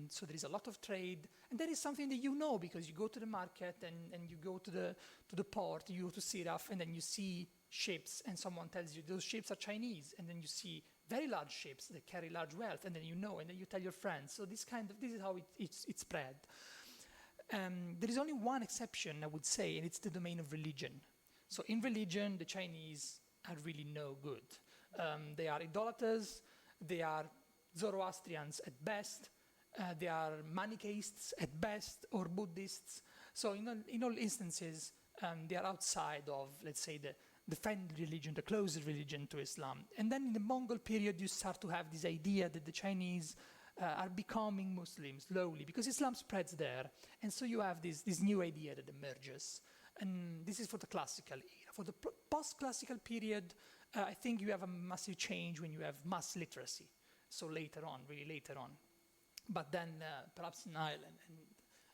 so there is a lot of trade. And that is something that you know because you go to the market and you go to the port, you go to Siraf, and then you see ships, and someone tells you those ships are Chinese, and then you see very large ships that carry large wealth, and then you know, and then you tell your friends. So this is how it's spread. There is only one exception, I would say, and it's the domain of religion. So in religion, the Chinese are really no good. They are idolaters, they are Zoroastrians at best, they are Manichaeists at best, or Buddhists. So in all instances, they are outside of, let's say, the friendly religion, the closest religion to Islam. And then in the Mongol period, you start to have this idea that the Chinese are becoming Muslims slowly, because Islam spreads there. And so you have this new idea that emerges. And this is for the classical era. For the post-classical period, I think you have a massive change when you have mass literacy. So later on, really later on. But then perhaps Niall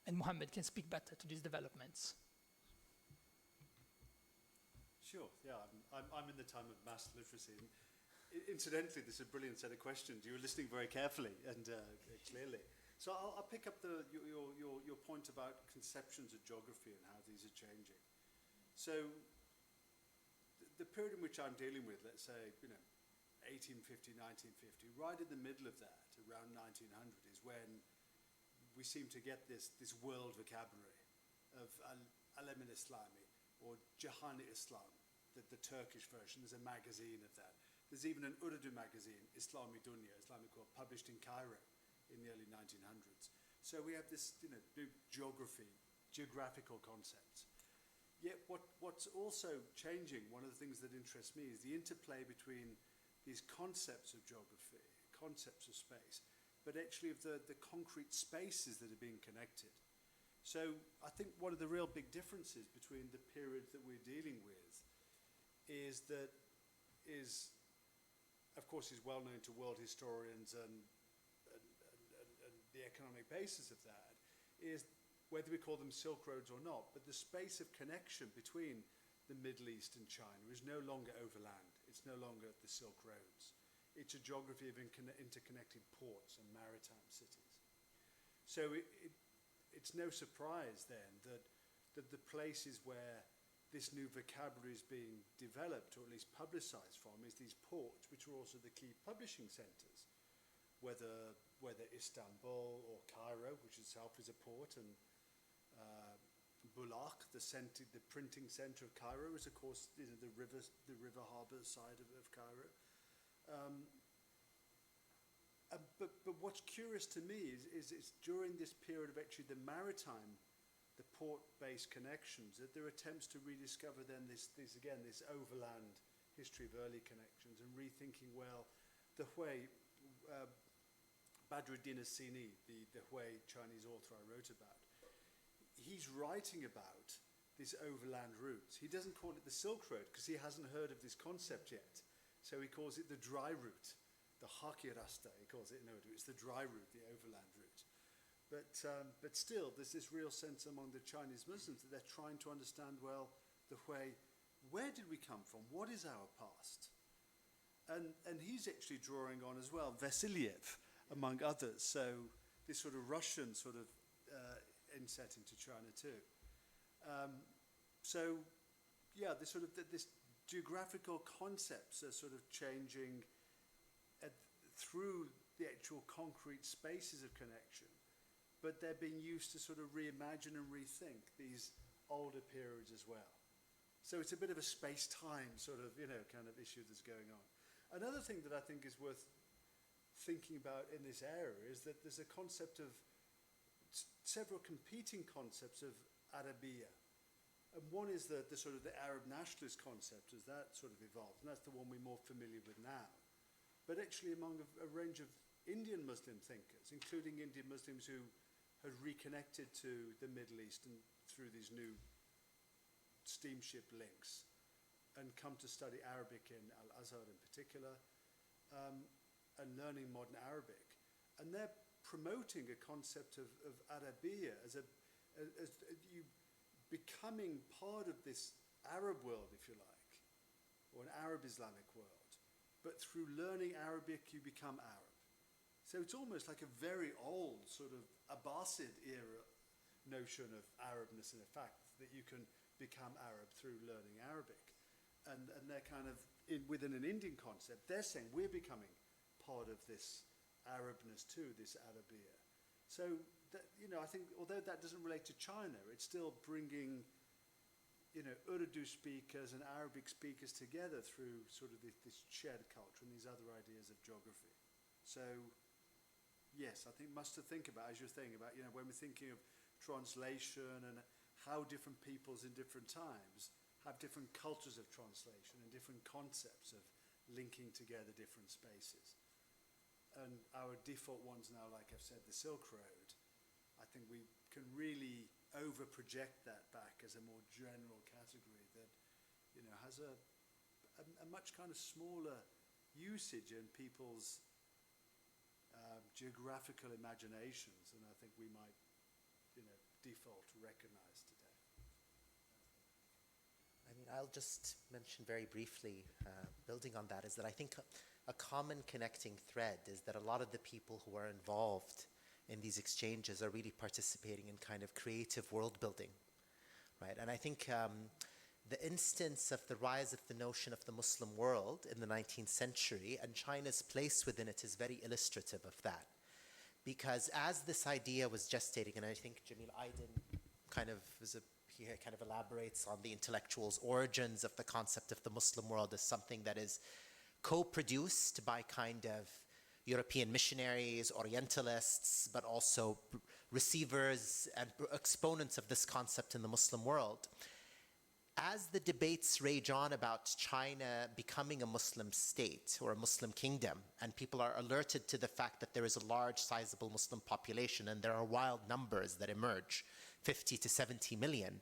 and Mohammed can speak better to these developments. Sure, yeah, I'm in the time of mass literacy. And incidentally, this is a brilliant set of questions. You were listening very carefully and clearly. So I'll pick up your point about conceptions of geography and how these are changing. So the period in which I'm dealing with, let's say, 1850, 1950, right in the middle of that, around 1900, is when we seem to get this world vocabulary of Alem al-Islami or Jahan Islam, the Turkish version. There's a magazine of that. There's even an Urdu magazine, Islami Dunya, Islamic World, published in Cairo in the early 1900s. So we have this new geographical concepts. Yet what's also changing, one of the things that interests me, is the interplay between these concepts of geography, concepts of space, but actually of the concrete spaces that are being connected. So I think one of the real big differences between the period that we're dealing with is, of course, is well known to world historians and the economic basis of that, is whether we call them Silk Roads or not, but the space of connection between the Middle East and China is no longer overland. It's no longer the Silk Roads. It's a geography of interconnected ports and maritime cities. So it's no surprise then that the places where this new vocabulary is being developed, or at least publicized from, is these ports, which are also the key publishing centers, whether Istanbul or Cairo, which itself is a port, and Bulaq, the printing center of Cairo, is of course the river harbor side of Cairo. But what's curious to me is it's during this period of actually the port-based connections, that there are attempts to rediscover then this overland history of early connections, and rethinking, well, the Hui, Badruddin as-Sini, the Hui Chinese author I wrote about, he's writing about these overland routes. He doesn't call it the Silk Road because he hasn't heard of this concept yet. So he calls it the dry route, the Haki Rasta, he calls it in Urdu. It's the dry route, the overland route. But still, there's this real sense among the Chinese Muslims that they're trying to understand, well, the Hui, where did we come from? What is our past? And he's actually drawing on as well Vasiliev, among others. So this sort of Russian sort of inset into China too. So yeah, this geographical concepts are sort of changing through the actual concrete spaces of connection, but they're being used to sort of reimagine and rethink these older periods as well. So it's a bit of a space-time sort of, kind of issue that's going on. Another thing that I think is worth thinking about in this area is that there's a concept of several competing concepts of Arabiya. And one is the sort of the Arab nationalist concept as that sort of evolved, and that's the one we're more familiar with now. But actually among a range of Indian Muslim thinkers, including Indian Muslims who had reconnected to the Middle East and through these new steamship links and come to study Arabic in Al-Azhar in particular, and learning modern Arabic. And they're promoting a concept of Arabiya as you becoming part of this Arab world, if you like, or an Arab Islamic world. But through learning Arabic, you become Arab. So it's almost like a very old sort of Abbasid era notion of Arabness, in effect, that you can become Arab through learning Arabic. And they're kind of, within an Indian concept, they're saying we're becoming part of this Arabness too, this Arabiya. So, that, I think, although that doesn't relate to China, it's still bringing, Urdu speakers and Arabic speakers together through sort of this shared culture and these other ideas of geography. So, yes, I think much to think about, as you're thinking about, when we're thinking of translation and how different peoples in different times have different cultures of translation and different concepts of linking together different spaces. And our default ones now, like I've said, the Silk Road, I think we can really over-project that back as a more general category that, has a much kind of smaller usage in people's geographical imaginations, and I think we might, default to recognize today. I mean, I'll just mention very briefly, building on that, is that I think a common connecting thread is that a lot of the people who are involved in these exchanges are really participating in kind of creative world building, right? And I think the instance of the rise of the notion of the Muslim world in the 19th century and China's place within it is very illustrative of that. Because as this idea was gestating, and I think Jamil Aydin kind of elaborates on the intellectual's origins of the concept of the Muslim world as something that is co-produced by kind of European missionaries, Orientalists, but also receivers and exponents of this concept in the Muslim world. As the debates rage on about China becoming a Muslim state or a Muslim kingdom, and people are alerted to the fact that there is a large, sizable Muslim population, and there are wild numbers that emerge, 50 to 70 million,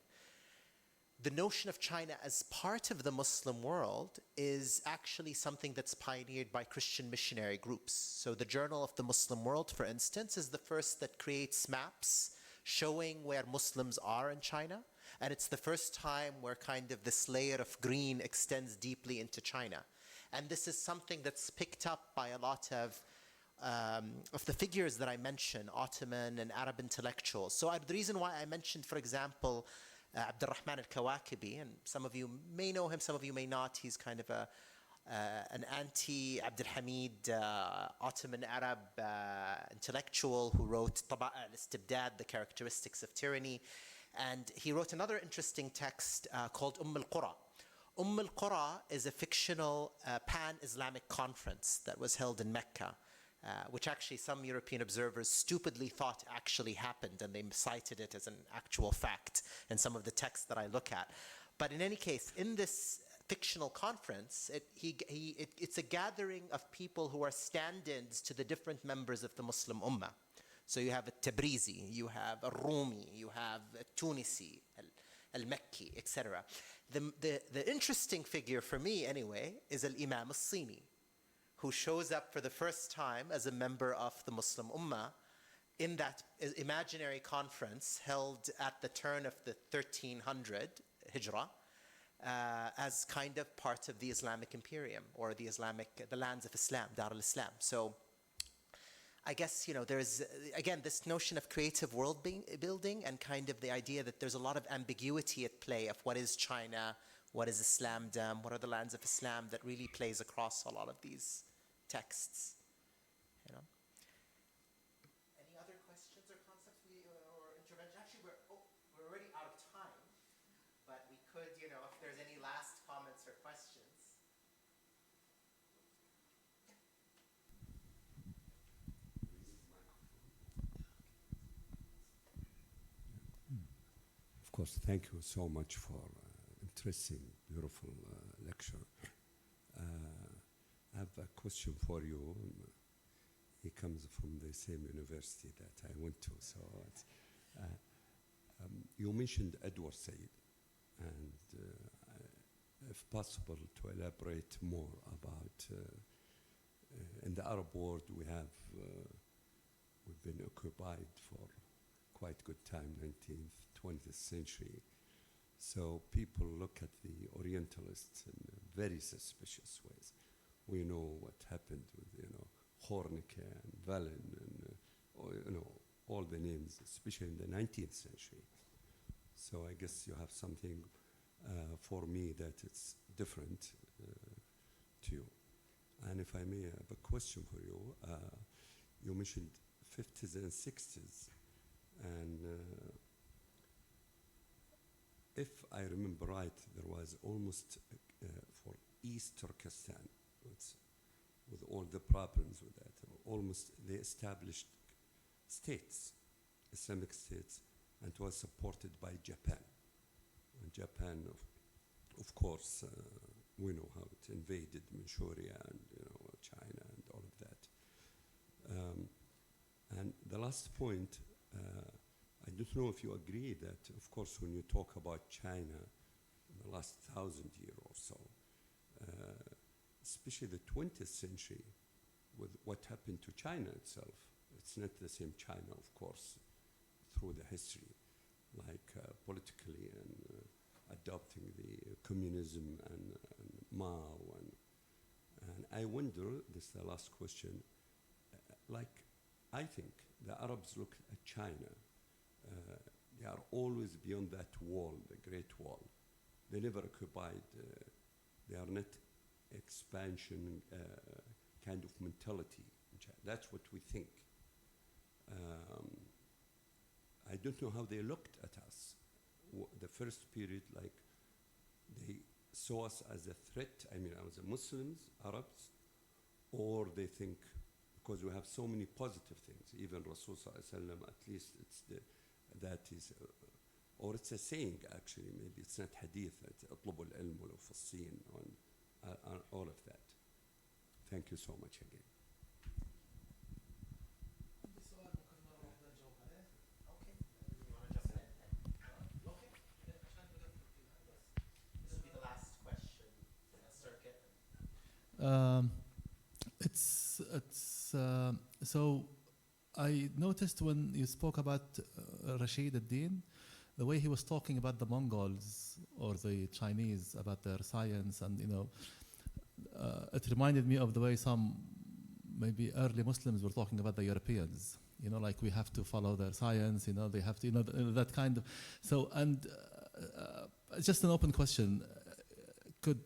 the notion of China as part of the Muslim world is actually something that's pioneered by Christian missionary groups. So the Journal of the Muslim World, for instance, is the first that creates maps showing where Muslims are in China, And it's the first time where kind of this layer of green extends deeply into China. And this is something that's picked up by a lot of the figures that I mentioned, Ottoman and Arab intellectuals. So the reason why I mentioned, for example, Abdurrahman al-Kawakibi, and some of you may know him, some of you may not. He's kind of an anti-Abd al-Hamid Ottoman Arab intellectual who wrote Taba' al-Istibdad, The Characteristics of Tyranny. And he wrote another interesting text called al-Qura. al-Qura is a fictional pan-Islamic conference that was held in Mecca, which actually some European observers stupidly thought actually happened, and they cited it as an actual fact in some of the texts that I look at. But in any case, in this fictional conference, it's a gathering of people who are stand-ins to the different members of the Muslim Ummah. So you have a Tabrizi, you have a Rumi, you have a Tunisi, al-Makki, etc. The interesting figure for me anyway is al-Imam al-Sini, who shows up for the first time as a member of the Muslim Ummah in that imaginary conference held at the turn of the 1300 Hijrah, as kind of part of the Islamic Imperium, or the lands of Islam, Dar al-Islam. So I guess, there's, again, this notion of creative world building and kind of the idea that there's a lot of ambiguity at play of what is China, what is Islamdom, what are the lands of Islam, that really plays across a lot of these texts. Any other questions or concepts or intervention? Actually, we're already out of time, but we could, if there's any last comments or questions. Of course, thank you so much for interesting, beautiful lecture. I have a question for you. He comes from the same university that I went to. So you mentioned Edward Said, and if possible, to elaborate more about in the Arab world, we've been occupied for quite good time, 19th, 20th century. So people look at the Orientalists in very suspicious ways. We know what happened with, Horneke and Valen and, all the names, especially in the 19th century. So I guess you have something for me that it's different to you. And if I may have a question for you, you mentioned 50s and 60s, and if I remember right, there was almost for East Turkestan, with all the problems with that, almost they established states, Islamic states, and it was supported by Japan. And Japan, of course, we know how it invaded Manchuria and China and all of that. And the last point, I don't know if you agree that, of course, when you talk about China in the last 1,000 years or so, especially the 20th century, with what happened to China itself, it's not the same China, of course, through the history, like politically and adopting the communism and Mao. And I wonder, this is the last question, I think the Arabs look at China, they are always beyond that wall, the Great Wall. They never occupied, they are not expansion kind of mentality in China. That's what we think. I don't know how they looked at us. The first period, they saw us as a threat, as a Muslims, Arabs, or they think, because we have so many positive things, even Rasul sallallahu alaihi wasallam, at least that is, or it's a saying actually, maybe it's not hadith, اطلبوا العلم ولو في الصين, all of that. Thank you so much again. So I noticed when you spoke about Rashid ad-Din, the way he was talking about the Mongols or the Chinese, about their science, and it reminded me of the way some maybe early Muslims were talking about the Europeans. Like we have to follow their science. They have to, that kind of. So, and just an open question: could,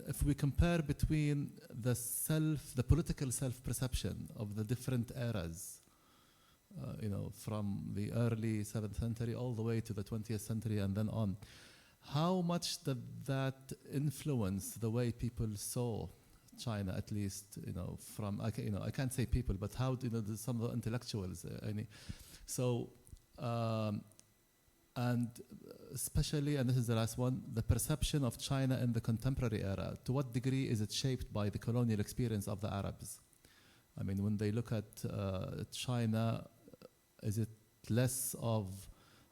if we compare between the political self-perception of the different eras, from the early 7th century all the way to the 20th century and then on, how much did that influence the way people saw China, at least, from, I can't say people, but how, some of the intellectuals, and especially, and this is the last one, the perception of China in the contemporary era. To what degree is it shaped by the colonial experience of the Arabs? I mean, when they look at China, is it less of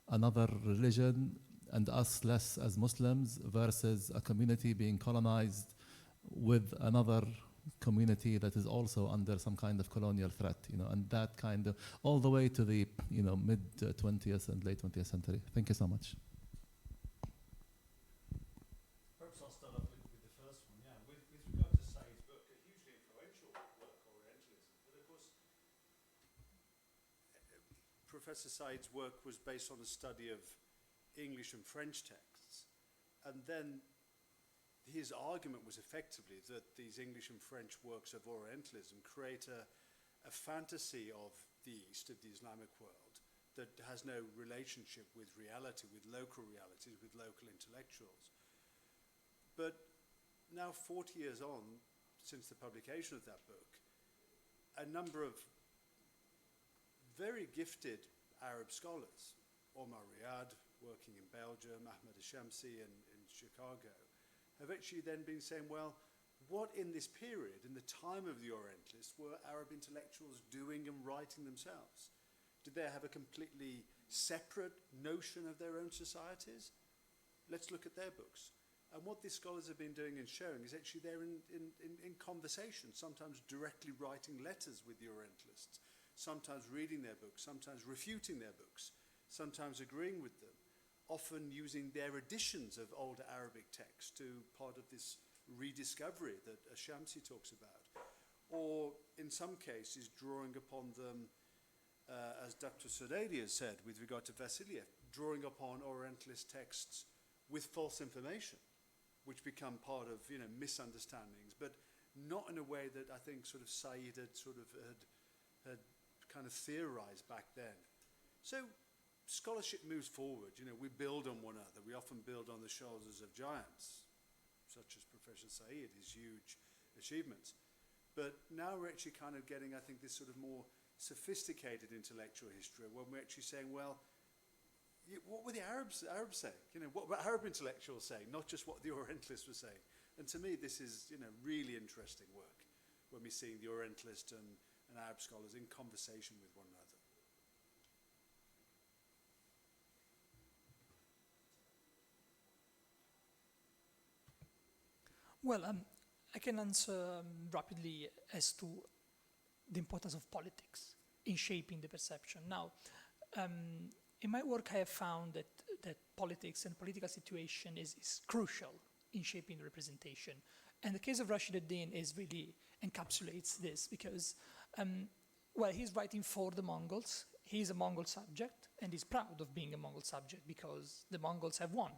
another religion and us less as Muslims versus a community being colonized with another community that is also under some kind of colonial threat, and that kind of, all the way to the, mid 20th and late 20th century. Thank you so much. Perhaps I'll start off with the first one. Yeah, with regard to Said's book, a hugely influential work, Orientalism. But of course, Professor Said's work was based on a study of English and French texts, and then his argument was effectively that these English and French works of Orientalism create a fantasy of the East, of the Islamic world, that has no relationship with reality, with local realities, with local intellectuals. But now, 40 years on, since the publication of that book, a number of very gifted Arab scholars, Omar Riyad, working in Belgium, Ahmed Shamsi in Chicago, have actually then been saying, well, what in this period, in the time of the Orientalists, were Arab intellectuals doing and writing themselves? Did they have a completely separate notion of their own societies? Let's look at their books. And what these scholars have been doing and showing is actually they're in conversation, sometimes directly writing letters with the Orientalists, sometimes reading their books, sometimes refuting their books, sometimes agreeing with them, often using their editions of older Arabic texts to part of this rediscovery that Shamsi talks about. Or, in some cases, drawing upon them, as Dr. Sudaidi has said with regard to Vassiliev, drawing upon Orientalist texts with false information, which become part of, misunderstandings, but not in a way that I think sort of Said had kind of theorized back then. So, scholarship moves forward. We build on one another. We often build on the shoulders of giants, such as Professor Said, his huge achievements. But now we're actually kind of getting, I think, this sort of more sophisticated intellectual history, when we're actually saying, well, what were the Arabs saying? What were Arab intellectuals saying, not just what the Orientalists were saying? And to me, this is, really interesting work, when we're seeing the Orientalist and Arab scholars in conversation with one another. Well, I can answer rapidly as to the importance of politics in shaping the perception. Now, in my work, I have found that politics and political situation is crucial in shaping the representation. And the case of Rashid ad-Din really encapsulates this because, well, he's writing for the Mongols. He's a Mongol subject, and he's proud of being a Mongol subject because the Mongols have won.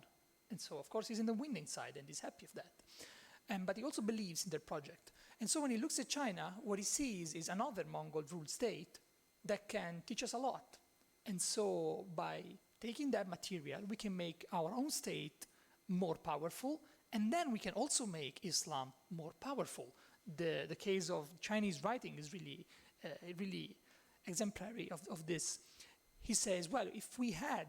And so, of course, he's in the winning side, and he's happy of that. But he also believes in their project. And so when he looks at China, what he sees is another Mongol-ruled state that can teach us a lot. And so by taking that material, we can make our own state more powerful, and then we can also make Islam more powerful. The case of Chinese writing is really exemplary of this. He says, well, if we had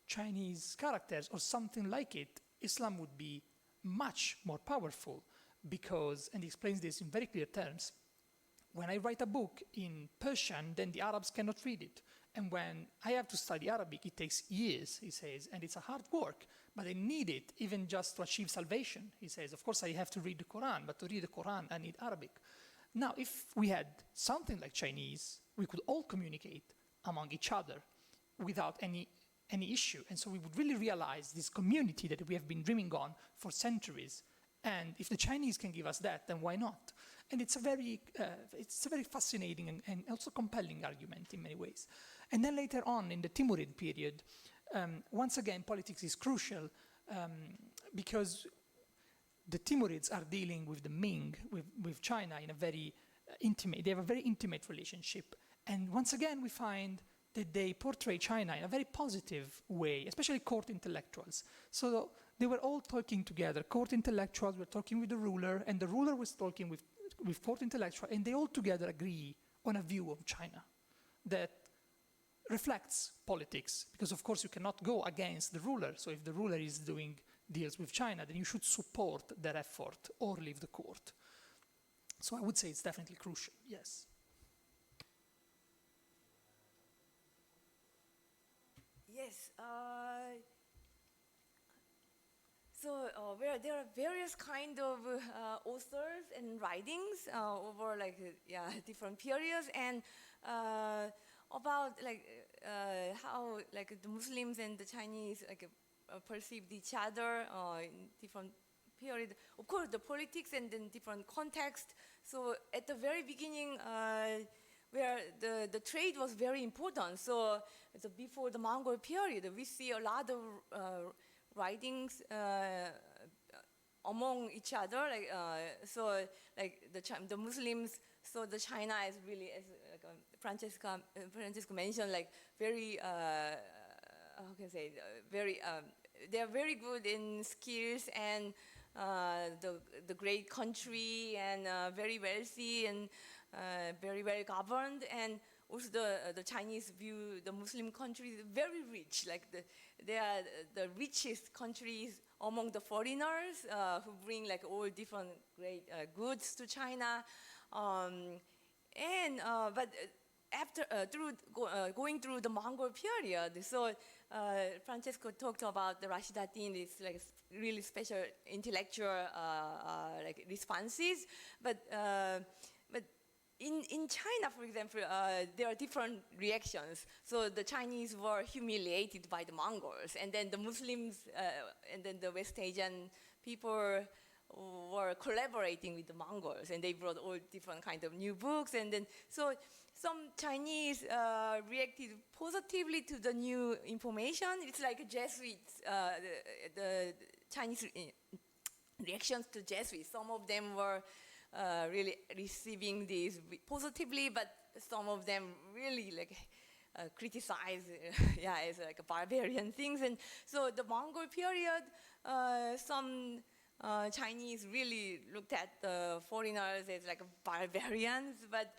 Chinese characters or something like it, Islam would be much more powerful because, and he explains this in very clear terms, when I write a book in Persian, then the Arabs cannot read it. And when I have to study Arabic, it takes years, he says, and it's a hard work, but I need it even just to achieve salvation, he says. Of course, I have to read the Quran, but to read the Quran, I need Arabic. Now, if we had something like Chinese, we could all communicate among each other without any any issue. And so we would really realize this community that we have been dreaming on for centuries. And if the Chinese can give us that, then why not? And it's a very fascinating and also compelling argument in many ways. And then later on in the Timurid period, once again, politics is crucial because the Timurids are dealing with the Ming, with China in a very intimate, they have a very intimate relationship. And once again, we find that they portray China in a very positive way, especially court intellectuals. So they were all talking together. Court intellectuals were talking with the ruler, and the ruler was talking with court intellectuals, and they all together agree on a view of China that reflects politics, because of course you cannot go against the ruler. So if the ruler is doing deals with China, then you should support their effort or leave the court. So I would say it's definitely crucial, yes. Yes. Where there are various kind of authors and writings over different periods, and about how the Muslims and the Chinese perceived each other in different period. Of course, the politics and then different context. So at the very beginning, where the trade was very important. So before the Mongol period, we see a lot of writings among each other. The Muslims saw the China as really, as Francesco mentioned, very how can I say, very. They are very good in skills and the great country and very wealthy and very well governed, and also the Chinese view the Muslim countries very rich, they are the richest countries among the foreigners who bring all different great goods to China, but after going through the Mongol period, so Francesco talked about the Rashidatin, this really special intellectual responses, but in China, for example, there are different reactions. So the Chinese were humiliated by the Mongols, and then the Muslims and then the West Asian people were collaborating with the Mongols, and they brought all different kind of new books, and then so some Chinese reacted positively to the new information. It's like Jesuits, the Chinese reactions to Jesuits. Some of them were really receiving this positively, but some of them really criticize as barbarian things. And so the Mongol period, some Chinese really looked at the foreigners as barbarians, but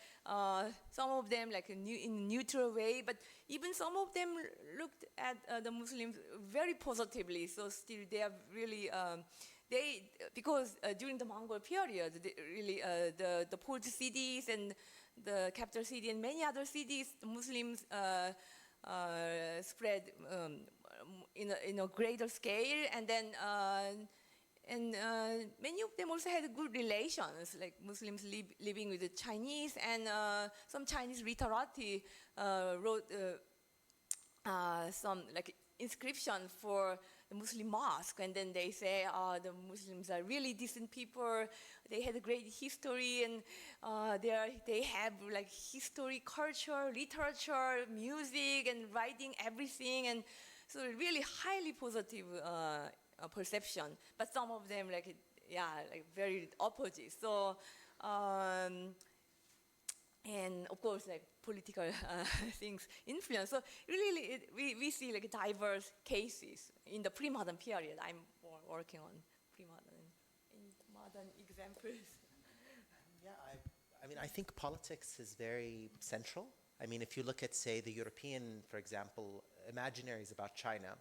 some of them in a neutral way, but even some of them looked at the Muslims very positively. So still they are really, because during the Mongol period, the port cities and the capital city and many other cities, the Muslims spread in a greater scale, and then many of them also had good relations, like Muslims living with the Chinese, and some Chinese literati wrote some inscription for the Muslim mosque, and then they say the Muslims are really decent people. They had a great history, and they have history, culture, literature, music, and writing, everything, and so really highly positive perception. But some of them very opposite. So and of course political things influence. So really we see diverse cases in the pre-modern period. I'm more working on pre-modern and modern examples. Yeah, I think politics is very central. I mean, if you look at, say, the European, for example, imaginaries about China,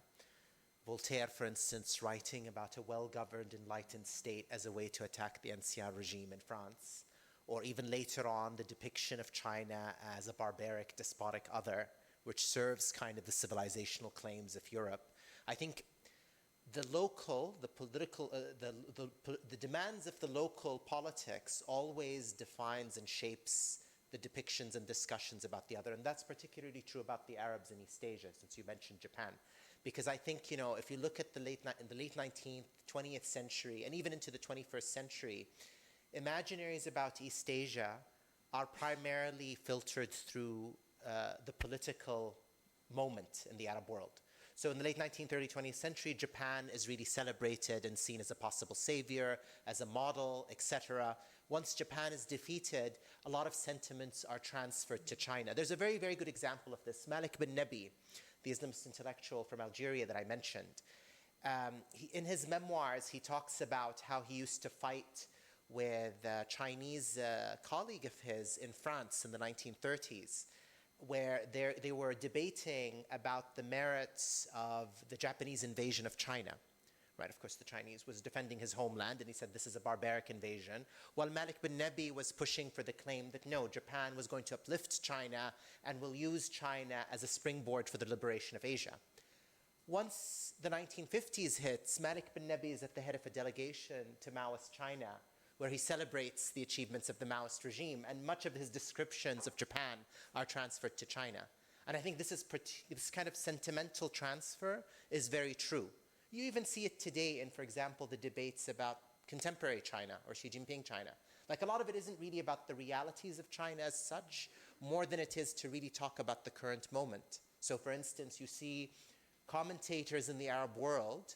Voltaire, for instance, writing about a well-governed, enlightened state as a way to attack the ancien regime in France, or even later on, the depiction of China as a barbaric, despotic other, which serves kind of the civilizational claims of Europe. I think the local, the political, the demands of the local politics always defines and shapes the depictions and discussions about the other, and that's particularly true about the Arabs in East Asia, since you mentioned Japan. Because I think, you know, if you look at the late 19th, 20th century, and even into the 21st century, imaginaries about East Asia are primarily filtered through the political moment in the Arab world. So in the late 19th, early 20th century, Japan is really celebrated and seen as a possible savior, as a model, etc. Once Japan is defeated, a lot of sentiments are transferred to China. There's a very, very good example of this. Malik bin Nabi, the Islamist intellectual from Algeria that I mentioned, in his memoirs, he talks about how he used to fight with a Chinese colleague of his in France in the 1930s, where they were debating about the merits of the Japanese invasion of China. Right, of course, the Chinese was defending his homeland, and he said this is a barbaric invasion, while Malik bin Nabi was pushing for the claim that no, Japan was going to uplift China and will use China as a springboard for the liberation of Asia. Once the 1950s hits, Malik bin Nabi is at the head of a delegation to Maoist China, where he celebrates the achievements of the Maoist regime, and much of his descriptions of Japan are transferred to China. And I think this kind of sentimental transfer is very true. You even see it today in, for example, the debates about contemporary China or Xi Jinping China. Like, a lot of it isn't really about the realities of China as such, more than it is to really talk about the current moment. So, for instance, you see commentators in the Arab world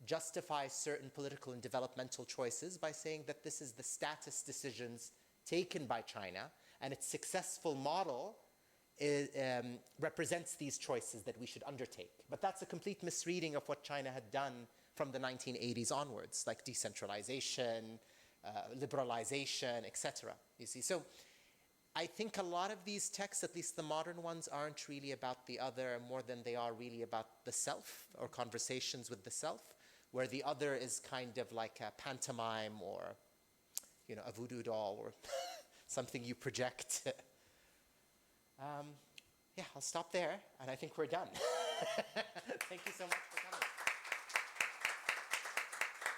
justify certain political and developmental choices by saying that this is the status decisions taken by China, and its successful model represents these choices that we should undertake. But that's a complete misreading of what China had done from the 1980s onwards, like decentralization, liberalization, etc. You see, so I think a lot of these texts, at least the modern ones, aren't really about the other more than they are really about the self, or conversations with the self, where the other is kind of like a pantomime, or, you know, a voodoo doll, or something you project. Yeah, I'll stop there, and I think we're done. Thank you so much for coming.